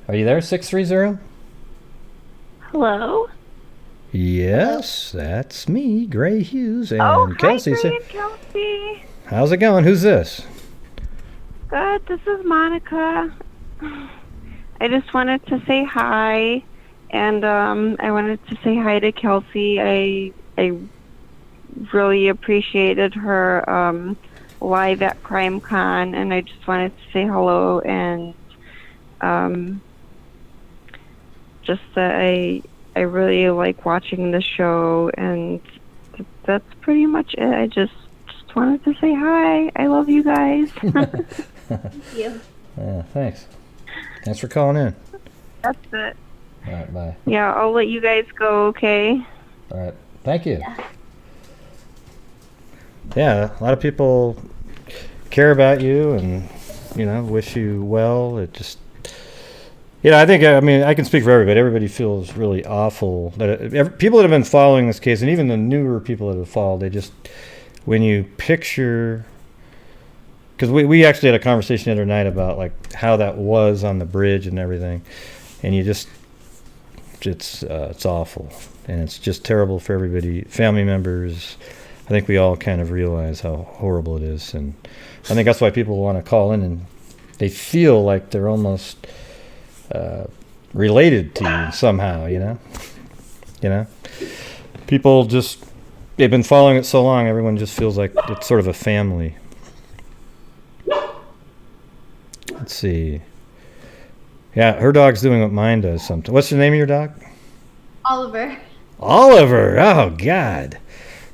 Are you there, 630? Hello. Yes, that's me, Gray Hughes, and Oh, Kelsey. hi, Gray and Kelsey. How's it going? Who's this? Good. This is Monica. I just wanted to say hi, and I wanted to say hi to Kelsey. I really appreciated her live at CrimeCon, and I just wanted to say hello and just that I really like watching the show, and that's pretty much it. I just wanted to say hi. I love you guys. Thank you. Yeah, thanks. Thanks for calling in. That's it. All right, bye. Yeah, I'll let you guys go, okay? All right, thank you. Yeah, a lot of people care about you and, wish you well. It just, I think, I can speak for everybody. Everybody feels really awful. That people that have been following this case, and even the newer people that have followed, they just, when you picture, because we actually had a conversation the other night about like how that was on the bridge and everything, and you just, it's awful, and it's just terrible for everybody, family members. I think we all kind of realize how horrible it is, and I think that's why people want to call in, and they feel like they're almost related to you somehow, People just, they've been following it so long, everyone just feels like it's sort of a family. Let's see. Yeah, her dog's doing what mine does sometimes. What's the name of your dog? Oliver. Oliver! Oh, God.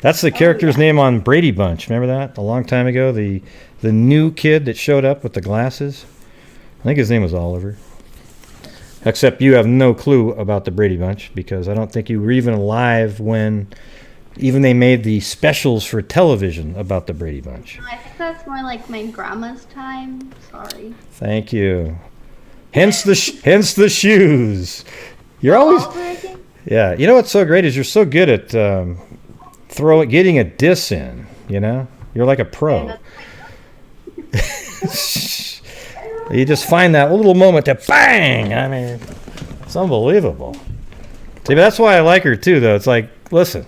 That's the character's name on Brady Bunch. Remember that? A long time ago? The new kid that showed up with the glasses? I think his name was Oliver. Except you have no clue about the Brady Bunch, because I don't think you were even alive when even they made the specials for television about the Brady Bunch. I think that's more like my grandma's time. Sorry. Thank you. Hence the shoes. You're always... Yeah, you know what's so great is you're so good at getting a diss in, You're like a pro. You just find that little moment to bang! I mean, it's unbelievable. See, but that's why I like her too, though. It's like, listen,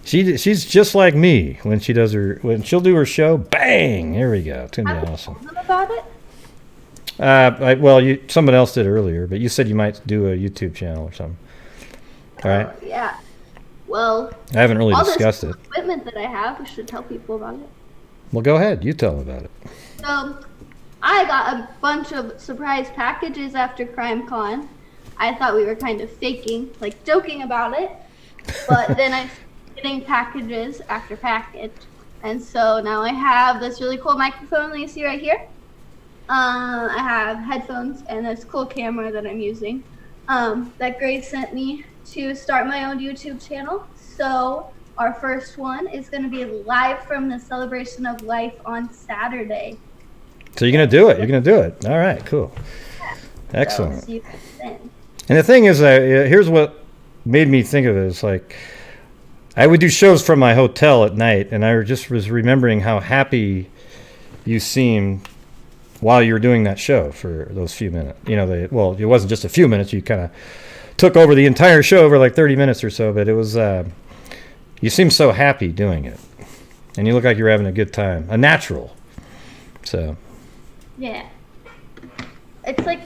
she's just like me when she'll do her show. Bang! Here we go. It's gonna be awesome. About it? Someone else did earlier, but you said you might do a YouTube channel or something. All right. Yeah. Well, I haven't really all discussed this it. equipment that I have, I should tell people about it. Well, go ahead. You tell them about it. So, I got a bunch of surprise packages after CrimeCon. I thought we were kind of faking, like joking about it, but then I started getting packages after package, and so now I have this really cool microphone that you see right here. I have headphones and this cool camera that I'm using that Grace sent me to start my own YouTube channel. So our first one is going to be live from the Celebration of Life on Saturday. So you're going to do it. You're going to do it. All right, cool. Excellent. So see you then. And the thing is, here's what made me think of it. It's like, I would do shows from my hotel at night, and I just was remembering how happy you seemed while you were doing that show for those few minutes. It wasn't just a few minutes. You kind of took over the entire show over like 30 minutes or so, but it was, you seemed so happy doing it. And you look like you were having a good time. A natural. So. Yeah. It's like,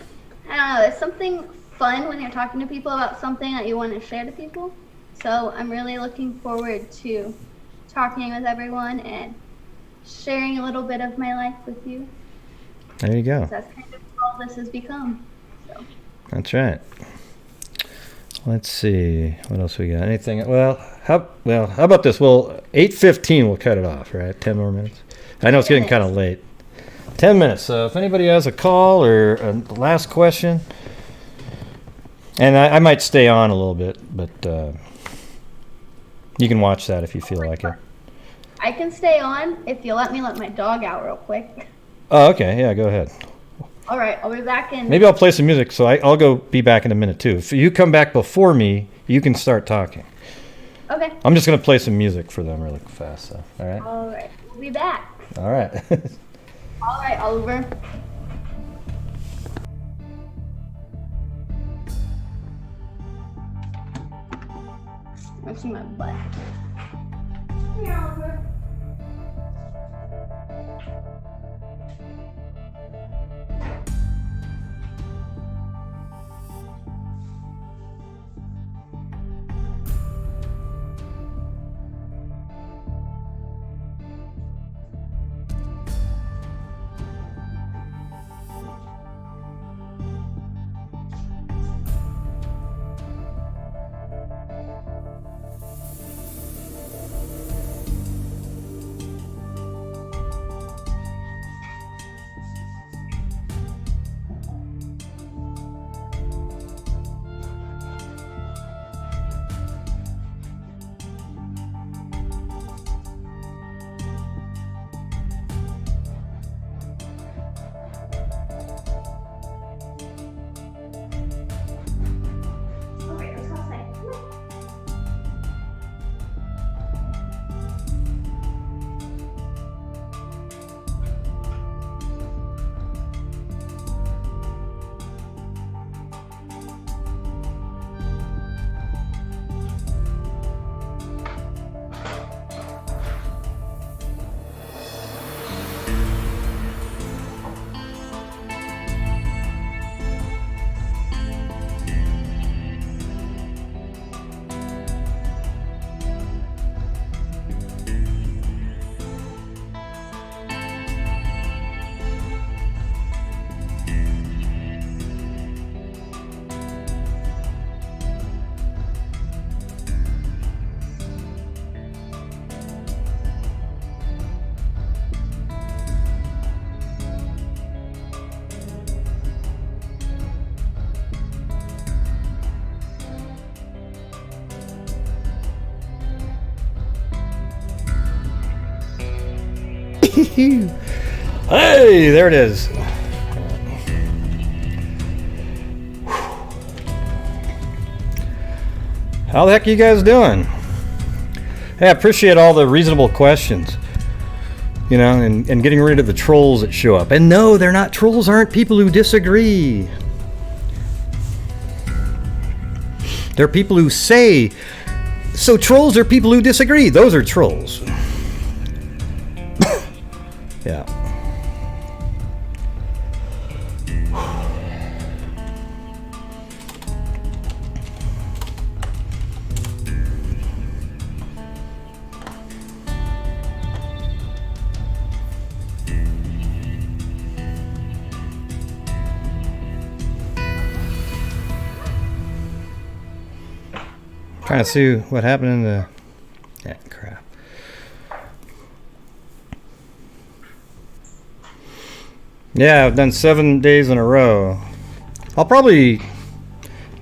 I don't know, it's something fun when you're talking to people about something that you want to share to people. So I'm really looking forward to talking with everyone and sharing a little bit of my life with you. There you go. That's kind of all this has become. So. That's right. Let's see. What else we got? Anything? Well, how about this? Well, 8:15, we'll cut it off, right? 10 more minutes. I know it's getting kind of late. 10 minutes. So if anybody has a call or a last question, and I might stay on a little bit, but you can watch that if you feel like it. I can stay on if you let me let my dog out real quick. Oh, okay. Yeah, go ahead. All right, I'll be back in. Maybe I'll play some music, so I'll go be back in a minute, too. If you come back before me, you can start talking. Okay. I'm just going to play some music for them really fast, so, all right? All right, we'll be back. All right. All right, Oliver. I see my butt. Yeah, Oliver. Hey, there it is. How the heck are you guys doing? Hey, I appreciate all the reasonable questions. You know, and getting rid of the trolls that show up. And no, they're not trolls, aren't people who disagree. They're people who say, so trolls are people who disagree. Those are trolls. Yeah. Trying to see what happened in the... Yeah, crap. Yeah, I've done 7 days in a row. I'll probably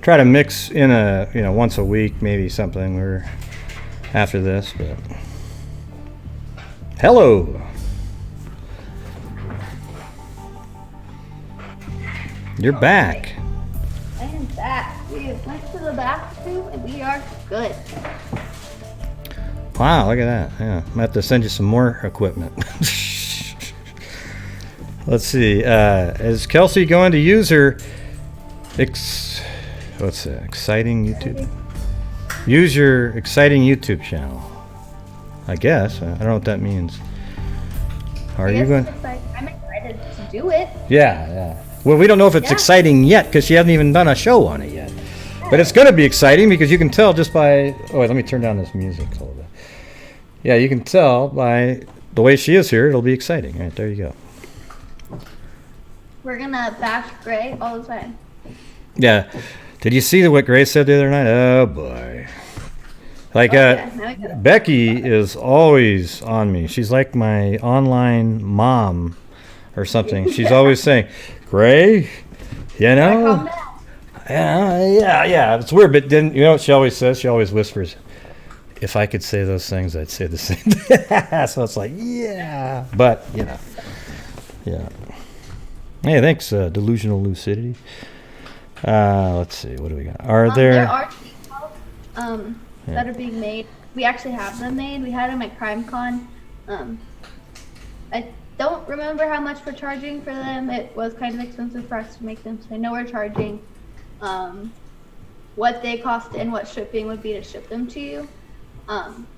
try to mix in once a week, maybe something or after this, but... Hello! You're back. I am back. We went to the bathroom and we are good. Wow, look at that. Yeah, I'm going to have to send you some more equipment. Let's see. Is Kelsey going to use her exciting YouTube? Use your exciting YouTube channel. I guess. I don't know what that means. Are you going? I'm excited to do it. Yeah. Well, we don't know if it's exciting yet because she hasn't even done a show on it yet. But it's going to be exciting because you can tell just by... Oh, wait, let me turn down this music a little bit. Yeah, you can tell by the way she is here. It'll be exciting. All right, there you go. We're gonna bash Gray all the time. Yeah. Did you see what Grace said the other night? Oh boy. Like Becky is always on me. She's like my online mom or something. She's always saying, Gray, you know, yeah. It's weird, but then you know what she always says? She always whispers, if I could say those things, I'd say the same thing. So it's like, yeah. But, you know, yeah. Hey, thanks, Delusional Lucidity. Let's see, what do we got? There are TikToks that are being made. We actually have them made. We had them at CrimeCon. I don't remember how much we're charging for them. It was kind of expensive for us to make them, so I know we're charging what they cost and what shipping would be to ship them to you. I'm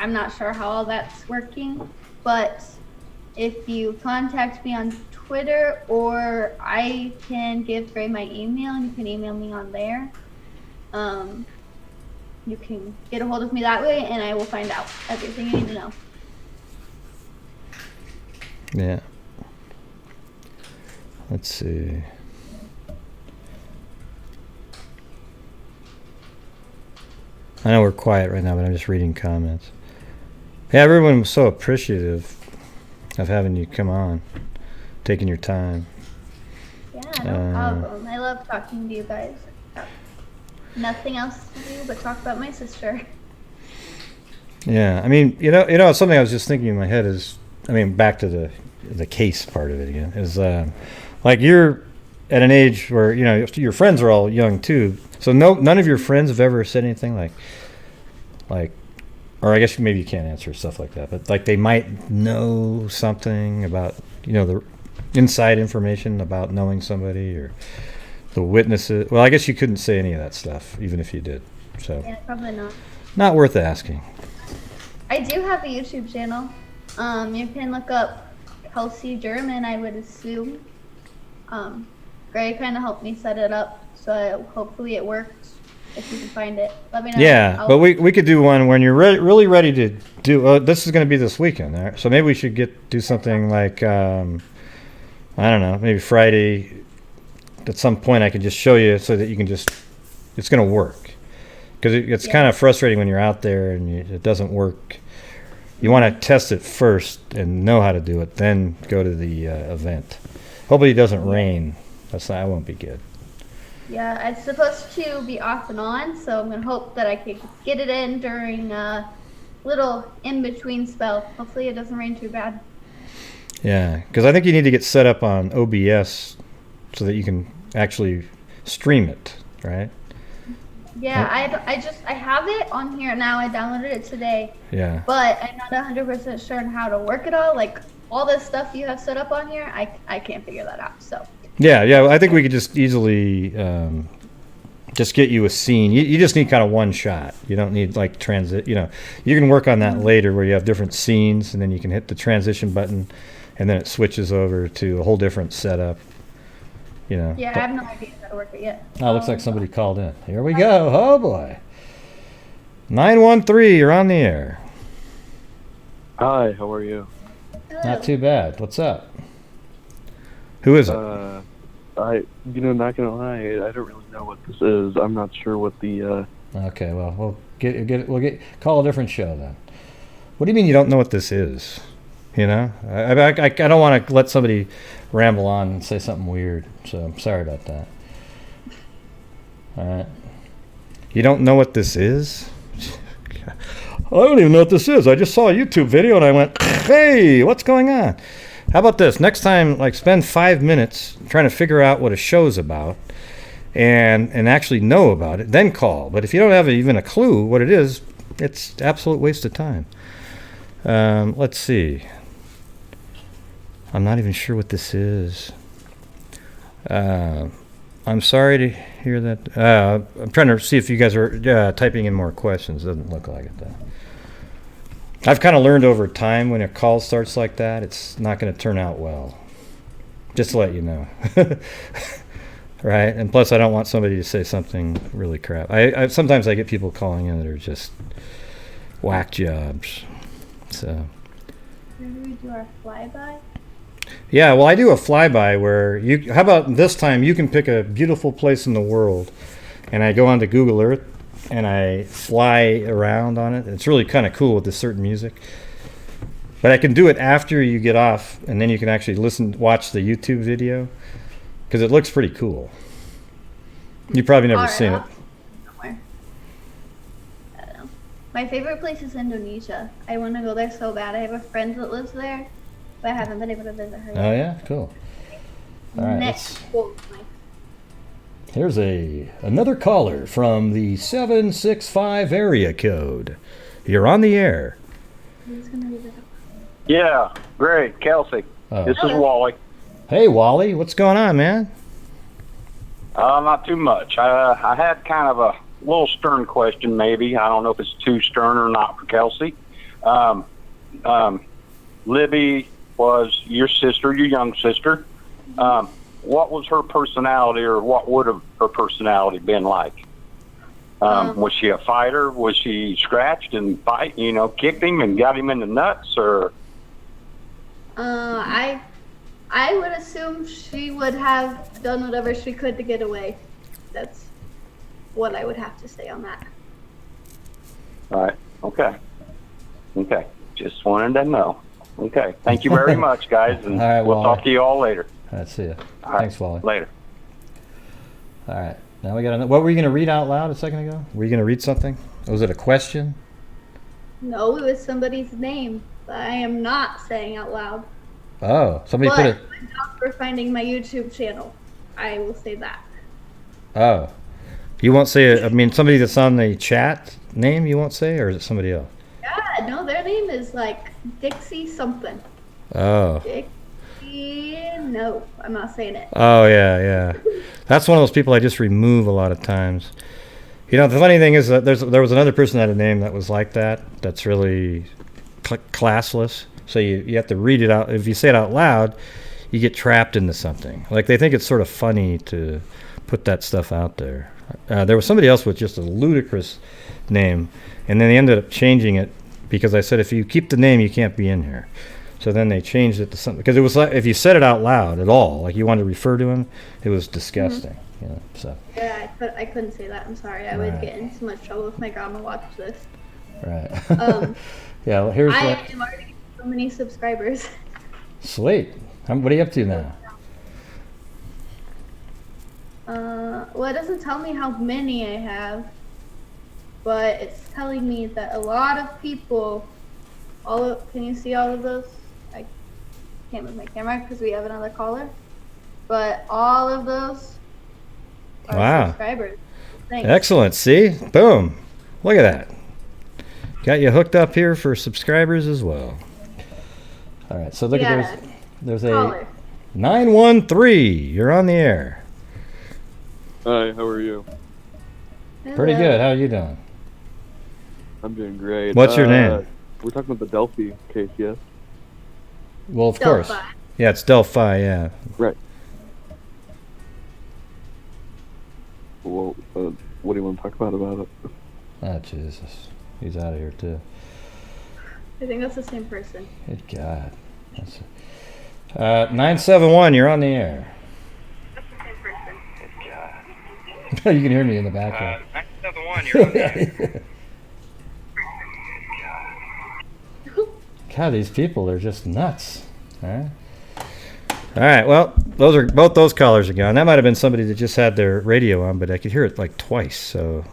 not sure how all that's working, but if you contact me on Twitter, or I can give Gray my email and you can email me on there. You can get a hold of me that way and I will find out everything you need to know. Yeah. Let's see. I know we're quiet right now, but I'm just reading comments. Yeah, everyone was so appreciative of having you come on, taking your time. Yeah, no problem. I love talking to you guys. Nothing else to do but talk about my sister. Yeah, I mean, you know, something I was just thinking in my head is, I mean, back to the case part of it again, is like you're at an age where, you know, your friends are all young too. So none of your friends have ever said anything like, or I guess maybe you can't answer stuff like that, but like they might know something about, you know, the inside information about knowing somebody or the witnesses. Well, I guess you couldn't say any of that stuff, even if you did. So Yeah, probably not. Not worth asking. I do have a YouTube channel. You can look up Kelsey German, I would assume. Gray kind of helped me set it up, so hopefully it works. If you can find it, let me know. Yeah, but we could do one when you're really ready to do. This is going to be this weekend, right? So maybe we should do something like I don't know, maybe Friday. At some point, I can just show you so that you can just. It's going to work, because it's kind of frustrating when you're out there and it doesn't work. You want to test it first and know how to do it, then go to the event. Hopefully, it doesn't rain. That won't be good. Yeah, it's supposed to be off and on, so I'm going to hope that I can get it in during a little in-between spell. Hopefully it doesn't rain too bad. Yeah, because I think you need to get set up on OBS so that you can actually stream it, right? Yeah, I have it on here now. I downloaded it today. Yeah. But I'm not 100% sure on how to work it all. Like, all this stuff you have set up on here, I can't figure that out, so... Yeah. I think we could just easily just get you a scene. You just need kind of one shot. You don't need like transit. You know, you can work on that later where you have different scenes, and then you can hit the transition button, and then it switches over to a whole different setup. You know. Yeah, I have no idea how to work it yet. Oh, looks like somebody called in. Here we go. Oh boy. 913, you're on the air. Hi, how are you? Not too bad. What's up? Who is it? Not gonna lie, I don't really know what this is. I'm not sure what the. Okay, well, we'll call a different show then. What do you mean you don't know what this is? You know, I don't want to let somebody ramble on and say something weird. So I'm sorry about that. All right, you don't know what this is? I don't even know what this is. I just saw a YouTube video and I went, "Hey, what's going on?" How about this? Next time, like, spend 5 minutes trying to figure out what a show's about and actually know about it, then call. But if you don't have even a clue what it is, it's absolute waste of time. Let's see. I'm not even sure what this is. I'm sorry to hear that. I'm trying to see if you guys are typing in more questions. Doesn't look like it, though. I've kind of learned over time when a call starts like that, it's not going to turn out well. Just to let you know. Right? And plus, I don't want somebody to say something really crap. Sometimes I get people calling in that are just whack jobs. So. Maybe we do our flyby? Yeah, well, I do a flyby where you. How about this time? You can pick a beautiful place in the world, and I go onto Google Earth and I fly around on it. It's really kind of cool with this certain music. But I can do it after you get off, and then you can actually watch the YouTube video because it looks pretty cool. You've probably never seen it. Somewhere. I don't know. My favorite place is Indonesia. I want to go there so bad. I have a friend that lives there, but I haven't been able to visit her yet. Oh yeah, cool. All right. Next quote. Here's another caller from the 765 area code. You're on the air. Who's gonna be the Yeah, great, Kelsey. Oh. This is Wally. Hey Wally, what's going on, man? Not too much. I had kind of a little stern question, maybe. I don't know if it's too stern or not for Kelsey. Libby was your sister, your young sister. What was her personality, or what would have her personality been like? Was she a fighter? Was she scratched and kicked him and got him in the nuts, or? I would assume she would have done whatever she could to get away. That's what I would have to say on that. All right. Okay. Just wanted to know. Okay. Thank you very much, guys, and All right, we'll talk to you all later. That's it. All right. Thanks, Wally. Later. All right. Now we got. What were you going to read out loud a second ago? Were you going to read something? Was it a question? No, it was somebody's name that I am not saying out loud. Oh, somebody put it. But not for finding my YouTube channel. I will say that. Oh, you won't say it. I mean, somebody that's on the chat name you won't say, or is it somebody else? Yeah, no, their name is like Dixie something. Oh. Dixie, no, I'm not saying it. Oh yeah. That's one of those people I just remove a lot of times. You know, the funny thing is that there was another person that had a name that was like that. That's really classless. So you have to read it out. If you say it out loud, you get trapped into something. Like they think it's sort of funny to put that stuff out there. There was somebody else with just a ludicrous name, and then they ended up changing it because I said if you keep the name, you can't be in here. So then they changed it to something because it was like if you said it out loud at all, like you wanted to refer to him, it was disgusting. Mm-hmm. You know, so. Yeah, I couldn't say that. I'm sorry. I would get in so much trouble if my grandma watched this. Right. Yeah. Well, here's I what. am already getting so many subscribers. Sweet. What are you up to now? Well, it doesn't tell me how many I have, but it's telling me that a lot of people. Can you see all of those? I can't move my camera because we have another caller. But all of those are subscribers. Thanks. Excellent. See? Boom. Look at that. Got you hooked up here for subscribers as well. All right. So look at there's a 913. You're on the air. Hi, how are you? Pretty good. How are you doing? I'm doing great. What's your name? We're talking about the Delphi case, yes? Well, of course. Yeah, it's Delphi, yeah. Right. Well, what do you want to talk about it? Oh, Jesus. He's out of here, too. I think that's the same person. Good God. 971, you're on the air. That's the same person. Good God. You can hear me in the background. 971, you're on the air. God, these people are just nuts. All right. Well, both those callers are gone. That might have been somebody that just had their radio on, but I could hear it like twice. So,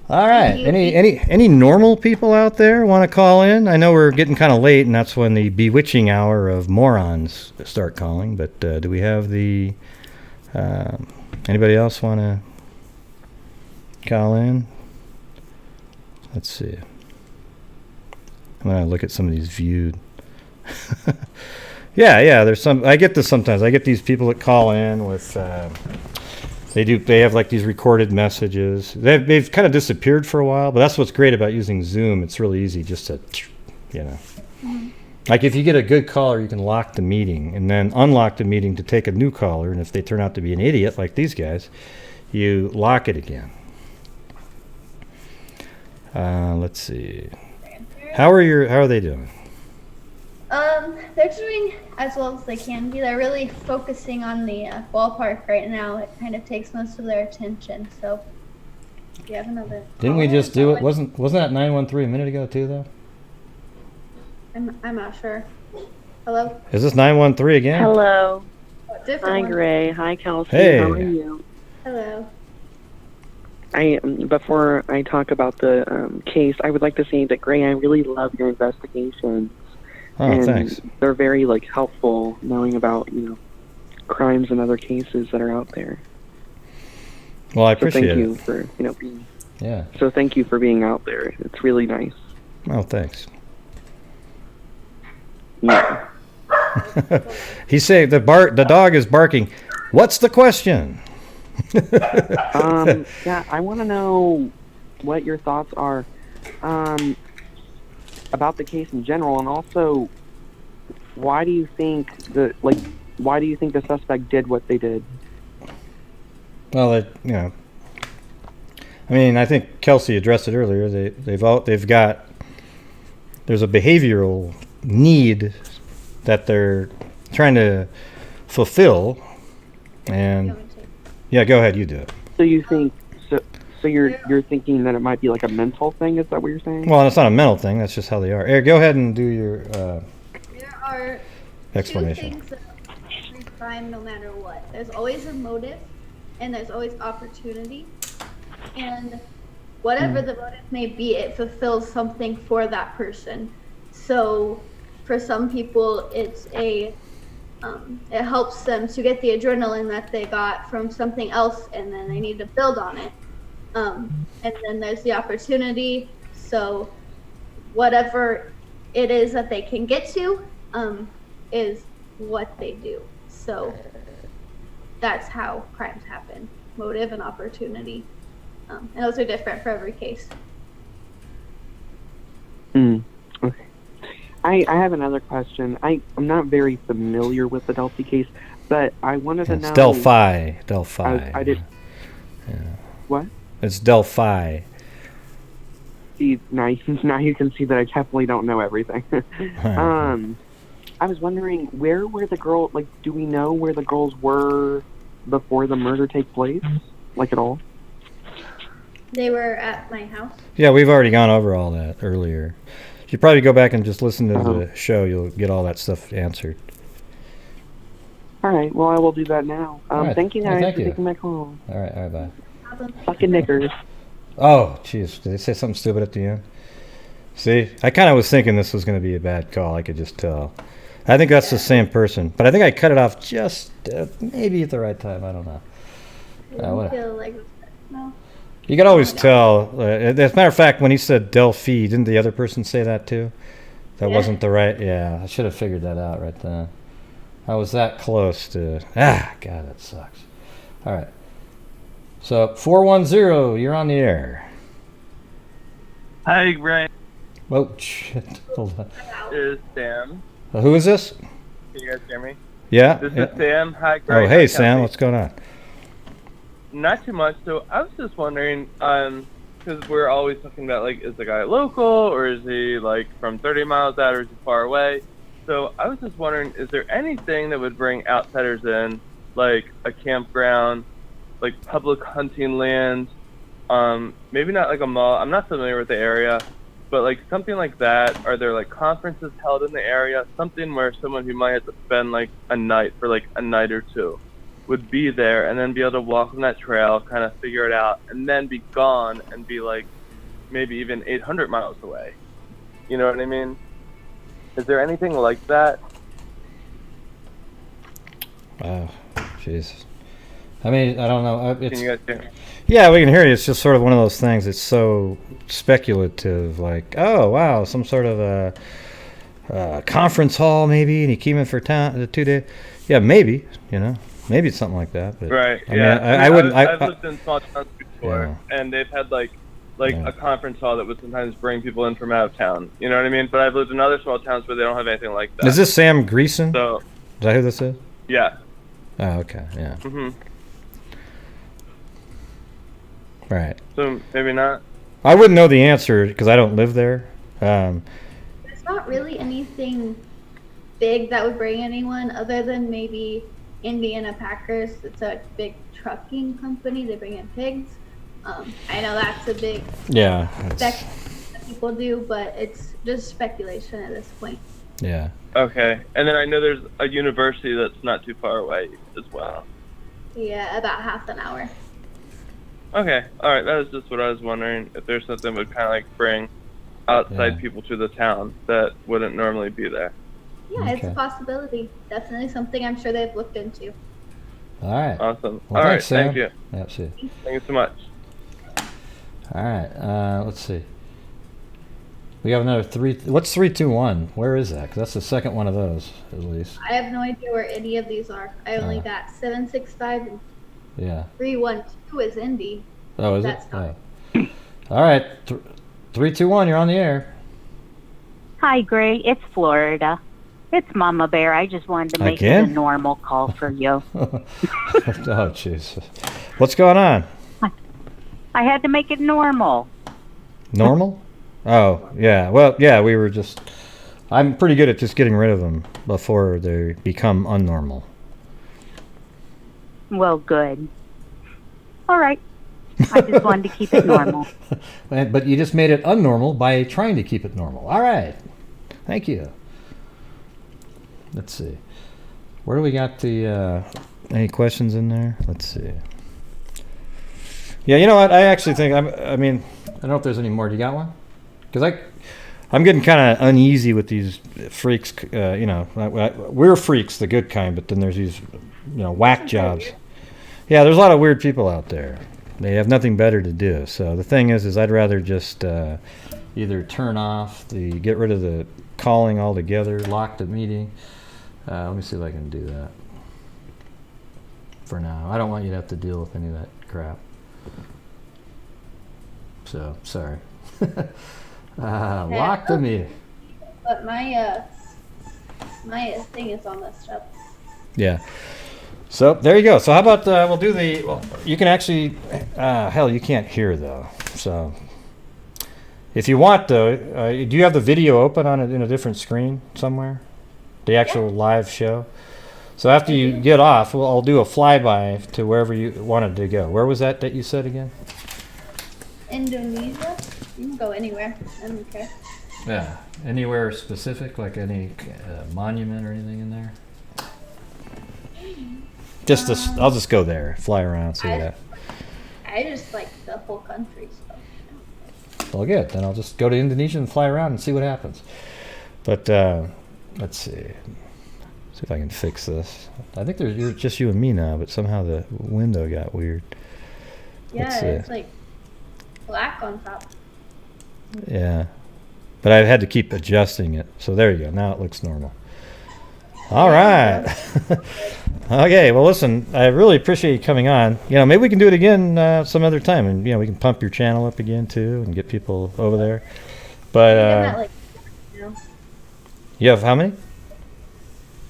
all right. Any normal people out there want to call in? I know we're getting kind of late, and that's when the bewitching hour of morons start calling. But do we have the? Anybody else want to call in? Let's see. I'm gonna look at some of these viewed. yeah. There's some. I get this sometimes. I get these people that call in with. They have like these recorded messages. They've kind of disappeared for a while, but that's what's great about using Zoom. It's really easy just to, Like if you get a good caller, you can lock the meeting and then unlock the meeting to take a new caller. And if they turn out to be an idiot like these guys, you lock it again. Let's see. How are they doing? They're doing as well as they can be. They're really focusing on the ballpark right now. It kind of takes most of their attention. So, do you have another? Didn't we just do it? Wasn't that 913 a minute ago too, though? I'm not sure. Hello? Is this 913 again? Hello. Different Hi, one. Gray. Hi, Kelsey. Hey. How are you? Hello. Before I talk about the case, I would like to say that, Gray, I really love your investigations. Oh, and thanks. They're very helpful knowing about crimes and other cases that are out there. Well, I So appreciate thank you it. for being. Yeah. So thank you for being out there. It's really nice. Oh, thanks. Yeah. He said the dog is barking. What's the question? Yeah, I want to know what your thoughts are about the case in general, and also why do you think the suspect did what they did? Well, I mean, I think Kelsey addressed it earlier. There's a behavioral need that they're trying to fulfill, and yeah, go ahead, you do it. So you think so you're thinking that it might be like a mental thing? Is that what you're saying? Well, it's not a mental thing. That's just how they are. Eric, go ahead and do your There are explanation. two things that every crime, no matter what. There's always a motive, and there's always opportunity. And whatever the motive may be, it fulfills something for that person. So, for some people, it's it helps them to get the adrenaline that they got from something else, and then they need to build on it. And then there's the opportunity. So, whatever it is that they can get to, is what they do. So, that's how crimes happen: motive and opportunity. And those are different for every case. Okay. I have another question. I'm not very familiar with the Delphi case, but I wanted to know. It's Delphi. I did. Yeah. What? It's Delphi. See, now you can see that I definitely don't know everything. I was wondering, where were the girls? Do we know where the girls were before the murder take place? At all? They were at my house. Yeah, we've already gone over all that earlier. If you probably go back and just listen to the show, you'll get all that stuff answered. All right. Well, I will do that now. All right. Thank you guys Thank for you. taking my call. All right, bye. Fucking knickers. Oh, jeez, did they say something stupid at the end? See, I kind of was thinking this was going to be a bad call. I could just tell. I think that's the same person, but I think I cut it off just maybe at the right time. I don't know. Feel like no. You can always tell. As a matter of fact, when he said Delphi, didn't the other person say that too? That wasn't the right. Yeah, I should have figured that out right then. I was that close to. God, that sucks. All right. So 410, you're on the air. Hi, Brian. Oh shit! Hold on. This is Sam. Who is this? Can you guys hear me? Yeah. This yeah. is Sam. Hi, Greg. Oh, hey Hi, Sam, Kelsey. what's going on? Not too much. So I was just wondering, because we're always talking about is the guy local or is he from 30 miles out or is he far away? So I was just wondering, is there anything that would bring outsiders in, like a campground, like public hunting land, maybe not like a mall? I'm not familiar with the area, but something like that. Are there conferences held in the area? Something where someone who might have to spend a night for a night or two would be there and then be able to walk on that trail, kind of figure it out, and then be gone and be maybe even 800 miles away. You know what I mean? Is there anything like that? Wow, jeez. I mean, I don't know. Can you guys hear me? Yeah, we can hear you. It's just sort of one of those things. It's so speculative. Oh wow, some sort of a conference hall maybe, and he came in for the 2 day. Yeah, maybe. Maybe it's something like that. But, Right. I Yeah. mean, I wouldn't. I've lived in small towns before, and they've had a conference hall that would sometimes bring people in from out of town. You know what I mean? But I've lived in other small towns where they don't have anything like that. Is this Sam Greason? So. Is that who this is? Yeah. Oh, okay. Yeah. Mhm. Right. So maybe not. I wouldn't know the answer because I don't live there. There's not really anything big that would bring anyone other than maybe Indiana Packers. It's a big trucking company. They bring in pigs. I know that's a big Yeah. that people do, but it's just speculation at this point. Yeah. Okay. And then I know there's a university that's not too far away as well. Yeah, about half an hour. Okay. All right. That was just what I was wondering, if there's something that would kind of like bring outside people to the town that wouldn't normally be there. Yeah, it's a possibility. Definitely something I'm sure they've looked into. All right. Awesome. Well, All right. thanks, Sam. Thank you. Absolutely. Thank you so much. All right. Let's see. We have another 3. What's 321? Where is that? 'Cause that's the second one of those, at least. I have no idea where any of these are. I only got 765 and Yeah. 312 is Indy. Oh, is That's it? Oh. All right. 321, you're on the air. Hi, Gray. It's Florida. It's Mama Bear. I just wanted to make it a Again? normal call for you. Oh, jeez. What's going on? I had to make it normal. Normal? Oh, yeah. Well, yeah, we were just... I'm pretty good at just getting rid of them before they become unnormal. Well, good. All right. I just wanted to keep it normal. But you just made it unnormal by trying to keep it normal. All right. Thank you. Let's see. Where do we got the... any questions in there? Let's see. Yeah, you know what? I actually think... I mean, I don't know if there's any more. Do you got one? Because I'm getting kind of uneasy with these freaks. You know, we're freaks, the good kind, but then there's these, you know, whack jobs. Yeah, there's a lot of weird people out there. They have nothing better to do. So the thing is I'd rather just either turn off get rid of the calling altogether, lock the meeting. Let me see if I can do that. For now, I don't want you to have to deal with any of that crap. So sorry. Lock the meeting. But my thing is all messed up. Yeah. So there you go. So how about we'll do the... Well, you can actually... hell, you can't hear, though. So if you want, though, do you have the video open on it in a different screen somewhere? The actual live show? So after you get off, I'll do a flyby to wherever you wanted to go. Where was that you said again? Indonesia? You can go anywhere. I don't care. Yeah. Anywhere specific, like any monument or anything in there? I'll just go there, fly around, see that. I just like the whole country, so. Well, good. Then I'll just go to Indonesia and fly around and see what happens. But let's see. See if I can fix this. I think there's just you and me now, but somehow the window got weird. Yeah, it's like black on top. Yeah. But I've had to keep adjusting it. So there you go. Now it looks normal. All right. Okay. Well, listen, I really appreciate you coming on. You know, maybe we can do it again some other time, and you know, we can pump your channel up again too, and get people over there. But you have how many?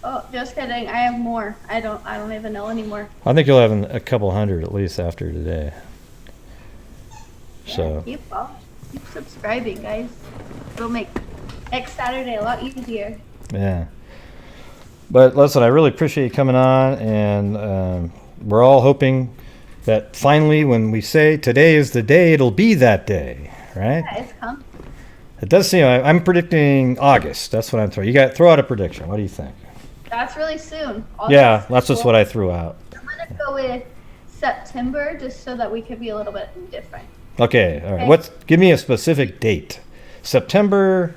Oh, just kidding. I have more. I don't even know anymore. I think you'll have a couple hundred at least after today. Yeah, So. keep subscribing, guys. It'll make next Saturday a lot easier. Yeah. But listen, I really appreciate you coming on, and we're all hoping that finally, when we say today is the day, it'll be that day, right? Yeah, it's coming. It does seem. I'm predicting August. That's what I'm throwing. Throw out a prediction. What do you think? That's really soon. Yeah, that's just what I threw out. I'm gonna go with September, just so that we could be a little bit different. Okay, all right. Give me a specific date. September.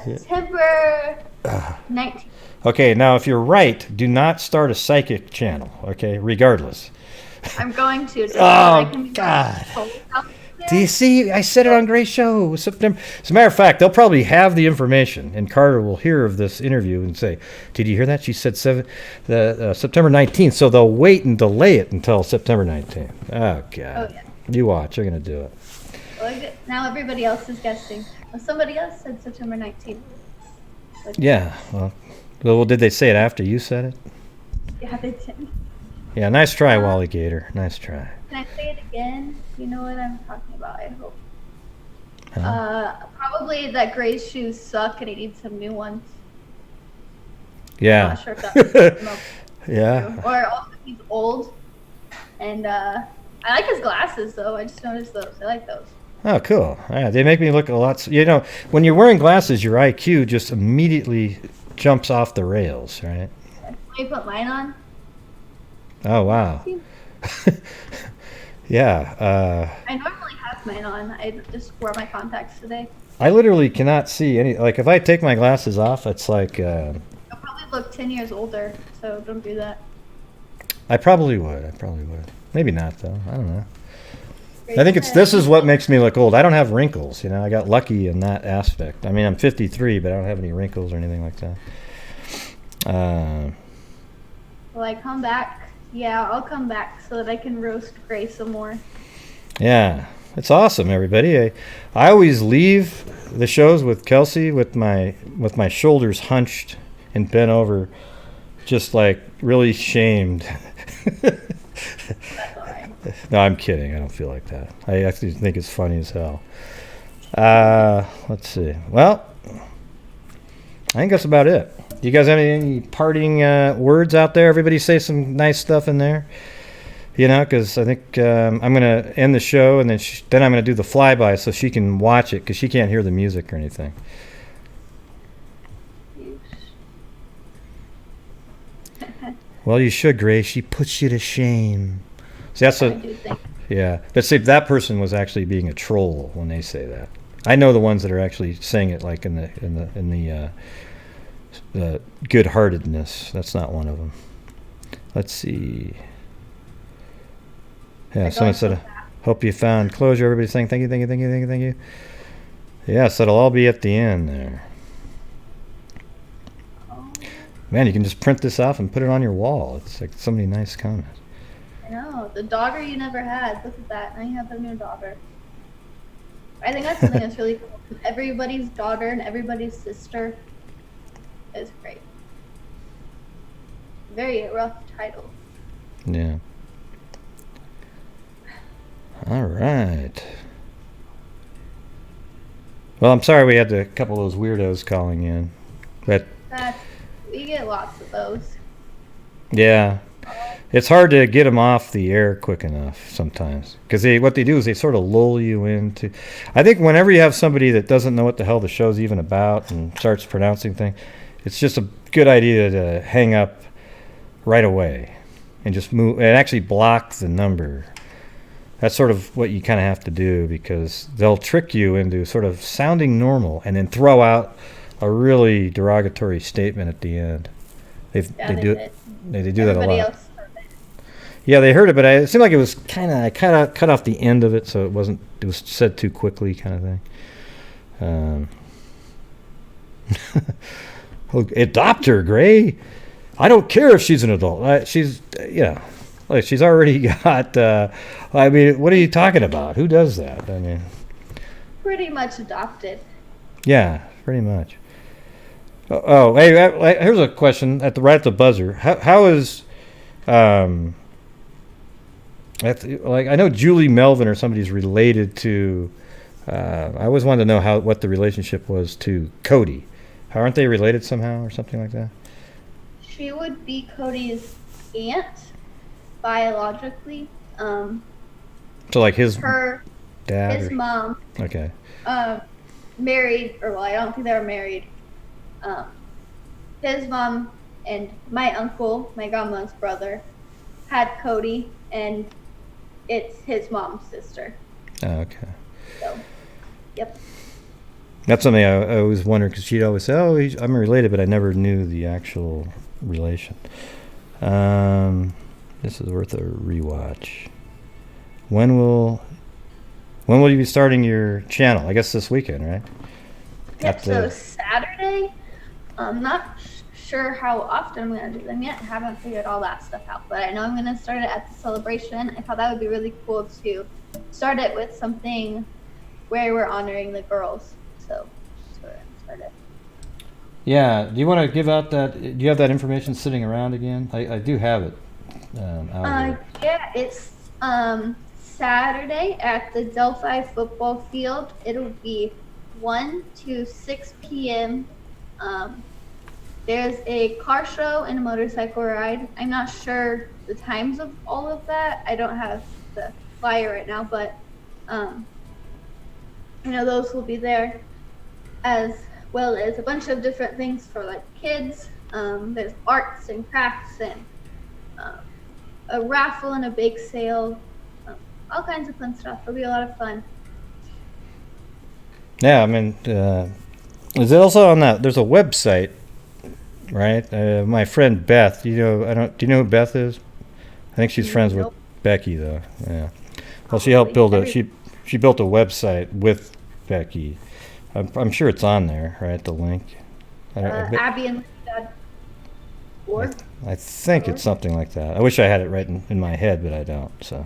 September 19th. Okay, now if you're right, do not start a psychic channel. Okay, regardless. I'm going to. Oh God. Do you see? I said it on Gray's show. September. As a matter of fact, they'll probably have the information, and Carter will hear of this interview and say, "Did you hear that?" She said September 19th. So they'll wait and delay it until September 19th. Oh God. Oh, yeah. You watch. They're gonna do it. Well, now everybody else is guessing. Well, somebody else said September 19th. Yeah. Well, did they say it after you said it? Yeah, they did. Yeah. Nice try, Wally Gator. Nice try. Can I say it again? You know what I'm talking about, I hope. Huh? Probably that Gray's shoes suck and he needs some new ones. Yeah. I'm not sure if that's Yeah. Or also he's old, and I like his glasses though. I just noticed those. I like those. Oh, cool. Yeah, they make me look a lot. You know, when you're wearing glasses, your IQ just immediately jumps off the rails, right? Let me put mine on. Oh, wow. Yeah. I normally have mine on. I just wore my contacts today. I literally cannot see any. Like, if I take my glasses off, it's like. I'll probably look 10 years older, so don't do that. I probably would. Maybe not, though. I don't know. I think this is what makes me look old. I don't have wrinkles, you know. I got lucky in that aspect. I mean, I'm 53, but I don't have any wrinkles or anything like that. Will I come back? Yeah, I'll come back so that I can roast Gray some more. Yeah, it's awesome, everybody. I always leave the shows with Kelsey with my shoulders hunched and bent over, just like really shamed. No, I'm kidding. I don't feel like that. I actually think it's funny as hell. Let's see. Well, I think that's about it. Do you guys have any parting words out there? Everybody say some nice stuff in there. You know, because I think I'm going to end the show, and then I'm going to do the flyby so she can watch it, because she can't hear the music or anything. Well, you should, Grace. She puts you to shame. See, that's yeah. But see, that person was actually being a troll when they say that. I know the ones that are actually saying it like in the good-heartedness. That's not one of them. Let's see. Yeah, someone said, "Hope you found closure." Everybody's saying, "Thank you, thank you, thank you, thank you, thank you." Yeah, so it'll all be at the end there. Man, you can just print this off and put it on your wall. It's like so many nice comments. I know. The daughter you never had. Look at that. Now you have a new daughter. I think that's something that's really cool. Everybody's daughter and everybody's sister is great. Very rough title. Yeah. All right. Well, I'm sorry we had a couple of those weirdos calling in. But We get lots of those. yeah. It's hard to get them off the air quick enough sometimes, because what they do is they sort of lull you into. I think whenever you have somebody that doesn't know what the hell the show's even about and starts pronouncing things, it's just a good idea to hang up right away and just move and actually block the number. That's sort of what you kind of have to do, because they'll trick you into sort of sounding normal and then throw out a really derogatory statement at the end. They do that a lot. Yeah, they heard it, but it seemed like it was I cut off the end of it, so it was said too quickly, kind of thing. Adopt her, Gray. I don't care if she's an adult. She's like she's already got. I mean, what are you talking about? Who does that? I mean, Pretty much adopted. yeah, pretty much. Oh, hey, here's a question right at the buzzer. How is like I know Julie Melvin or somebody's related to. I always wanted to know what the relationship was to Cody. Aren't they related somehow or something like that? She would be Cody's aunt, biologically. So like his dad, his mom. Okay. Married, or well, I don't think they were married. His mom and my uncle, my grandma's brother, had Cody, and it's his mom's sister. Oh, okay. So, yep. That's something I always wondered, because she'd always say, "Oh, I'm related," but I never knew the actual relation. This is worth a rewatch. When will you be starting your channel? I guess this weekend, right? Yep. So Saturday. I'm not sure how often I'm going to do them yet. I haven't figured all that stuff out, but I know I'm going to start it at the celebration. I thought that would be really cool to start it with something where we're honoring the girls. So that's where I'm start it. Yeah. Do you want to give out that? Do you have that information sitting around again? I do have it. Out yeah, it's Saturday at the Delphi football field. It'll be 1 to 6 p.m. There's a car show and a motorcycle ride. I'm not sure the times of all of that. I don't have the flyer right now, but I know those will be there, as well as a bunch of different things for like kids. There's arts and crafts and a raffle and a bake sale. All kinds of fun stuff. It'll be a lot of fun. Yeah, I mean, is it also on that? There's a website, right? My friend Beth. Do you know who Beth is? I think she's friends with Becky, though. Yeah. Well, she helped build she built a website with Becky. I'm sure it's on there, right? The link. Abby and org. I think it's something like that. I wish I had it right in my head, but I don't. So.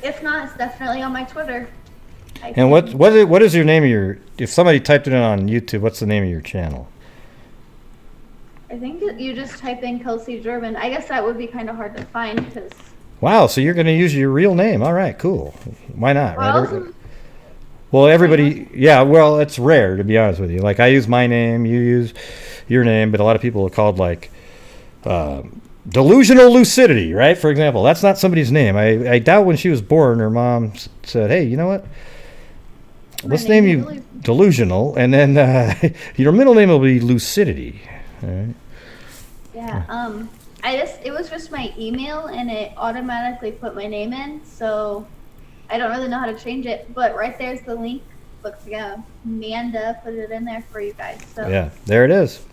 If not, it's definitely on my Twitter. And what is your name of your? If somebody typed it in on YouTube, what's the name of your channel? I think you just type in Kelsey German. I guess that would be kind of hard to find because. Wow, so you're going to use your real name. All right, cool. Why not, right? Well, everybody, yeah, well, it's rare, to be honest with you. Like, I use my name, you use your name, but a lot of people are called, like, delusional lucidity, right? For example, that's not somebody's name. I doubt when she was born, her mom said, hey, you know what? Let's name you Delusional, and then your middle name will be Lucidity. All right? Yeah, it was just my email, and it automatically put my name in, so I don't really know how to change it, but right there's the link. Looks like Amanda put it in there for you guys. So. Yeah, there it is.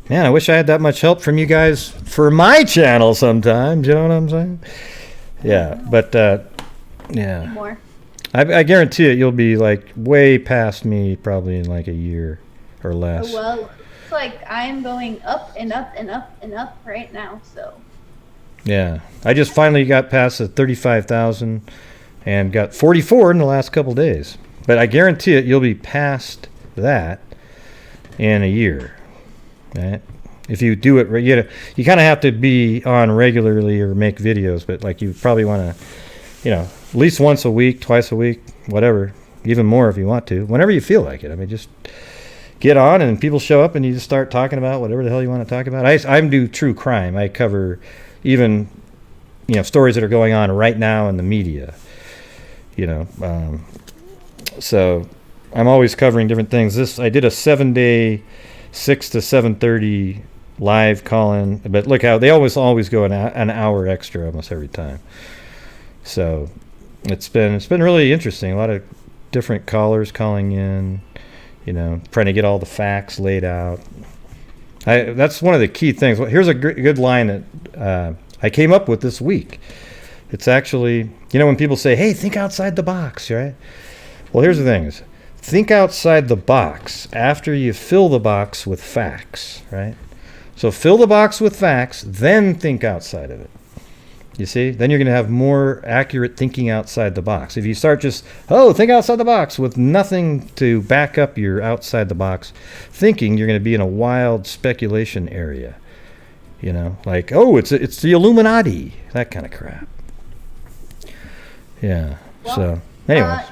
Man, I wish I had that much help from you guys for my channel sometimes, you know what I'm saying? Yeah, but, yeah. More. I guarantee it, you'll be, like, way past me probably in, like, a year or less. Well, it's like I'm going up and up and up and up right now, so. Yeah, I just finally got past the 35,000 and got 44 in the last couple days. But I guarantee it, you'll be past that in a year, right? If you do it, you kind of have to be on regularly or make videos, but like you probably want to, at least once a week, twice a week, whatever, even more if you want to, whenever you feel like it. I mean, just get on and people show up and you just start talking about whatever the hell you want to talk about. I do true crime. I cover even, stories that are going on right now in the media, so I'm always covering different things. I did a 7-day, 6 to 7:30 live call-in, but look how they always go an hour extra almost every time. So it's been really interesting. A lot of different callers calling in, trying to get all the facts laid out. That's one of the key things. Here's a good line that I came up with this week. It's actually, when people say, hey, think outside the box, right? Well, here's the thing is, think outside the box after you fill the box with facts, right? So fill the box with facts, then think outside of it. You see? Then you're going to have more accurate thinking outside the box. If you start just, think outside the box with nothing to back up your outside the box thinking, you're going to be in a wild speculation area. Like, it's the Illuminati, that kind of crap. Yeah. Well, so, anyway.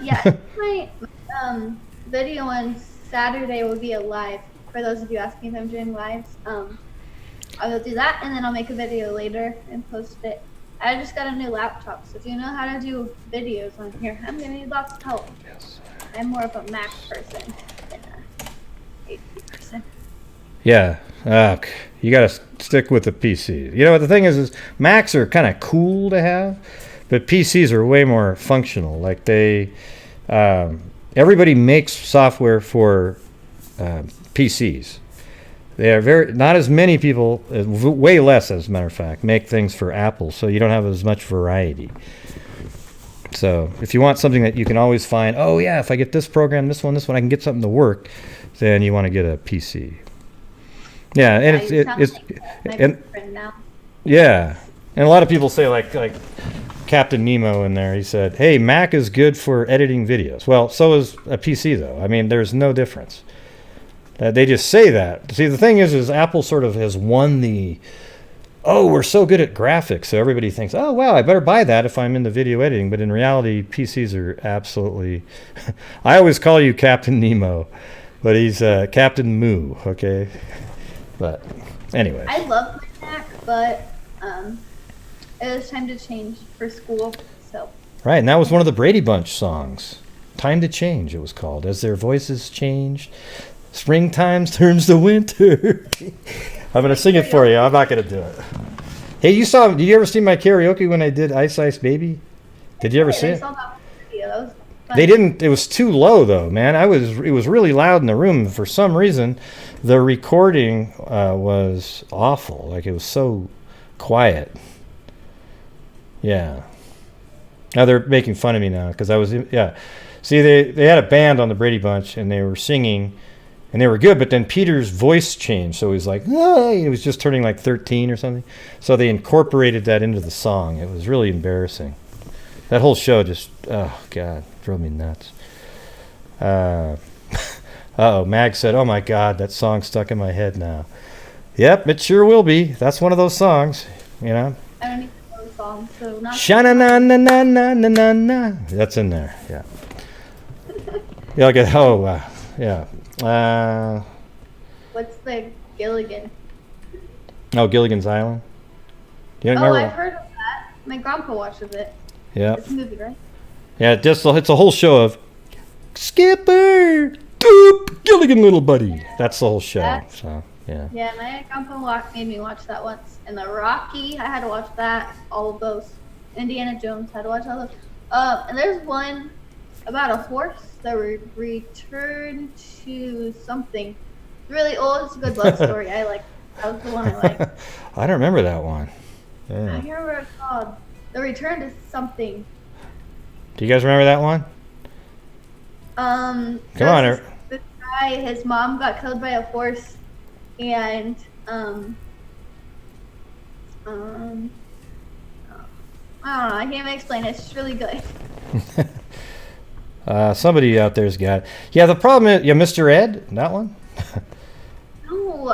My video on Saturday will be a live. For those of you asking if I'm doing lives, I will do that, and then I'll make a video later and post it. I just got a new laptop, so if you know how to do videos on here, I'm gonna need lots of help. Yes. I'm more of a Mac person than a HP person. Yeah. You got to stick with the PC. The thing is Macs are kind of cool to have, but PCs are way more functional. Like everybody makes software for PCs. They are not as many people, way less as a matter of fact, make things for Apple, so you don't have as much variety. So if you want something that you can always find, if I get this program, this one, I can get something to work, then you want to get a PC. Yeah, and yeah, and a lot of people say like Captain Nemo in there. He said, "Hey, Mac is good for editing videos." Well, so is a PC, though. I mean, there's no difference. They just say that. See, the thing is Apple sort of has won the, we're so good at graphics, so everybody thinks, oh wow, I better buy that if I'm into video editing. But in reality, PCs are absolutely. I always call you Captain Nemo, but he's Captain Moo. Okay. But anyway. I love my snack, but it was time to change for school, so. Right, and that was one of the Brady Bunch songs. Time to Change, it was called. As their voices changed, springtime turns to winter. I'm going to sing it for you. I'm not going to do it. Hey, did you ever see my karaoke when I did Ice Ice Baby? Did you ever see it? Saw that video. That was fun. They didn't. It was too low, though, man. It was really loud in the room. For some reason, the recording was awful. Like, it was so quiet. Yeah. Now they're making fun of me now because I was, yeah. See, they had a band on the Brady Bunch and they were singing, and they were good. But then Peter's voice changed, so he was like, ah, he was just turning like 13 or something. So they incorporated that into the song. It was really embarrassing. That whole show just, oh God, drove me nuts. Uh-oh, Mag said, oh my God, that song's stuck in my head now. Yep, it sure will be. That's one of those songs, you know. I don't even know the song, so not. Sha-na-na-na-na-na-na-na. That's in there, yeah. Yeah, okay, yeah. What's the Gilligan? Oh, Gilligan's Island? Do you remember? I've heard of that. My grandpa watches it. Yeah. It's a movie, right? Yeah, it's a whole show of Skipper, Doop, Gilligan, little buddy. That's the whole show. So yeah. Yeah, my grandpa made me watch that once. And the Rocky, I had to watch that. All of those. Indiana Jones, had to watch all of those. And there's one about a horse that returned to something. It's really old. It's a good love story. I like. That was the one I liked. I don't remember that one. I Yeah. can't remember what it's called. The Return to Something. Do you guys remember that one? Come on, This guy, his mom got killed by a horse, and I don't know. I can't even explain it. It's just really good. Somebody out there's got it. Yeah, the problem is, yeah, Mr. Ed, that one. No,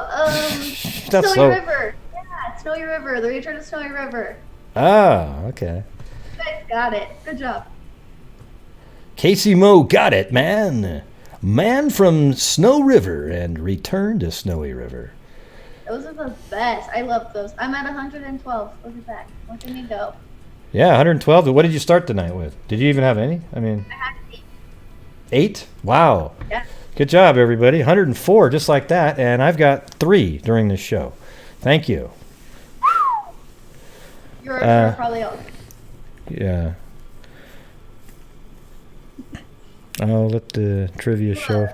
That's Snowy so- River. Yeah, Snowy River. The Return to Snowy River. Ah, okay. You guys got it. Good job. Casey Moe got it, man. Man from Snow River and Return to Snowy River. Those are the best. I love those. I'm at 112. Look at that. Look at me go. Yeah, 112. What did you start the night with? Did you even have any? I mean, I had 8. 8? Wow. Yeah. Good job, everybody. 104, just like that. And I've got 3 during this show. Thank you. Yours are probably all. Yeah. Oh, let the trivia show.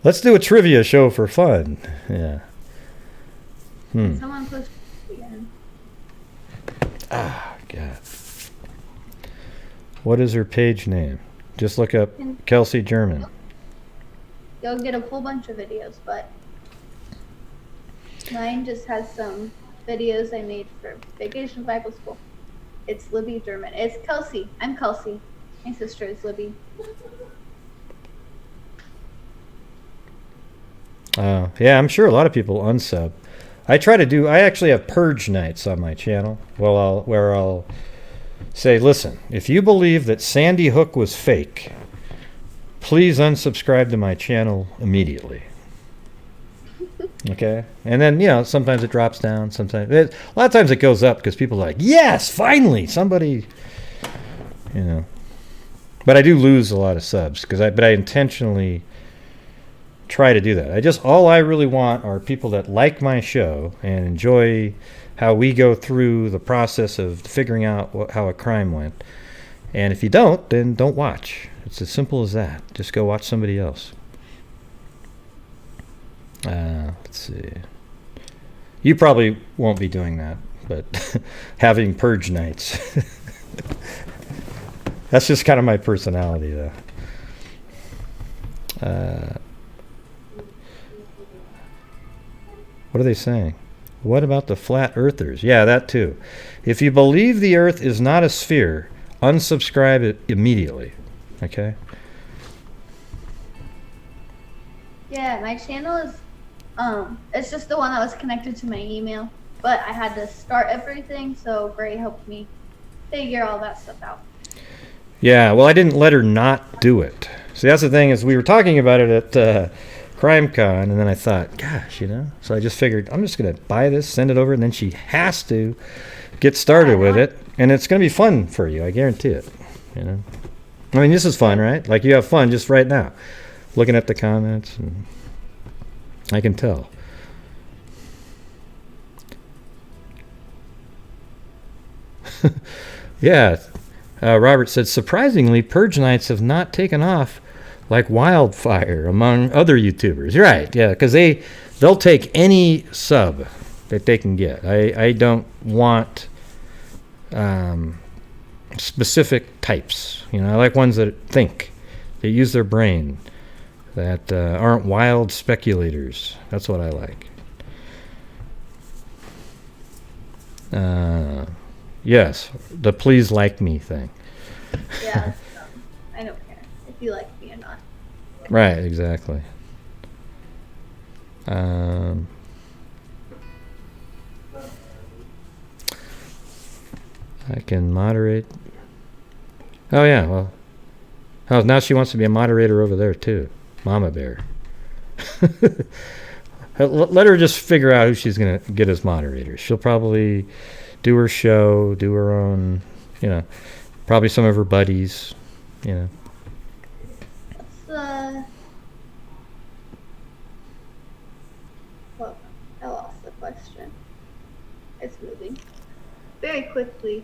Let's do a trivia show for fun. Yeah. Someone push again. Ah, God. What is her page name? Just look up Kelsey German. You'll get a whole bunch of videos, but mine just has some videos I made for Vacation Bible School. It's Libby German. It's Kelsey. I'm Kelsey. My sister is Libby. Yeah, I'm sure a lot of people unsub. I actually have purge nights on my channel where I'll say, listen, if you believe that Sandy Hook was fake, please unsubscribe to my channel immediately. Okay? And then, sometimes it drops down. A lot of times it goes up because people are like, yes, finally, somebody, But I do lose a lot of subs but I intentionally try to do that. All I really want are people that like my show and enjoy how we go through the process of figuring out how a crime went. And if you don't, then don't watch. It's as simple as that. Just go watch somebody else. Let's see. You probably won't be doing that, but having purge nights. That's just kind of my personality, though. What are they saying? What about the flat earthers? Yeah, that too. If you believe the earth is not a sphere, unsubscribe it immediately. Okay? Yeah, my channel is, it's just the one that was connected to my email. But I had to start everything, so Gray helped me figure all that stuff out. Yeah, well, I didn't let her not do it. See, that's the thing is we were talking about it at CrimeCon, and then I thought, gosh, so I just figured I'm just going to buy this, send it over, and then she has to get started with it, and it's going to be fun for you. I guarantee it. I mean, this is fun, right? Like, you have fun just right now, looking at the comments, and I can tell. Yeah. Robert said, surprisingly, purge nights have not taken off like wildfire among other YouTubers. You're right, yeah, because they'll take any sub that they can get. I don't want specific types. I like ones that think, that use their brain, that aren't wild speculators. That's what I like. Yes, the please like me thing. Yeah, I don't care if you like me or not. Right, exactly. I can moderate. Oh, yeah, well. Oh, now she wants to be a moderator over there, too. Mama Bear. Let her just figure out who she's going to get as moderator. She'll probably do her show, do her own, probably some of her buddies, I lost the question. It's moving very quickly.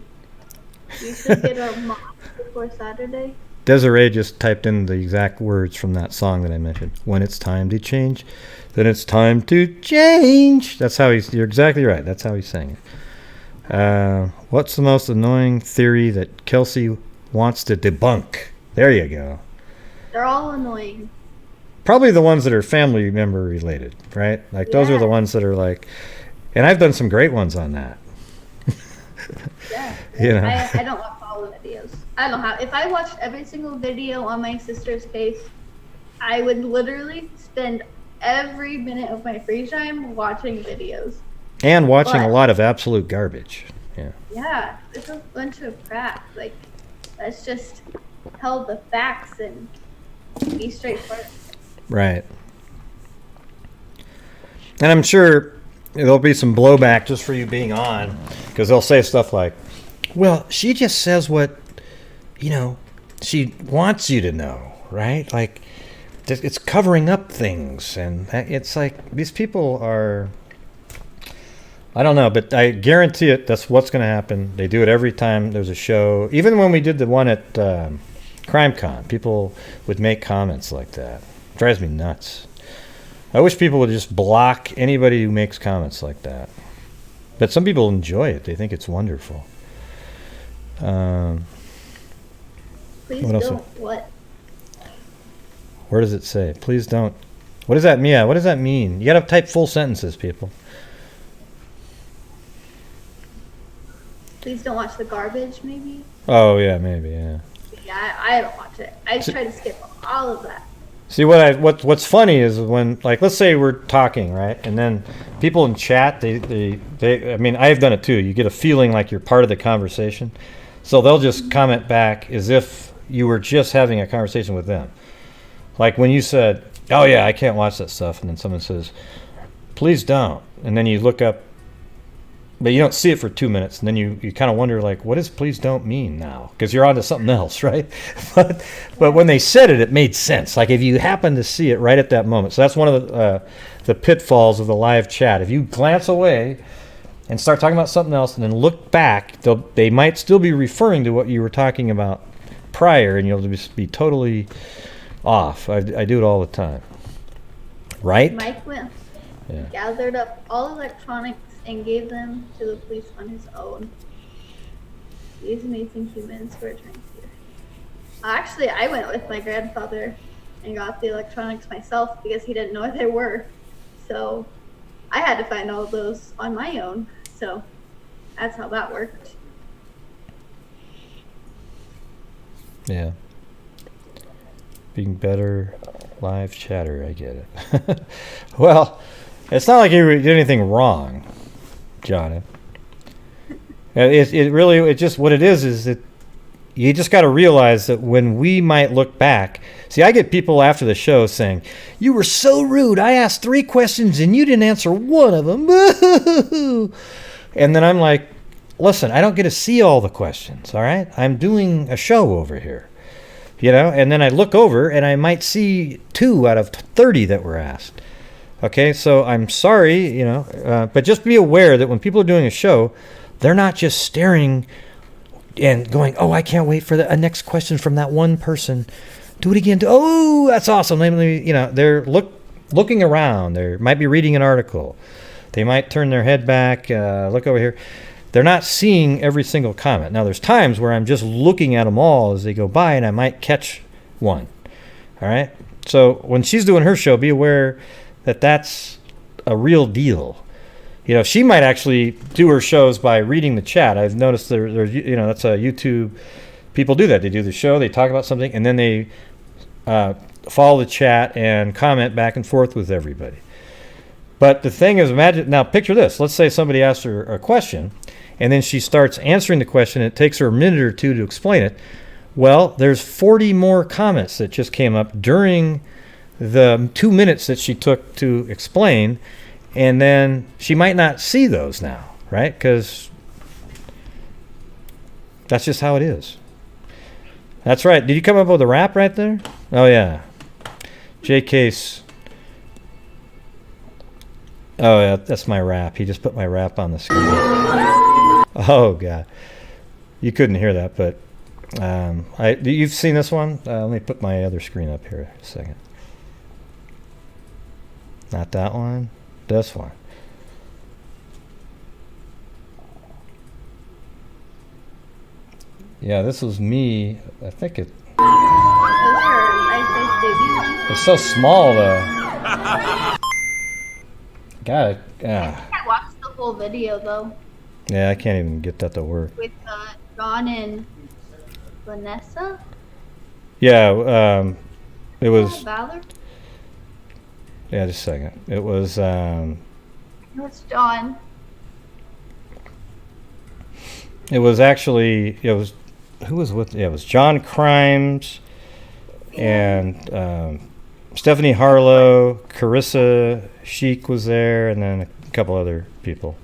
You should get a mock before Saturday. Desiree just typed in the exact words from that song that I mentioned. When it's time to change, then it's time to change. That's how you're exactly right. That's how he sang it. What's the most annoying theory that Kelsey wants to debunk? There you go. They're all annoying. Probably the ones that are family member related, right? Like, those are the ones that are like, and I've done some great ones on that. Yeah. I don't watch all the videos. I don't know how. If I watched every single video on my sister's case, I would literally spend every minute of my free time watching videos. And watching a lot of absolute garbage. Yeah. Yeah, it's a bunch of crap. Like, let's just tell the facts and be straightforward. Right. And I'm sure there'll be some blowback just for you being on, because they'll say stuff like, well, she just says what, she wants you to know, right? Like, it's covering up things. And it's like, these people are... I don't know, but I guarantee it, that's what's going to happen. They do it every time there's a show. Even when we did the one at CrimeCon, people would make comments like that. It drives me nuts. I wish people would just block anybody who makes comments like that. But some people enjoy it. They think it's wonderful. Please what else? don't what? Where does it say? Please don't. What does that mean? Yeah, what does that mean? You got to type full sentences, people. Please don't watch the garbage, maybe? Oh, yeah, maybe, yeah. Yeah, I don't watch it. I try to skip all of that. See, what's funny is when, like, let's say we're talking, right? And then people in chat, they I mean, I've done it too. You get a feeling like you're part of the conversation. So they'll just comment back as if you were just having a conversation with them. Like when you said, oh, yeah, I can't watch that stuff. And then someone says, please don't. And then you look up, but you don't see it for 2 minutes, and then you kind of wonder, like, what does please don't mean now? Because you're on to something else, right? but when they said it, it made sense. Like, if you happen to see it right at that moment. So that's one of the pitfalls of the live chat. If you glance away and start talking about something else and then look back, they might still be referring to what you were talking about prior, and you'll just be totally off. I do it all the time. Right? Mike went, gathered up all electronics and gave them to the police on his own. These amazing humans were trying to. Actually, I went with my grandfather and got the electronics myself because he didn't know what they were. So I had to find all of those on my own. So that's how that worked. Yeah. Being better live chatter, I get it. Well, it's not like you did anything wrong, John. It really, it just, what it is that you just got to realize that when we might look back, see, I get people after the show saying, "You were so rude. I asked 3 questions and you didn't answer one of them." And then I'm like, listen, I don't get to see all the questions, all right? I'm doing a show over here, and then I look over and I might see 2 out of 30 that were asked. Okay, so I'm sorry, but just be aware that when people are doing a show, they're not just staring and going, "Oh, I can't wait for a next question from that one person. Do it again. Oh, that's awesome." They're looking around. They might be reading an article. They might turn their head back, look over here. They're not seeing every single comment. Now, there's times where I'm just looking at them all as they go by, and I might catch one. All right? So when she's doing her show, be aware that that's a real deal. She might actually do her shows by reading the chat. I've noticed that's a YouTube. People do that. They do the show, they talk about something, and then they follow the chat and comment back and forth with everybody. But the thing is, now picture this. Let's say somebody asks her a question, and then she starts answering the question, and it takes her a minute or 2 to explain it. Well, there's 40 more comments that just came up during the 2 minutes that she took to explain, and then she might not see those now, right? Because that's just how it is. That's right. Did you come up with a rap right there? Oh, yeah. J Case. Oh, yeah, that's my rap. He just put my rap on the screen. Oh, God. You couldn't hear that, but you've seen this one? Let me put my other screen up here a second. Not that one. This one. Yeah, this was me. I think it's so small though. Got it. Yeah. I watched the whole video though. Yeah, I can't even get that to work. With John and Vanessa. Yeah, it was. Valor? Yeah, just a second. It was. It was John. It was actually. It was. Who was with? Yeah, it was John Crimes, and Stephanie Harlow, Carissa Sheik was there, and then a couple other people.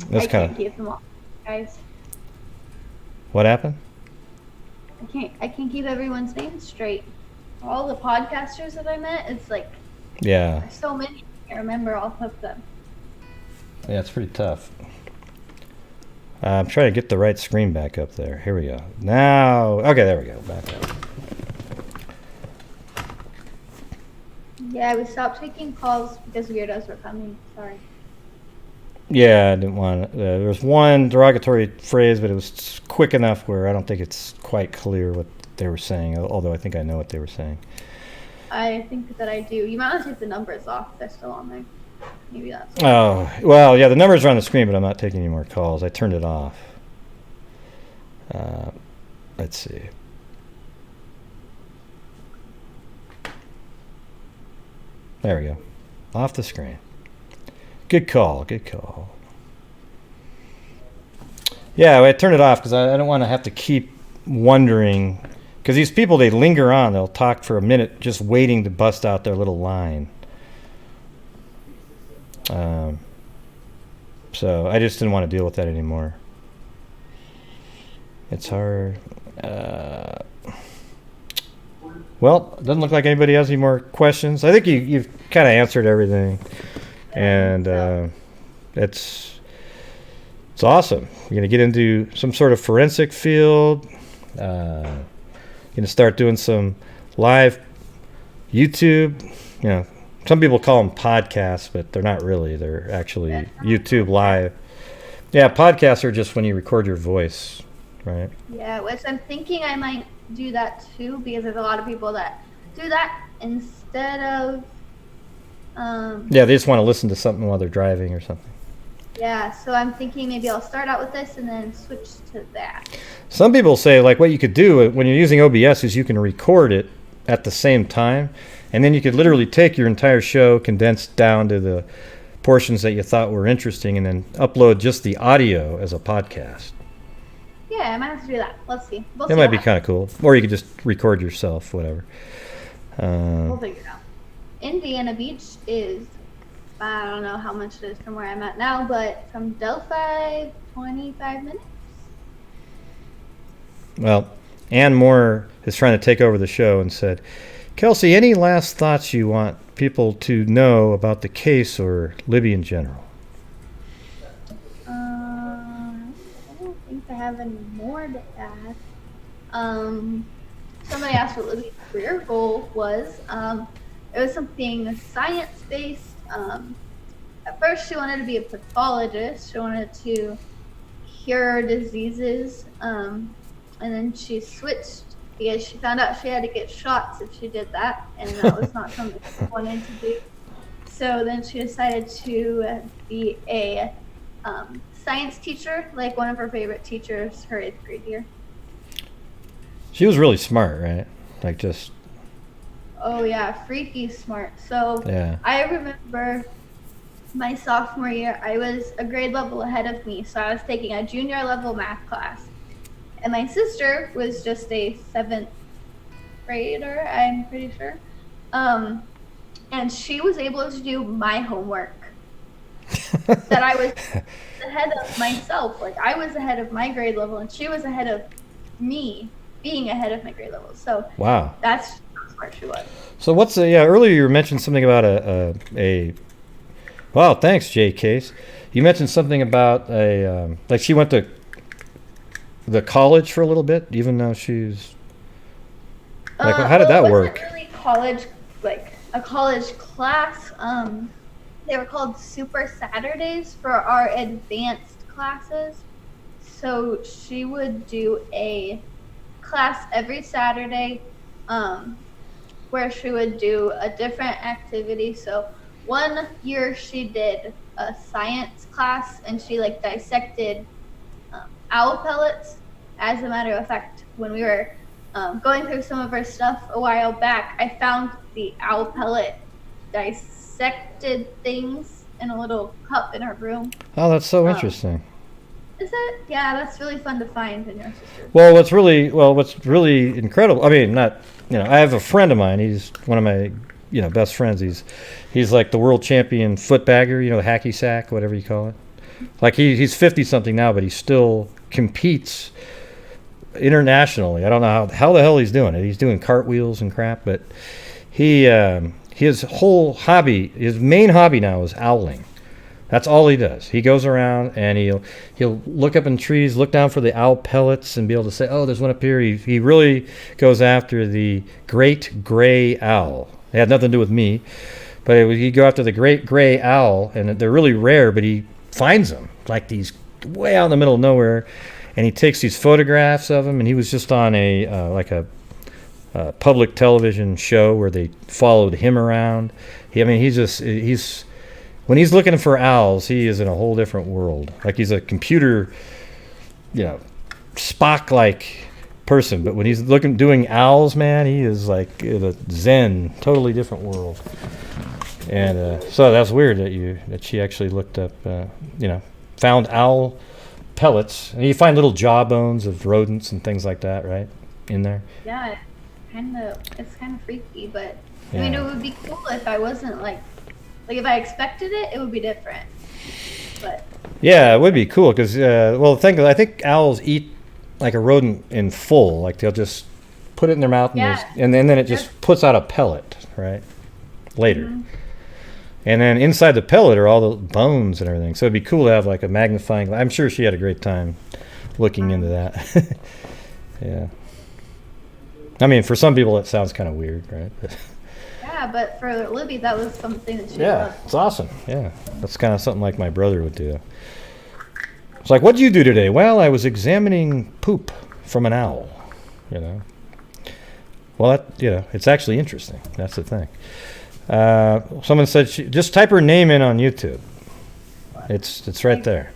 That's I kind can't keep them all, guys. What happened? I can't keep everyone's names straight. All the podcasters that I met, it's like Yeah. there's so many. I can't remember all of them. Yeah, it's pretty tough. I'm trying to get the right screen back up there. Here we go. Now, okay, there we go. Back up. Yeah, we stopped taking calls because weirdos were coming. Sorry. Yeah, I didn't want. There was one derogatory phrase, but it was quick enough where I don't think it's quite clear what they were saying. Although I think I know what they were saying. I think that I do. You might want to take the numbers off. They're still on there. Maybe that's. Oh well, yeah. The numbers are on the screen, but I'm not taking any more calls. I turned it off. Let's see. There we go. Off the screen. Good call. Good call. Yeah, I turned it off because I don't want to have to keep wondering. Because these people, they linger on. They'll talk for a minute just waiting to bust out their little line. So I just didn't want to deal with that anymore. It's hard. Well, it doesn't look like anybody has any more questions. I think you've kind of answered everything. And it's awesome. You're going to get into some sort of forensic field. You're going to start doing some live YouTube. You know, some people call them podcasts, but they're not really. They're actually YouTube live. Yeah, podcasts are just when you record your voice, right? Yeah, which I'm thinking I might do that too because there's a lot of people that do that instead of. Yeah, they just want to listen to something while they're driving or something. Yeah, so I'm thinking maybe I'll start out with this and then switch to that. Some people say, like, what you could do when you're using OBS is you can record it at the same time, and then you could literally take your entire show, condense down to the portions that you thought were interesting, and then upload just the audio as a podcast. Yeah, I might have to do that. Let's see. We'll It see might what be kind of cool. Or you could just record yourself, whatever. We'll figure it out. Indiana Beach is, I don't know how much it is from where I'm at now, but from Delphi, 25 minutes. Well, Ann Moore is trying to take over the show and said, Kelsey, any last thoughts you want people to know about the case or Libby in general? I don't think I have any more to add. Somebody asked what Libby's career goal was. It was something science-based. At first, she wanted to be a pathologist. She wanted to cure diseases. And then she switched because she found out she had to get shots if she did that, and that was not something she wanted to do. So then she decided to be a science teacher, like one of her favorite teachers, her 8th grade year. She was really smart, right? Like just... Oh yeah, freaky smart. So Yeah. I remember my sophomore year, I was a grade level ahead of me, so I was taking a junior level math class. And my sister was just a 7th grader, I'm pretty sure. And she was able to do my homework. That I was ahead of myself. Like, I was ahead of my grade level, and she was ahead of me being ahead of my grade level. So Wow. that's how smart she was. So what's the... Yeah, earlier you mentioned something about a wow, thanks, Jay Case. You mentioned something about a... like she went to the college for a little bit, even though she's... Like, how did that Well, it work? wasn't really college, like a college class. They were called Super Saturdays for our advanced classes. So she would do a class every Saturday, where she would do a different activity. So one year she did a science class, and she like dissected owl pellets. As a matter of fact, when we were going through some of her stuff a while back, I found the owl pellet dissected things in a little cup in her room. Oh, that's so interesting. Is it? Yeah, that's really fun to find in your sister. Well, what's really incredible, I mean, not, I have a friend of mine, he's one of my, best friends. He's like the world champion footbagger, the hacky sack, whatever you call it. Like he's 50 something now, but he still competes internationally. I don't know how the hell he's doing it. He's doing cartwheels and crap, but his whole hobby, his main hobby now is owling. That's all he does. He goes around and he'll look up in trees, look down for the owl pellets, and be able to say, "Oh, there's one up here." He really goes after the great gray owl. It had nothing to do with me, but he'd go after the great gray owl, and they're really rare. But he finds them like these way out in the middle of nowhere, and he takes these photographs of them. And he was just on a public television show where they followed him around. He's when he's looking for owls, he is in a whole different world. Like he's a computer, Spock-like person. But when he's doing owls, man, he is like in a Zen, totally different world. And so that's weird that she actually looked up, found owl pellets. And you find little jawbones of rodents and things like that, right, in there. Yeah, it's kind of freaky, but Yeah. I mean, it would be cool if I wasn't like if I expected it, it would be different. But Yeah, it would be cool because, the thing is, I think owls eat like a rodent in full. Like they'll just put it in their mouth and then it just puts out a pellet, right? Later. Mm-hmm. And then inside the pellet are all the bones and everything. So it'd be cool to have like a magnifying glass. I'm sure she had a great time looking into that. Yeah. I mean, for some people it sounds kind of weird, right? yeah, but for Libby, that was something that she Yeah, loved. it's awesome. Yeah, that's kind of something like my brother would do. It's like, what'd you do today? Well, I was examining poop from an owl. Well, it's actually interesting. That's the thing. Someone said, just type her name in on YouTube. It's right there.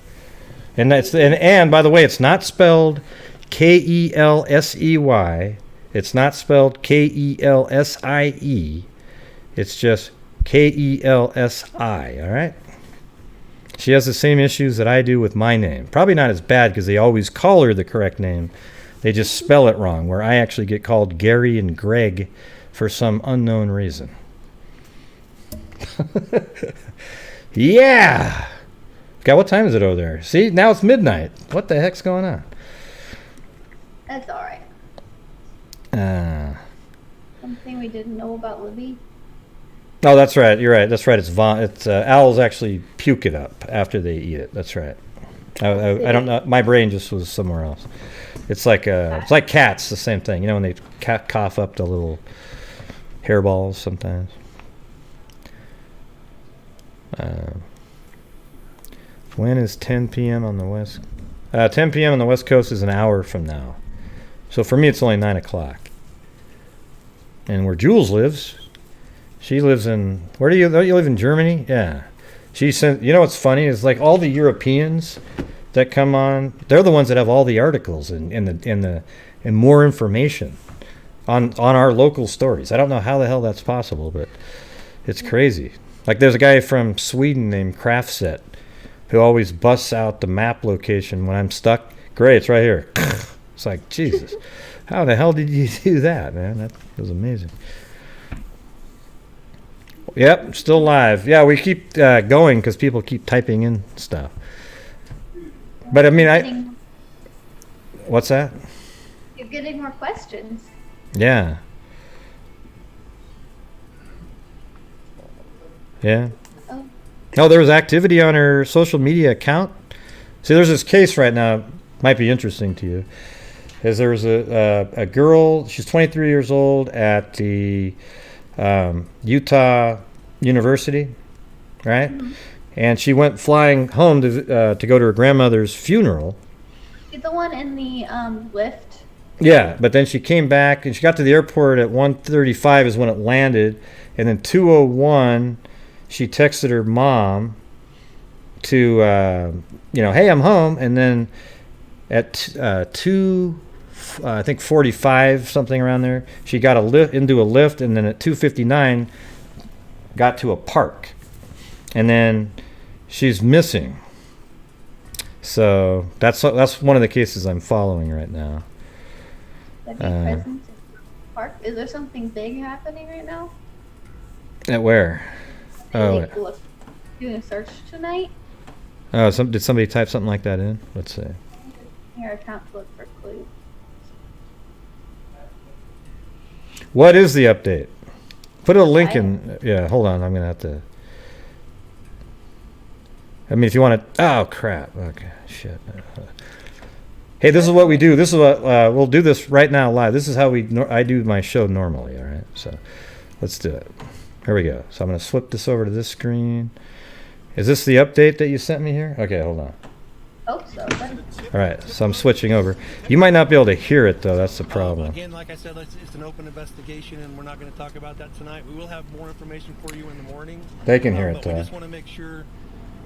And by the way, it's not spelled Kelsey. It's not spelled Kelsie. It's just Kelsi. All right. She has the same issues that I do with my name. Probably not as bad because they always call her the correct name. They just spell it wrong, where I actually get called Gary and Greg for some unknown reason. Yeah! God, what time is it over there? See, now it's midnight. What the heck's going on? That's all right. Something we didn't know about Libby. Oh, that's right. You're right. That's right. It's owls actually puke it up after they eat it. That's right. I don't know. My brain just was somewhere else. It's like cats. The same thing. You know when they cough up the little hairballs sometimes. When is 10 p.m. on the west? 10 p.m. on the west coast is an hour from now. So for me, it's only 9 o'clock. And where Jules lives, she lives in, where do you live in Germany? Yeah. She sent, you know what's funny is like all the Europeans that come on, they're the ones that have all the articles and more information on our local stories. I don't know how the hell that's possible, but it's crazy. Like there's a guy from Sweden named Kraftset who always busts out the map location when I'm stuck. Great, it's right here. It's like, Jesus, how the hell did you do that, man? That was amazing. Yep, still live. Yeah, we keep going because people keep typing in stuff. But I mean, what's that? You're getting more questions. Yeah. Yeah. Oh, there was activity on her social media account. See, there's this case right now. Might be interesting to you. Is there was a girl. She's 23 years old at the Utah University, right? Mm-hmm. And she went flying home to go to her grandmother's funeral. Is the one in the lift? Yeah, but then she came back and she got to the airport at 1:35 is when it landed, and then 2:01 she texted her mom to hey, I'm home, and then at 45 something around there, she got into a lift, and then at 2:59 got to a park, and then she's missing. So that's one of the cases I'm following right now. Presence in the park. Is there something big happening right now? At where? Doing a search tonight. Oh, did somebody type something like that in? Let's see. Your account to look for clues. What is the update? Put a link in. Yeah, hold on. I'm gonna have to. I mean, if you want to. Oh crap. Okay. Shit. Hey, this is what we do. This is what we'll do this right now live. This is how I do my show normally. All right. So, let's do it. Here we go. So I'm gonna flip this over to this screen. Is this the update that you sent me here? Okay, hold on. Hope so. All right, so I'm switching over. You might not be able to hear it, though. That's the problem. Again, like I said, it's an open investigation, and we're not going to talk about that tonight. We will have more information for you in the morning. They can hear it, but though. We just want to make sure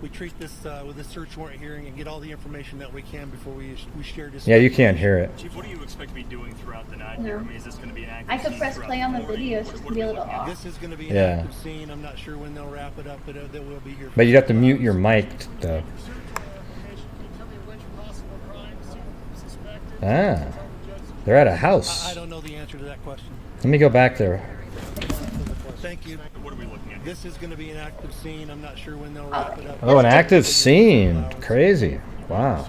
we treat this with a search warrant hearing and get all the information that we can before we share this. Yeah, you can't hear it. Chief, what do you expect to be doing throughout the night? No. I mean, is this going to be an active I could scene press throughout play the on the morning? video. It's just going to be a little off. This is going to be an Yeah. active scene. I'm not sure when they'll wrap it up, but they will be here. But you have to mute your mic, though. Ah, they're at a house. I don't know the answer to that question. Let me go back there. Thank you. What are we looking at? This is going to be an active scene. I'm not sure when they'll wrap it up. Oh, an active scene. Crazy. Wow.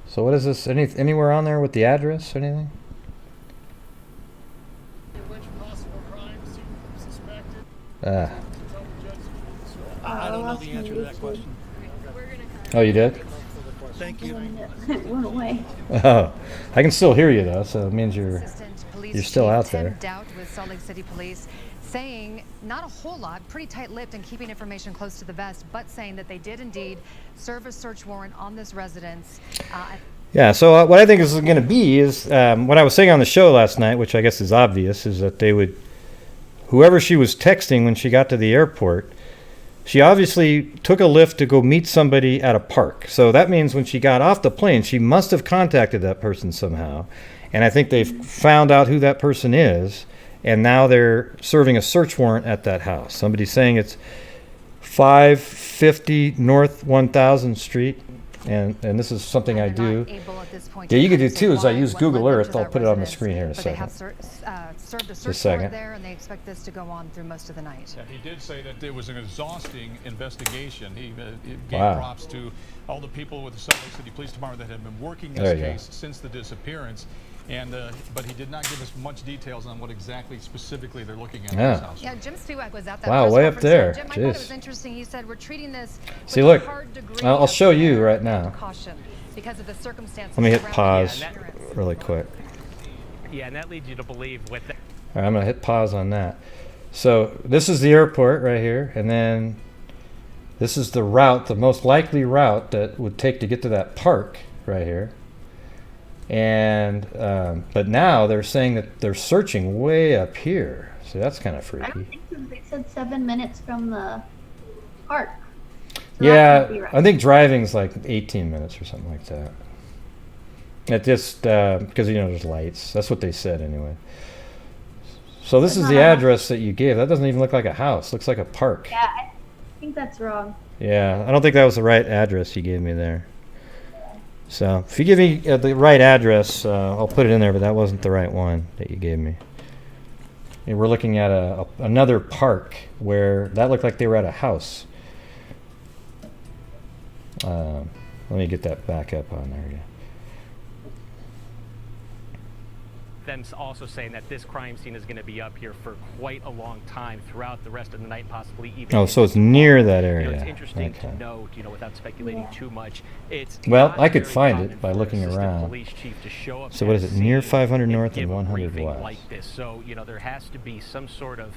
So what is this? Anywhere on there with the address or anything? I don't know the answer to that question. Oh, you did? Thank you. It went away. Oh, I can still hear you though, so it means you're still out there. Doubt with Salt Lake City Police saying not a whole lot, pretty tight-lipped and keeping information close to the vest, but saying that they did indeed serve a search warrant on this residence. Yeah, so what I think is going to be is what I was saying on the show last night, which I guess is obvious, is that they would, whoever she was texting when she got to the airport, she obviously took a lift to go meet somebody at a park. So that means when she got off the plane, she must have contacted that person somehow. And I think they've found out who that person is, and now they're serving a search warrant at that house. Somebody's saying it's 550 North 1000 Street. And this is something I do. Yeah, you can do too. Is I use Google Earth. I'll put it on the screen here in a But they have second. served a Just a search warrant second. there, and they expect this to go on through most of the night. Yeah, he did say that it was an exhausting investigation. He gave Wow. props to all the people with the Salt Lake City Police Department that have been working There this you go. case since the disappearance. And but he did not give us much details on what exactly specifically they're looking at in Yeah. this house. Yeah, Jim Spivak was at that Wow, press way up conference. there. Jim, I thought it was Jeez. interesting. He said, we're treating this See, with look. a hard degree I'll of show you right now. caution because of the circumstances. Let me hit surrounding pause the appearance. really quick. Yeah, and that leads you to believe with that. All right, I'm going to hit pause on that. So this is the airport right here, and then this is the route, the most likely route that would take to get to that park right here. And but now they're saying that they're searching way up here. So that's kind of I don't freaky. think so. They said 7 minutes from the park. So that Yeah, could be right. I think driving's like 18 minutes or something like that. It just because there's lights. That's what they said anyway. So this is the address that you gave. That doesn't even look like a house. Looks like a park. Yeah, I think that's wrong. Yeah, I don't think that was the right address you gave me there. So if you give me the right address, I'll put it in there. But that wasn't the right one that you gave me. And we're looking at another park where that looked like they were at a house. Let me get that back up on there again. Them also saying that this crime scene is going to be up here for quite a long time throughout the rest of the night, possibly even. Oh, so it's near that area. It's interesting Okay. to note, without speculating too much. It's Well, not I could very find common it by for looking assistant around. police chief to show up So what at is a it? Near scene 500 and North give and a 100 briefing West. like this. So there has to be some sort of,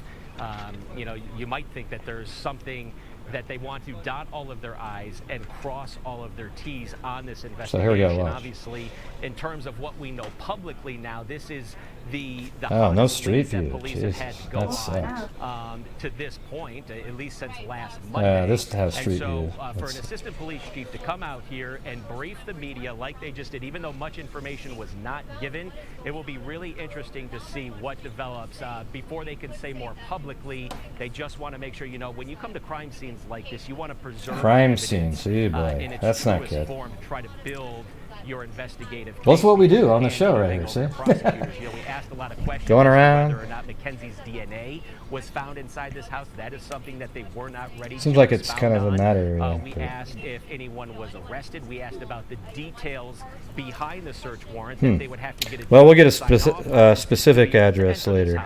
you might think that there's something that they want to dot all of their I's and cross all of their T's on this investigation. So here we go, watch. Obviously, in terms of what we know publicly now, this is the Oh, no hottest street lead that view. police have had Jesus, to go that on sucks. to this point, at least since last Monday. This has and street so, view. for an That's- assistant police chief to come out here and brief the media like they just did, even though much information was not given, it will be really interesting to see what develops before they can say more publicly. They just want to make sure, when you come to crime scenes like this, you want to preserve Crime evidence, scenes, oh boy, in its that's not truest good. form to try to build your investigative Well, that's case what we do before on the handing show right anything here, over to see? prosecutors. We asked a lot of questions Going as to around. whether or not Mackenzie's DNA was found inside this house. That is something that they were not ready Seems to like it's expound kind of in on. that area, We but- asked if anyone was arrested. We asked about the details behind the search warrant that they would have to get a Well, we'll get a judge to sign off on. specific address later.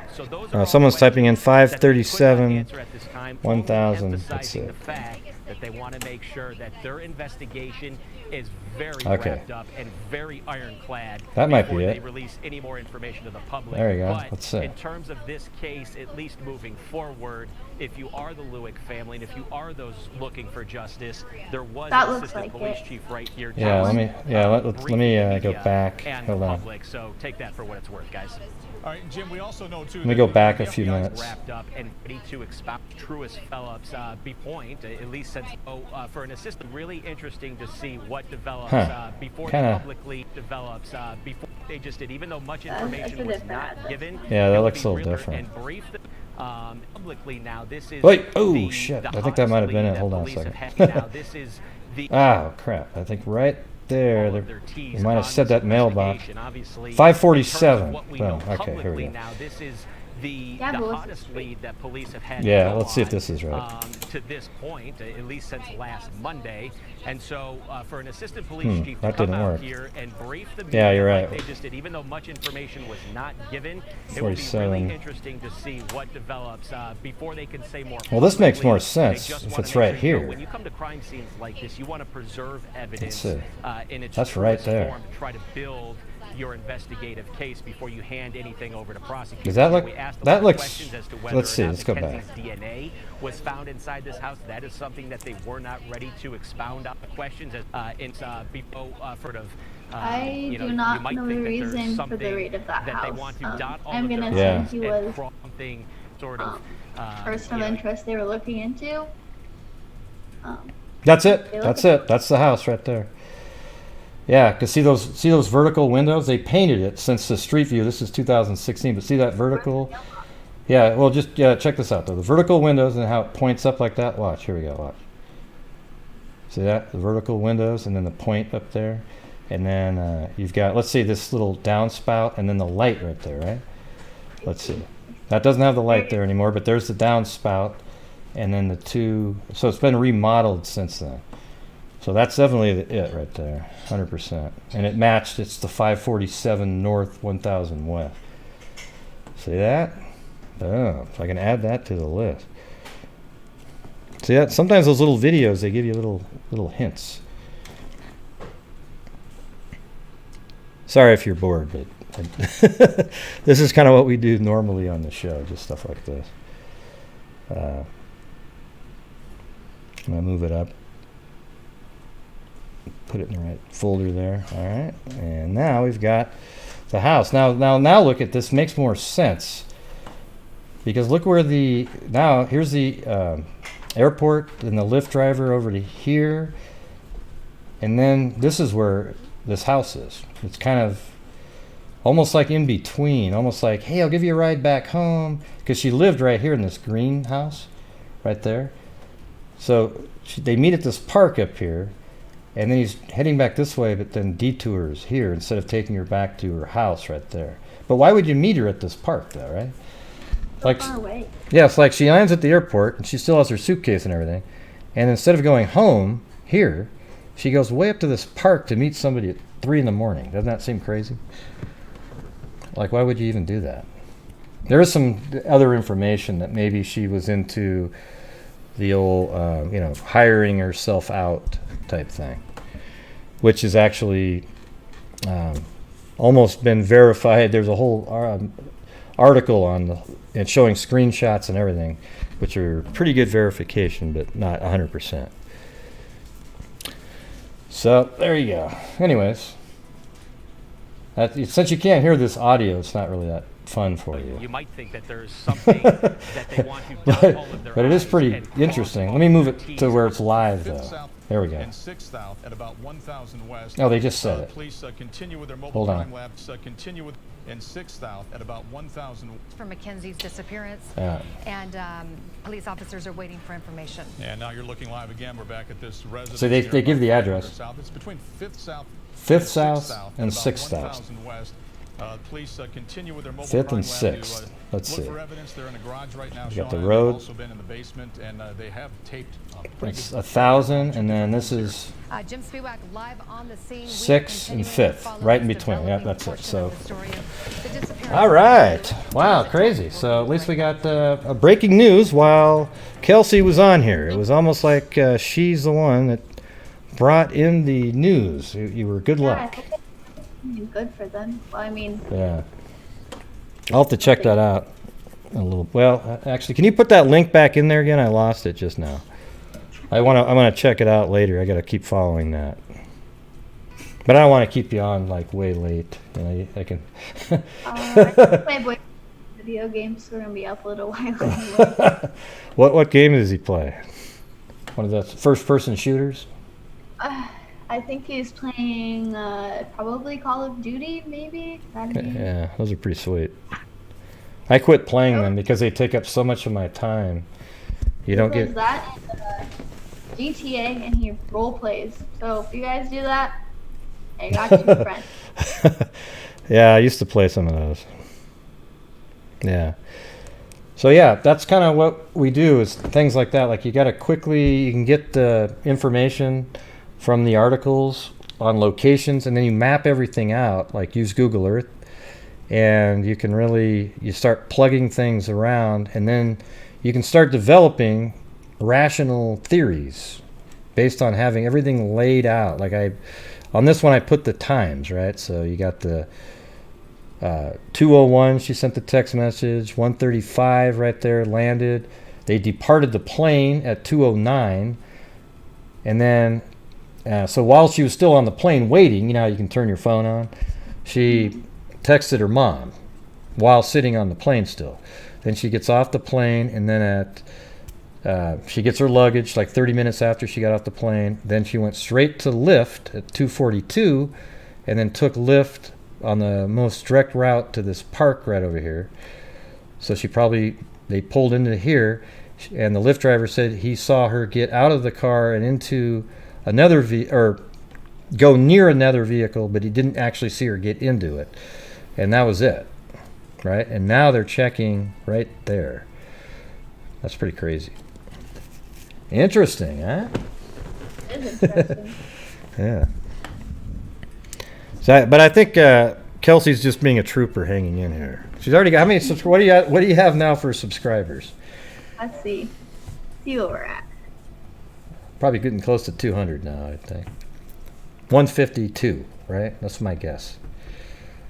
Someone's typing in 537 1000. That's emphasizing it. the fact that they want to make sure that their investigation is very Okay. wrapped up and very ironclad That might before be they it. release any more information to the public. There you go. But Let's see. in terms of this case, at least moving forward, if you are the Lewick family and if you are those looking for justice, there was That an looks assistant like police it. chief right here. Yeah, let me. Yeah, let briefing me the go media back. and Hold the on. public. So take that for what it's worth, guys. All right, Jim, we also know, too, Let me that go the back a FBI few minutes. Wrapped up and ready to expound Truist Phillips point, at least since for an assistant, really interesting to see what develops before Kinda- publicly develops before they just did, even though much That's information a was different not address. given. Yeah, that it will looks be a little real different. And brief publicly now. This is Wait! Oh the- shit! the I think that might have been hottest it. lead Hold that on a police have second. had. Now this is the Oh crap! I think right there, all of they their T's might have on said this that mailbox. investigation. Obviously, 547. in terms of what we Boom. know Okay, here we publicly go. now, this is the Yeah, but what's hottest lead that police have had. Yeah, to go let's see if on, this is right. To this point, at least since last Monday, and so for an assistant police chief to that come didn't out work. here and brief the Yeah, media you're like right. they just did, even though much information was not given, it will be 47. really interesting to see what develops before they can say more. Well, this makes publicly. more They sense just if wanna it's make right sure, here. when you come to crime scenes like this, you want to preserve evidence see. in its That's right truest there. form to try to build your investigative case before you hand anything over to prosecutors. Does that look- We asked a that lot of looks- questions as to whether let's see, or not let's go back. Mackenzie's DNA was found inside this house. That is something that they were not ready to expound on the questions as before sort of. I you know, do not you might know think the that there's reason for the something rate of that they house. want to dot all I'm of their gonna Yeah. say he and was cross something sort of person of you know, interest they were looking into. That's it. They That's look- it. That's the house right there. Yeah, because see those vertical windows? They painted it since the street view. This is 2016, but see that vertical Yeah, well, just check this out, though. The vertical windows and how it points up like that. Watch, here we go, watch. See that? The vertical windows and then the point up there. And then you've got, let's see, this little downspout and then the light right there, right? Let's see. That doesn't have the light there anymore, but there's the downspout and then the two. So it's been remodeled since then. So that's definitely it right there, 100%. And it matched, it's the 547 North, 1000 West. See that? Boom. So I can add that to the list. See that? Sometimes those little videos, they give you little hints. Sorry if you're bored, but this is kind of what we do normally on the show, just stuff like this. I'm going to move it up. Put it in the right folder there. All right. And now we've got the house. Now look at this. Makes more sense. Because look where here's the airport and the Lyft driver over to here. And then this is where this house is. It's kind of almost like in between. Almost like, hey, I'll give you a ride back home. Because she lived right here in this green house. Right there. So they meet at this park up here. And then he's heading back this way, but then detours here instead of taking her back to her house right there. But why would you meet her at this park, though, right? Like, far away. Yeah, it's like she lands at the airport, and she still has her suitcase and everything. And instead of going home here, she goes way up to this park to meet somebody at 3 in the morning. Doesn't that seem crazy? Like, why would you even do that? There is some other information that maybe she was into the old, hiring herself out type thing, which is actually almost been verified. There's a whole article on it showing screenshots and everything, which are pretty good verification, but not 100%. So there you go. Anyways, since you can't hear this audio, it's not really that fun for you. You might think that there's something that they want to dot all of their but it is I's pretty and interesting. Let me move it to where it's live, though. There we go. And 6th South at about 1000 West. Oh, they just said it. Police continue with their mobile Hold on. crime labs. Continue with in 6th South at about 1000. For Mackenzie's disappearance, Yeah. and police officers are waiting for information. And now you're looking live again. We're back at this residence. So they here give the about address. South. It's between 5th South, 5th South and about 6th South. 1000 West. Police continue with their mobile 5th crime and lab 6th. to, Let's look see. for evidence. They're in a garage right now. We got the They've road. also been in the basement, and they have taped. It's 1,000, and then this is Jim Spiewak live on the scene. 6th and 5th, right in between. Yeah, that's it. So, The disappearance. all right. Wow, crazy. So at least we got a breaking news while Kelsey was on here. It was almost like she's the one that brought in the news. You were good luck. Good for them. Well, I mean, Yeah. I'll have to check that out a little. Well, actually, can you put that link back in there again? I lost it just now. I'm gonna check it out later. I gotta keep following that. But I don't want to keep you on like way late. You know, I can. I play boy video games, so we're gonna be up a little while anyway. What game does he play? One of those first-person shooters? I think he's playing probably Call of Duty, maybe. Yeah, those are pretty sweet. I quit playing them because they take up so much of my time. You don't He get. plays that and GTA, and he role plays. So if you guys do that, I got you, friend. Yeah, I used to play some of those. Yeah. So yeah, that's kind of what we do is things like that. Like you can get the information from the articles on locations, and then you map everything out, like use Google Earth, and you start plugging things around, and then you can start developing rational theories based on having everything laid out. Like on this one I put the times, right? So you got the 2:01 she sent the text message, 1:35 right there landed. They departed the plane at 2:09, and then so while she was still on the plane waiting, you know how you can turn your phone on, she texted her mom while sitting on the plane still. Then she gets off the plane, and then she gets her luggage like 30 minutes after she got off the plane. Then she went straight to Lyft at 2:42, and then took Lyft on the most direct route to this park right over here. So they pulled into here, and the Lyft driver said he saw her get out of the car and into another or go near another vehicle, but he didn't actually see her get into it. And that was it, right? And now they're checking right there. That's pretty crazy. Interesting, huh? It is interesting. Yeah. So, but I think Kelsey's just being a trooper hanging in here. She's already got how many what do you have now for subscribers? Let's see. See where we're at. Probably getting close to 200 now, I think. 152, right? That's my guess.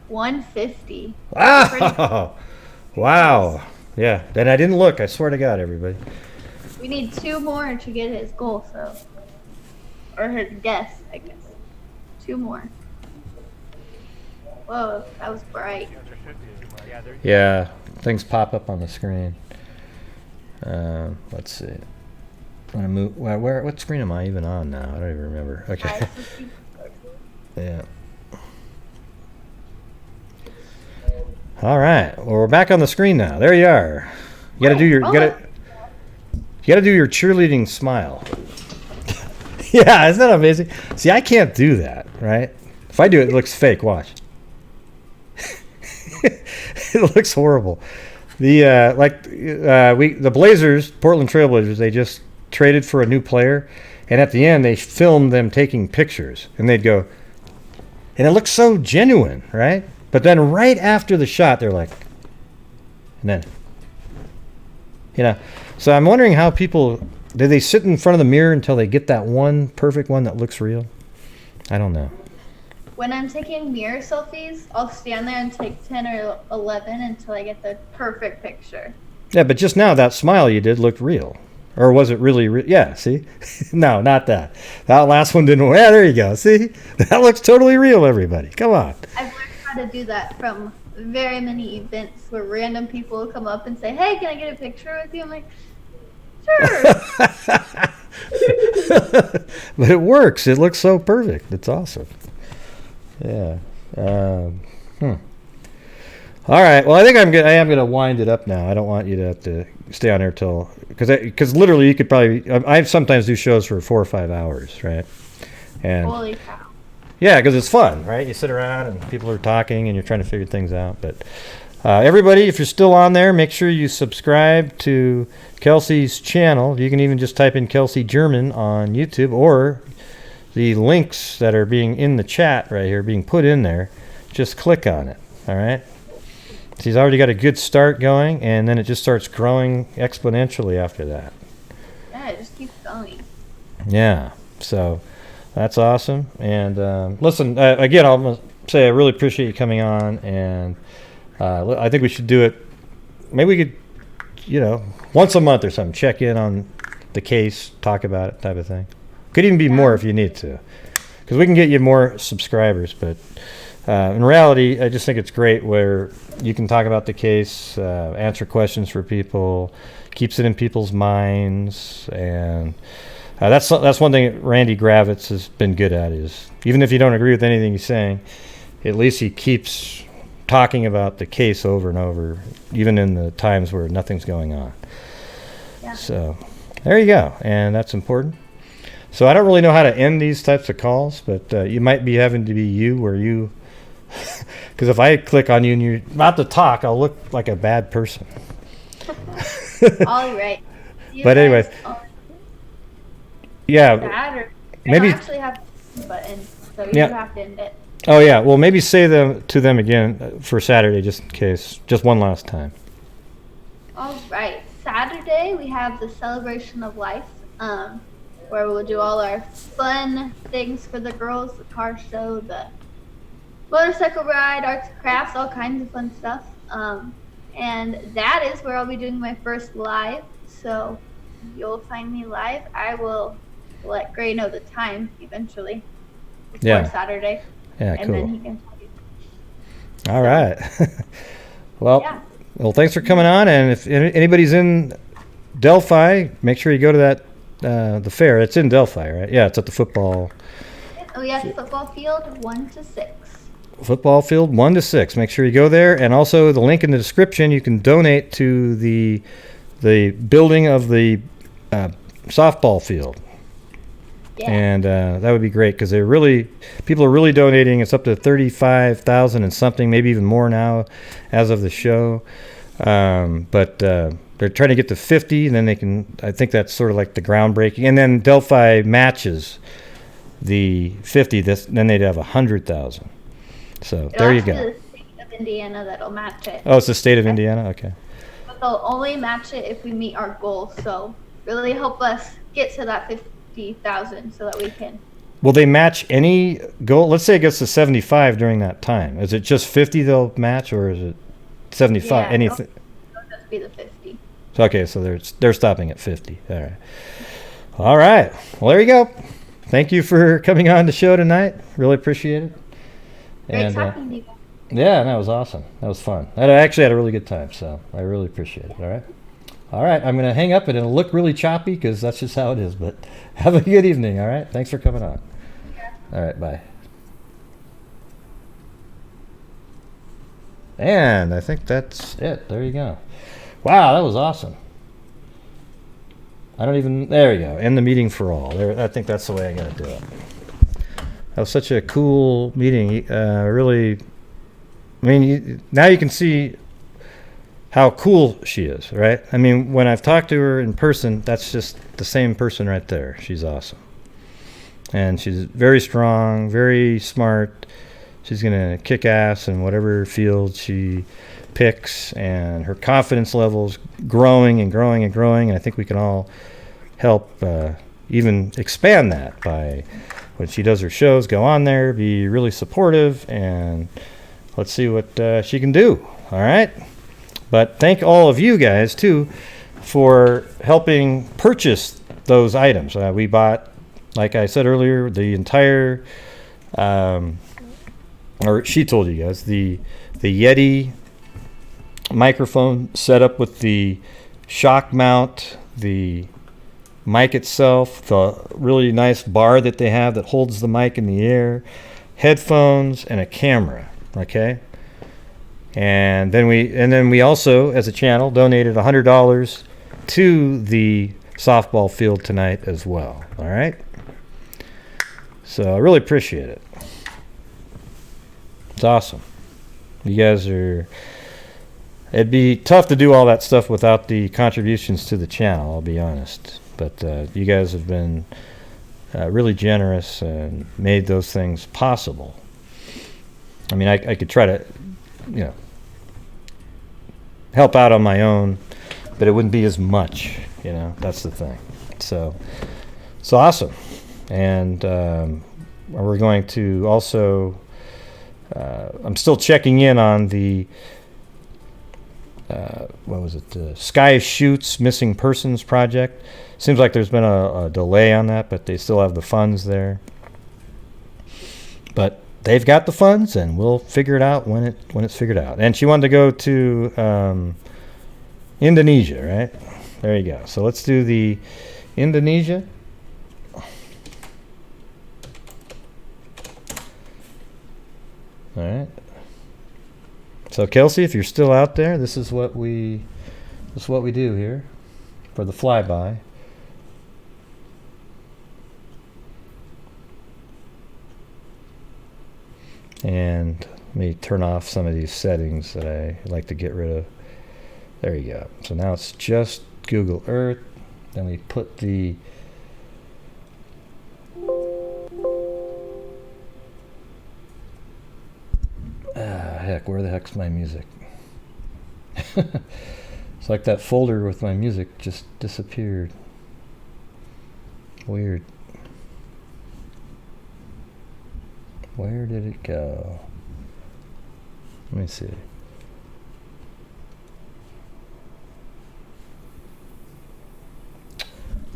150. Ah! Wow. Yeah. Then I didn't look. I swear to God, everybody. We need 2 more to get his goal, so. Or his guess, I guess. 2 more. Whoa, that was bright. Yeah. Things pop up on the screen. Let's see. I'm gonna move. What screen am I even on now? I don't even remember. Okay. Yeah. All right. Well, we're back on the screen now. There you are. You gotta do your cheerleading smile. Yeah, isn't that amazing? See, I can't do that, right? If I do it, it looks fake. Watch. It looks horrible. The Blazers, Portland Trailblazers, they just traded for a new player, and at the end they filmed them taking pictures, and they'd go, and it looks so genuine, right? But then right after the shot, they're like, and then, so I'm wondering how people, do they sit in front of the mirror until they get that one perfect one that looks real? I don't know. When I'm taking mirror selfies, I'll stand there and take 10 or 11 until I get the perfect picture. Yeah, but just now that smile you did looked real. Or was it really real? Yeah, see? No, not that. That last one didn't. Yeah, there you go. See? That looks totally real, everybody. Come on. I've learned how to do that from very many events where random people will come up and say, hey, can I get a picture with you? I'm like, sure. But it works. It looks so perfect. It's awesome. Yeah. All right. Well, I think I am going to wind it up now. I don't want you to have to stay on there till because literally you could probably. I sometimes do shows for 4 or 5 hours, right? And holy cow. Yeah, because it's fun, right? You sit around and people are talking and you're trying to figure things out. But everybody, if you're still on there, make sure you subscribe to Kelsey's channel. You can even just type in Kelsey German on YouTube, or the links that are being in the chat right here, being put in there, just click on it, all right? She's already got a good start going, and then it just starts growing exponentially after that. Yeah, it just keeps going. Yeah, so that's awesome. And listen, again, I'll say I really appreciate you coming on, and I think we should do it, maybe we could, once a month or something, check in on the case, talk about it type of thing. Could even be more if you need to, because we can get you more subscribers. But in reality, I just think it's great where you can talk about the case, answer questions for people, keeps it in people's minds, and that's one thing Randy Gravitz has been good at, is even if you don't agree with anything he's saying, at least he keeps talking about the case over and over, even in the times where nothing's going on. Yeah. So there you go, and that's important. So I don't really know how to end these types of calls, but you might be having to be you, where you, because if I click on you and you're about to talk, I'll look like a bad person. All right. But anyways, yeah, maybe I don't actually have a button, so you have to end it. Oh yeah, well maybe say them to them again for Saturday, just in case, just one last time. All right, Saturday we have the Celebration of Life. Where we'll do all our fun things for the girls, the car show, the motorcycle ride, arts and crafts, all kinds of fun stuff. And that is where I'll be doing my first live. So you'll find me live. I will let Gray know the time eventually before Saturday. Yeah, and cool. Then he can tell you. All right. Well, thanks for coming on. And if anybody's in Delphi, make sure you go to that the fair. It's in Delphi, right? Yeah, it's at the football. Oh yes, football field 1 to 6. football field 1 to 6. Make sure you go there, and also the link in the description. You can donate to the building of the softball field. Yeah. And that would be great because people are really donating. It's up to 35,000 and something, maybe even more now, as of the show. But they're trying to get to 50, and then they can. I think that's sort of like the groundbreaking. And then Delphi matches the 50. Then they'd have 100,000. So there you go. The state of Indiana that'll match it. Oh, it's the state of Indiana. Okay. But they'll only match it if we meet our goal. So really help us get to that 50,000 so that we can. Will they match any goal? Let's say it gets to 75 during that time. Is it just 50 they'll match, or is it 75? Yeah, Anything? It'll just be the 50. Okay, so they're stopping at 50. All right. All right. Well, there you go. Thank you for coming on the show tonight. Really appreciate it. Great talking to you. Yeah, that was awesome. That was fun. I actually had a really good time, so I really appreciate it. All right. All right. I'm going to hang up, and it'll look really choppy because that's just how it is. But have a good evening. All right. Thanks for coming on. Yeah. All right. Bye. And I think that's it. There you go. Wow, that was awesome. There you go. End the meeting for all. I think that's the way I got to do it. That was such a cool meeting. Really, I mean, now you can see how cool she is, right? I mean, when I've talked to her in person, that's just the same person right there. She's awesome. And she's very strong, very smart. She's going to kick ass in whatever field she picks, and her confidence level's growing and growing and growing. And I think we can all help even expand that by when she does her shows, go on there, be really supportive, and let's see what she can do. All right. But thank all of you guys too for helping purchase those items. We bought, like I said earlier, the entire, or she told you guys, the Yeti microphone set up with the shock mount, the mic itself, the really nice bar that they have that holds the mic in the air, headphones, and a camera. Okay. And then we also, as a channel, donated $100 to the softball field tonight as well. All right. So I really appreciate it. It's awesome. You guys are. It'd be tough to do all that stuff without the contributions to the channel, I'll be honest. But you guys have been really generous and made those things possible. I mean, I could try to, help out on my own, but it wouldn't be as much, that's the thing. So it's awesome. And we're going to also, I'm still checking in on the, Sky Shoots Missing Persons project. Seems like there's been a delay on that, but they still have the funds there. But they've got the funds, and we'll figure it out when it's figured out. And she wanted to go to Indonesia, right? There you go. So let's do the Indonesia. All right. So Kelsey, if you're still out there, this is what we do here for the flyby. And let me turn off some of these settings that I like to get rid of. There you go. So now it's just Google Earth. Then we put the heck, where the heck's my music? It's like that folder with my music just disappeared. Weird. Where did it go? Let me see.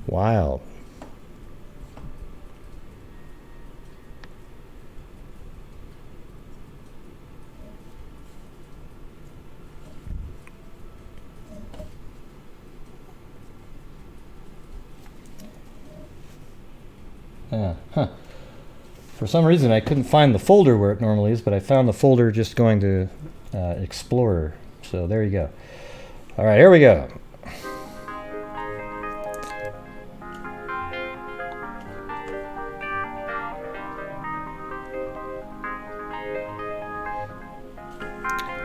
Wild. for some reason I couldn't find the folder where it normally is, but I found the folder just going to Explorer. So there you go. All right, here we go.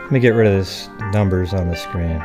Let me get rid of this numbers on the screen.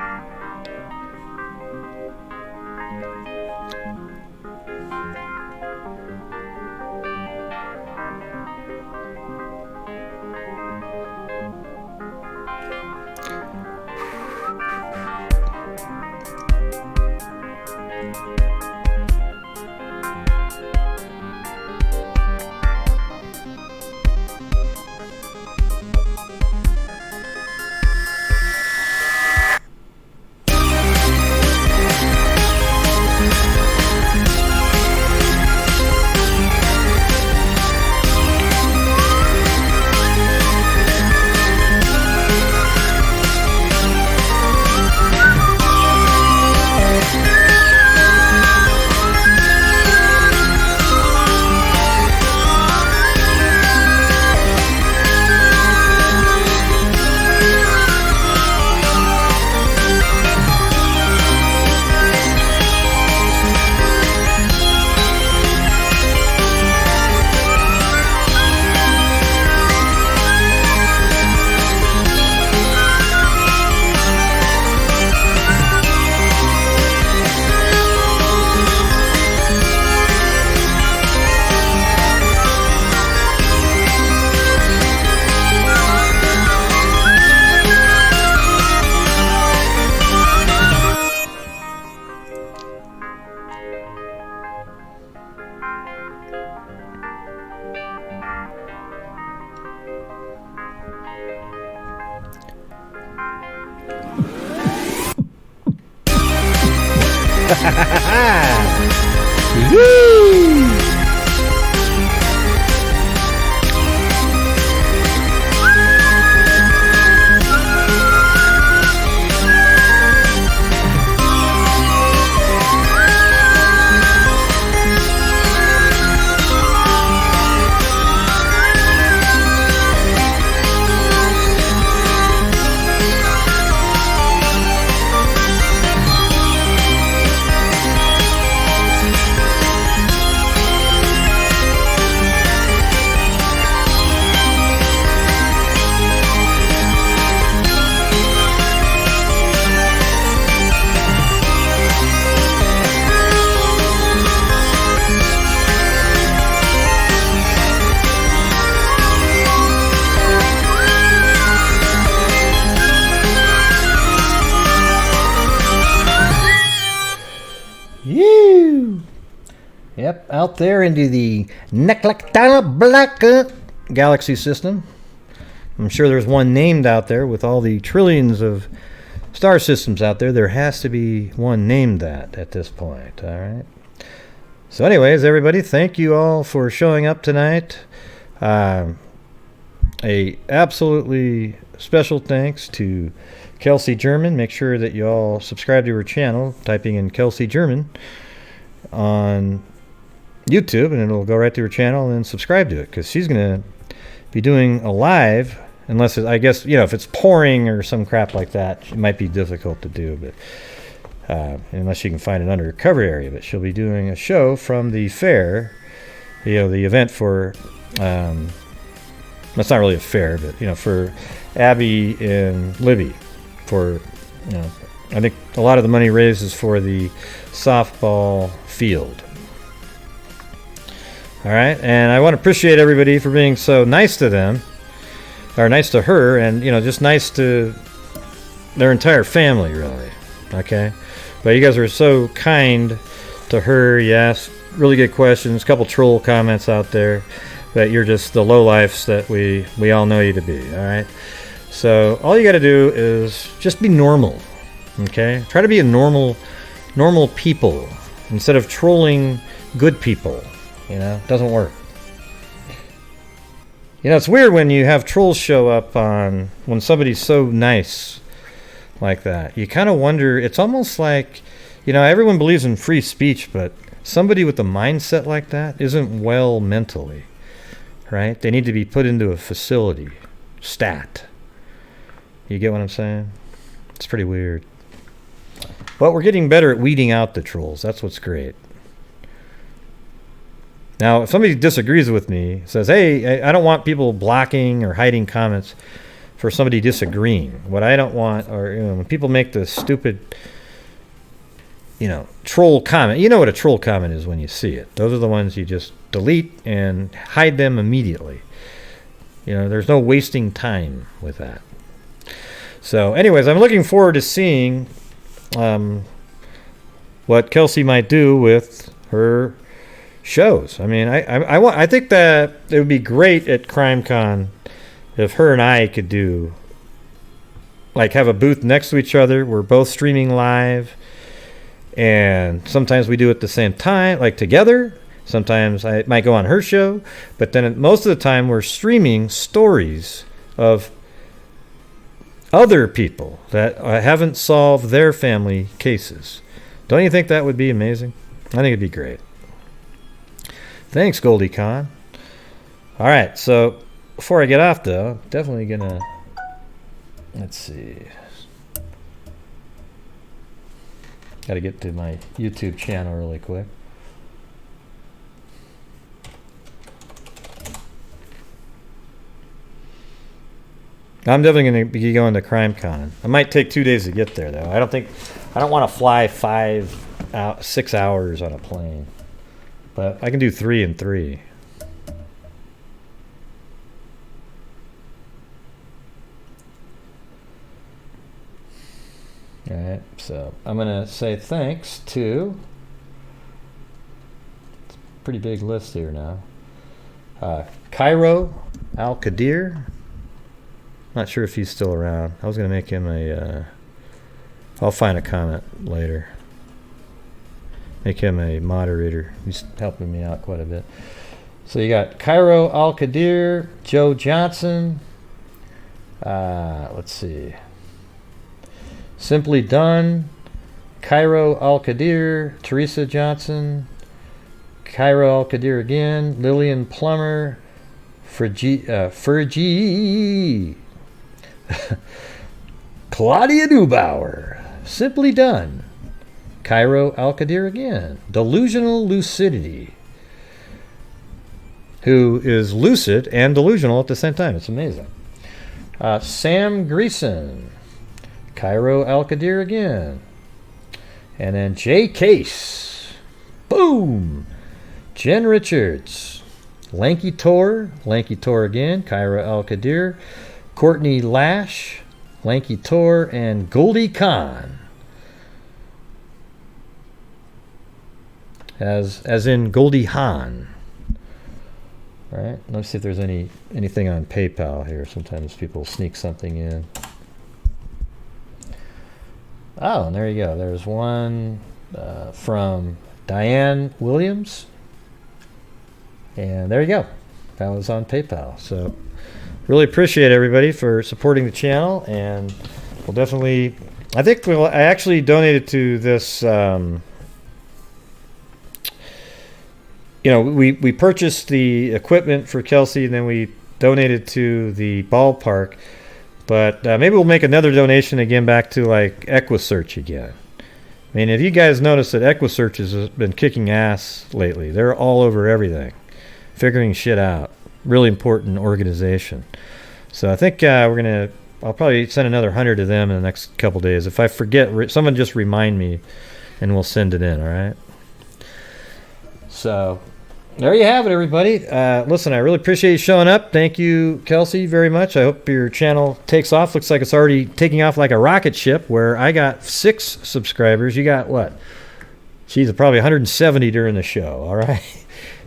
Woo! Yep, out there into the Neklactana Black galaxy system. I'm sure there's one named out there with all the trillions of star systems out there. There has to be one named that at this point, all right? So anyways, everybody, thank you all for showing up tonight. A absolutely special thanks to Kelsey German. Make sure that you all subscribe to her channel, typing in Kelsey German on YouTube, and it'll go right to her channel, and subscribe to it, because she's going to be doing a live, unless I guess, you know, if it's pouring or some crap like that, it might be difficult to do, but unless you can find an undercover area. But she'll be doing a show from the fair, you know, the event for that's not really a fair, but you know, for Abby and Libby, for, you know, I think a lot of the money raised is for the softball field. All right, and I want to appreciate everybody for being so nice to them, or nice to her, and, you know, just nice to their entire family, really. Okay, but you guys were so kind to her. You asked really good questions, a couple troll comments out there, but you're just the lowlifes that we all know you to be. All right, so all you got to do is just be normal. Okay, try to be a normal people instead of trolling good people. You know, it doesn't work. You know, it's weird when you have trolls show up on when somebody's so nice like that. You kind of wonder, it's almost like, you know, everyone believes in free speech, but somebody with a mindset like that isn't well mentally. right? They need to be put into a facility. Stat. You get what I'm saying? It's pretty weird. But we're getting better at weeding out the trolls. That's what's great. Now, if somebody disagrees with me, says, hey, I don't want people blocking or hiding comments for somebody disagreeing. What I don't want are, when people make the stupid, troll comment. You know what a troll comment is when you see it. Those are the ones you just delete and hide them immediately. There's no wasting time with that. So, anyways, I'm looking forward to seeing what Kelsey might do with her shows. I mean, I think that it would be great at CrimeCon if her and I could do, have a booth next to each other. We're both streaming live, and sometimes we do it at the same time, together. Sometimes I might go on her show, but then most of the time we're streaming stories of other people that haven't solved their family cases. Don't you think that would be amazing? I think it'd be great. Thanks, Goldie Con. All right, so before I get off, though, definitely gonna, let's see. Got to get to my YouTube channel really quick. I'm definitely going to be going to CrimeCon. I might take 2 days to get there, though. I don't want to fly 6 hours on a plane. But I can do 3 and 3. All right, so I'm going to say thanks to, it's a pretty big list here now, Cairo Al-Qadir. Not sure if he's still around. I was going to make him I'll find a comment later. Make him a moderator. He's helping me out quite a bit. So you got Cairo Al-Qadir, Joe Johnson. Let's see. Simply Done, Cairo Al-Qadir, Teresa Johnson, Cairo Al-Qadir again, Lillian Plummer, Fergie, Claudia Neubauer, Simply Done, Cairo Al-Qadir again, Delusional Lucidity, who is lucid and delusional at the same time. It's amazing. Sam Greason, Cairo Al-Qadir again, and then Jay Case, boom, Jen Richards, Lanky Tor again, Cairo Al-Qadir, Courtney Lash, Lanky Tor, and Goldie Khan. As in Goldie Hawn. All right, let's see if there's anything on PayPal here. Sometimes people sneak something in. Oh, and there you go. There's one from Diane Williams. And there you go. That was on PayPal. So really appreciate everybody for supporting the channel. And we'll definitely, I actually donated to this, we purchased the equipment for Kelsey, and then we donated to the ballpark. But maybe we'll make another donation again back to EquiSearch again. I mean, if you guys notice that EquiSearch has been kicking ass lately. They're all over everything, figuring shit out. Really important organization. So I think I'll probably send another 100 to them in the next couple days. If I forget, someone just remind me, and we'll send it in, all right? So there you have it, everybody. Listen, I really appreciate you showing up. Thank you, Kelsey, very much. I hope your channel takes off. Looks like it's already taking off like a rocket ship, where I got 6 subscribers. You got what? Geez, probably 170 during the show, all right?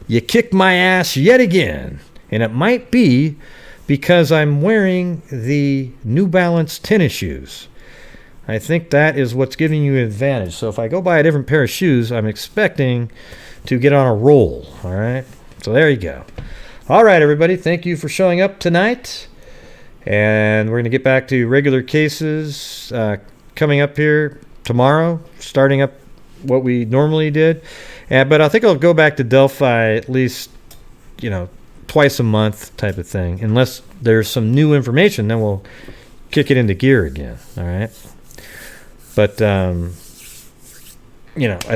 You kicked my ass yet again. And it might be because I'm wearing the New Balance tennis shoes. I think that is what's giving you an advantage. So if I go buy a different pair of shoes, I'm expecting to get on a roll, all right? So there you go. All right, everybody, thank you for showing up tonight. And we're going to get back to regular cases coming up here tomorrow, starting up what we normally did. But I think I'll go back to Delphi at least, twice a month type of thing. Unless there's some new information, then we'll kick it into gear again. All right. But, I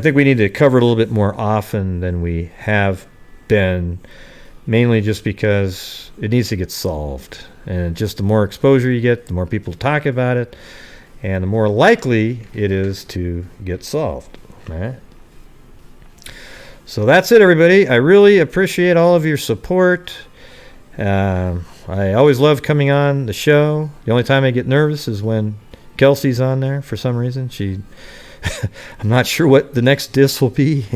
think we need to cover it a little bit more often than we have been, mainly just because it needs to get solved. And just the more exposure you get, the more people talk about it, and the more likely it is to get solved. All right. So that's it, everybody. I really appreciate all of your support. I always love coming on the show. The only time I get nervous is when Kelsey's on there for some reason. I'm not sure what the next diss will be.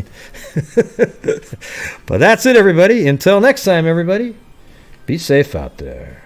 But that's it, everybody. Until next time, everybody, be safe out there.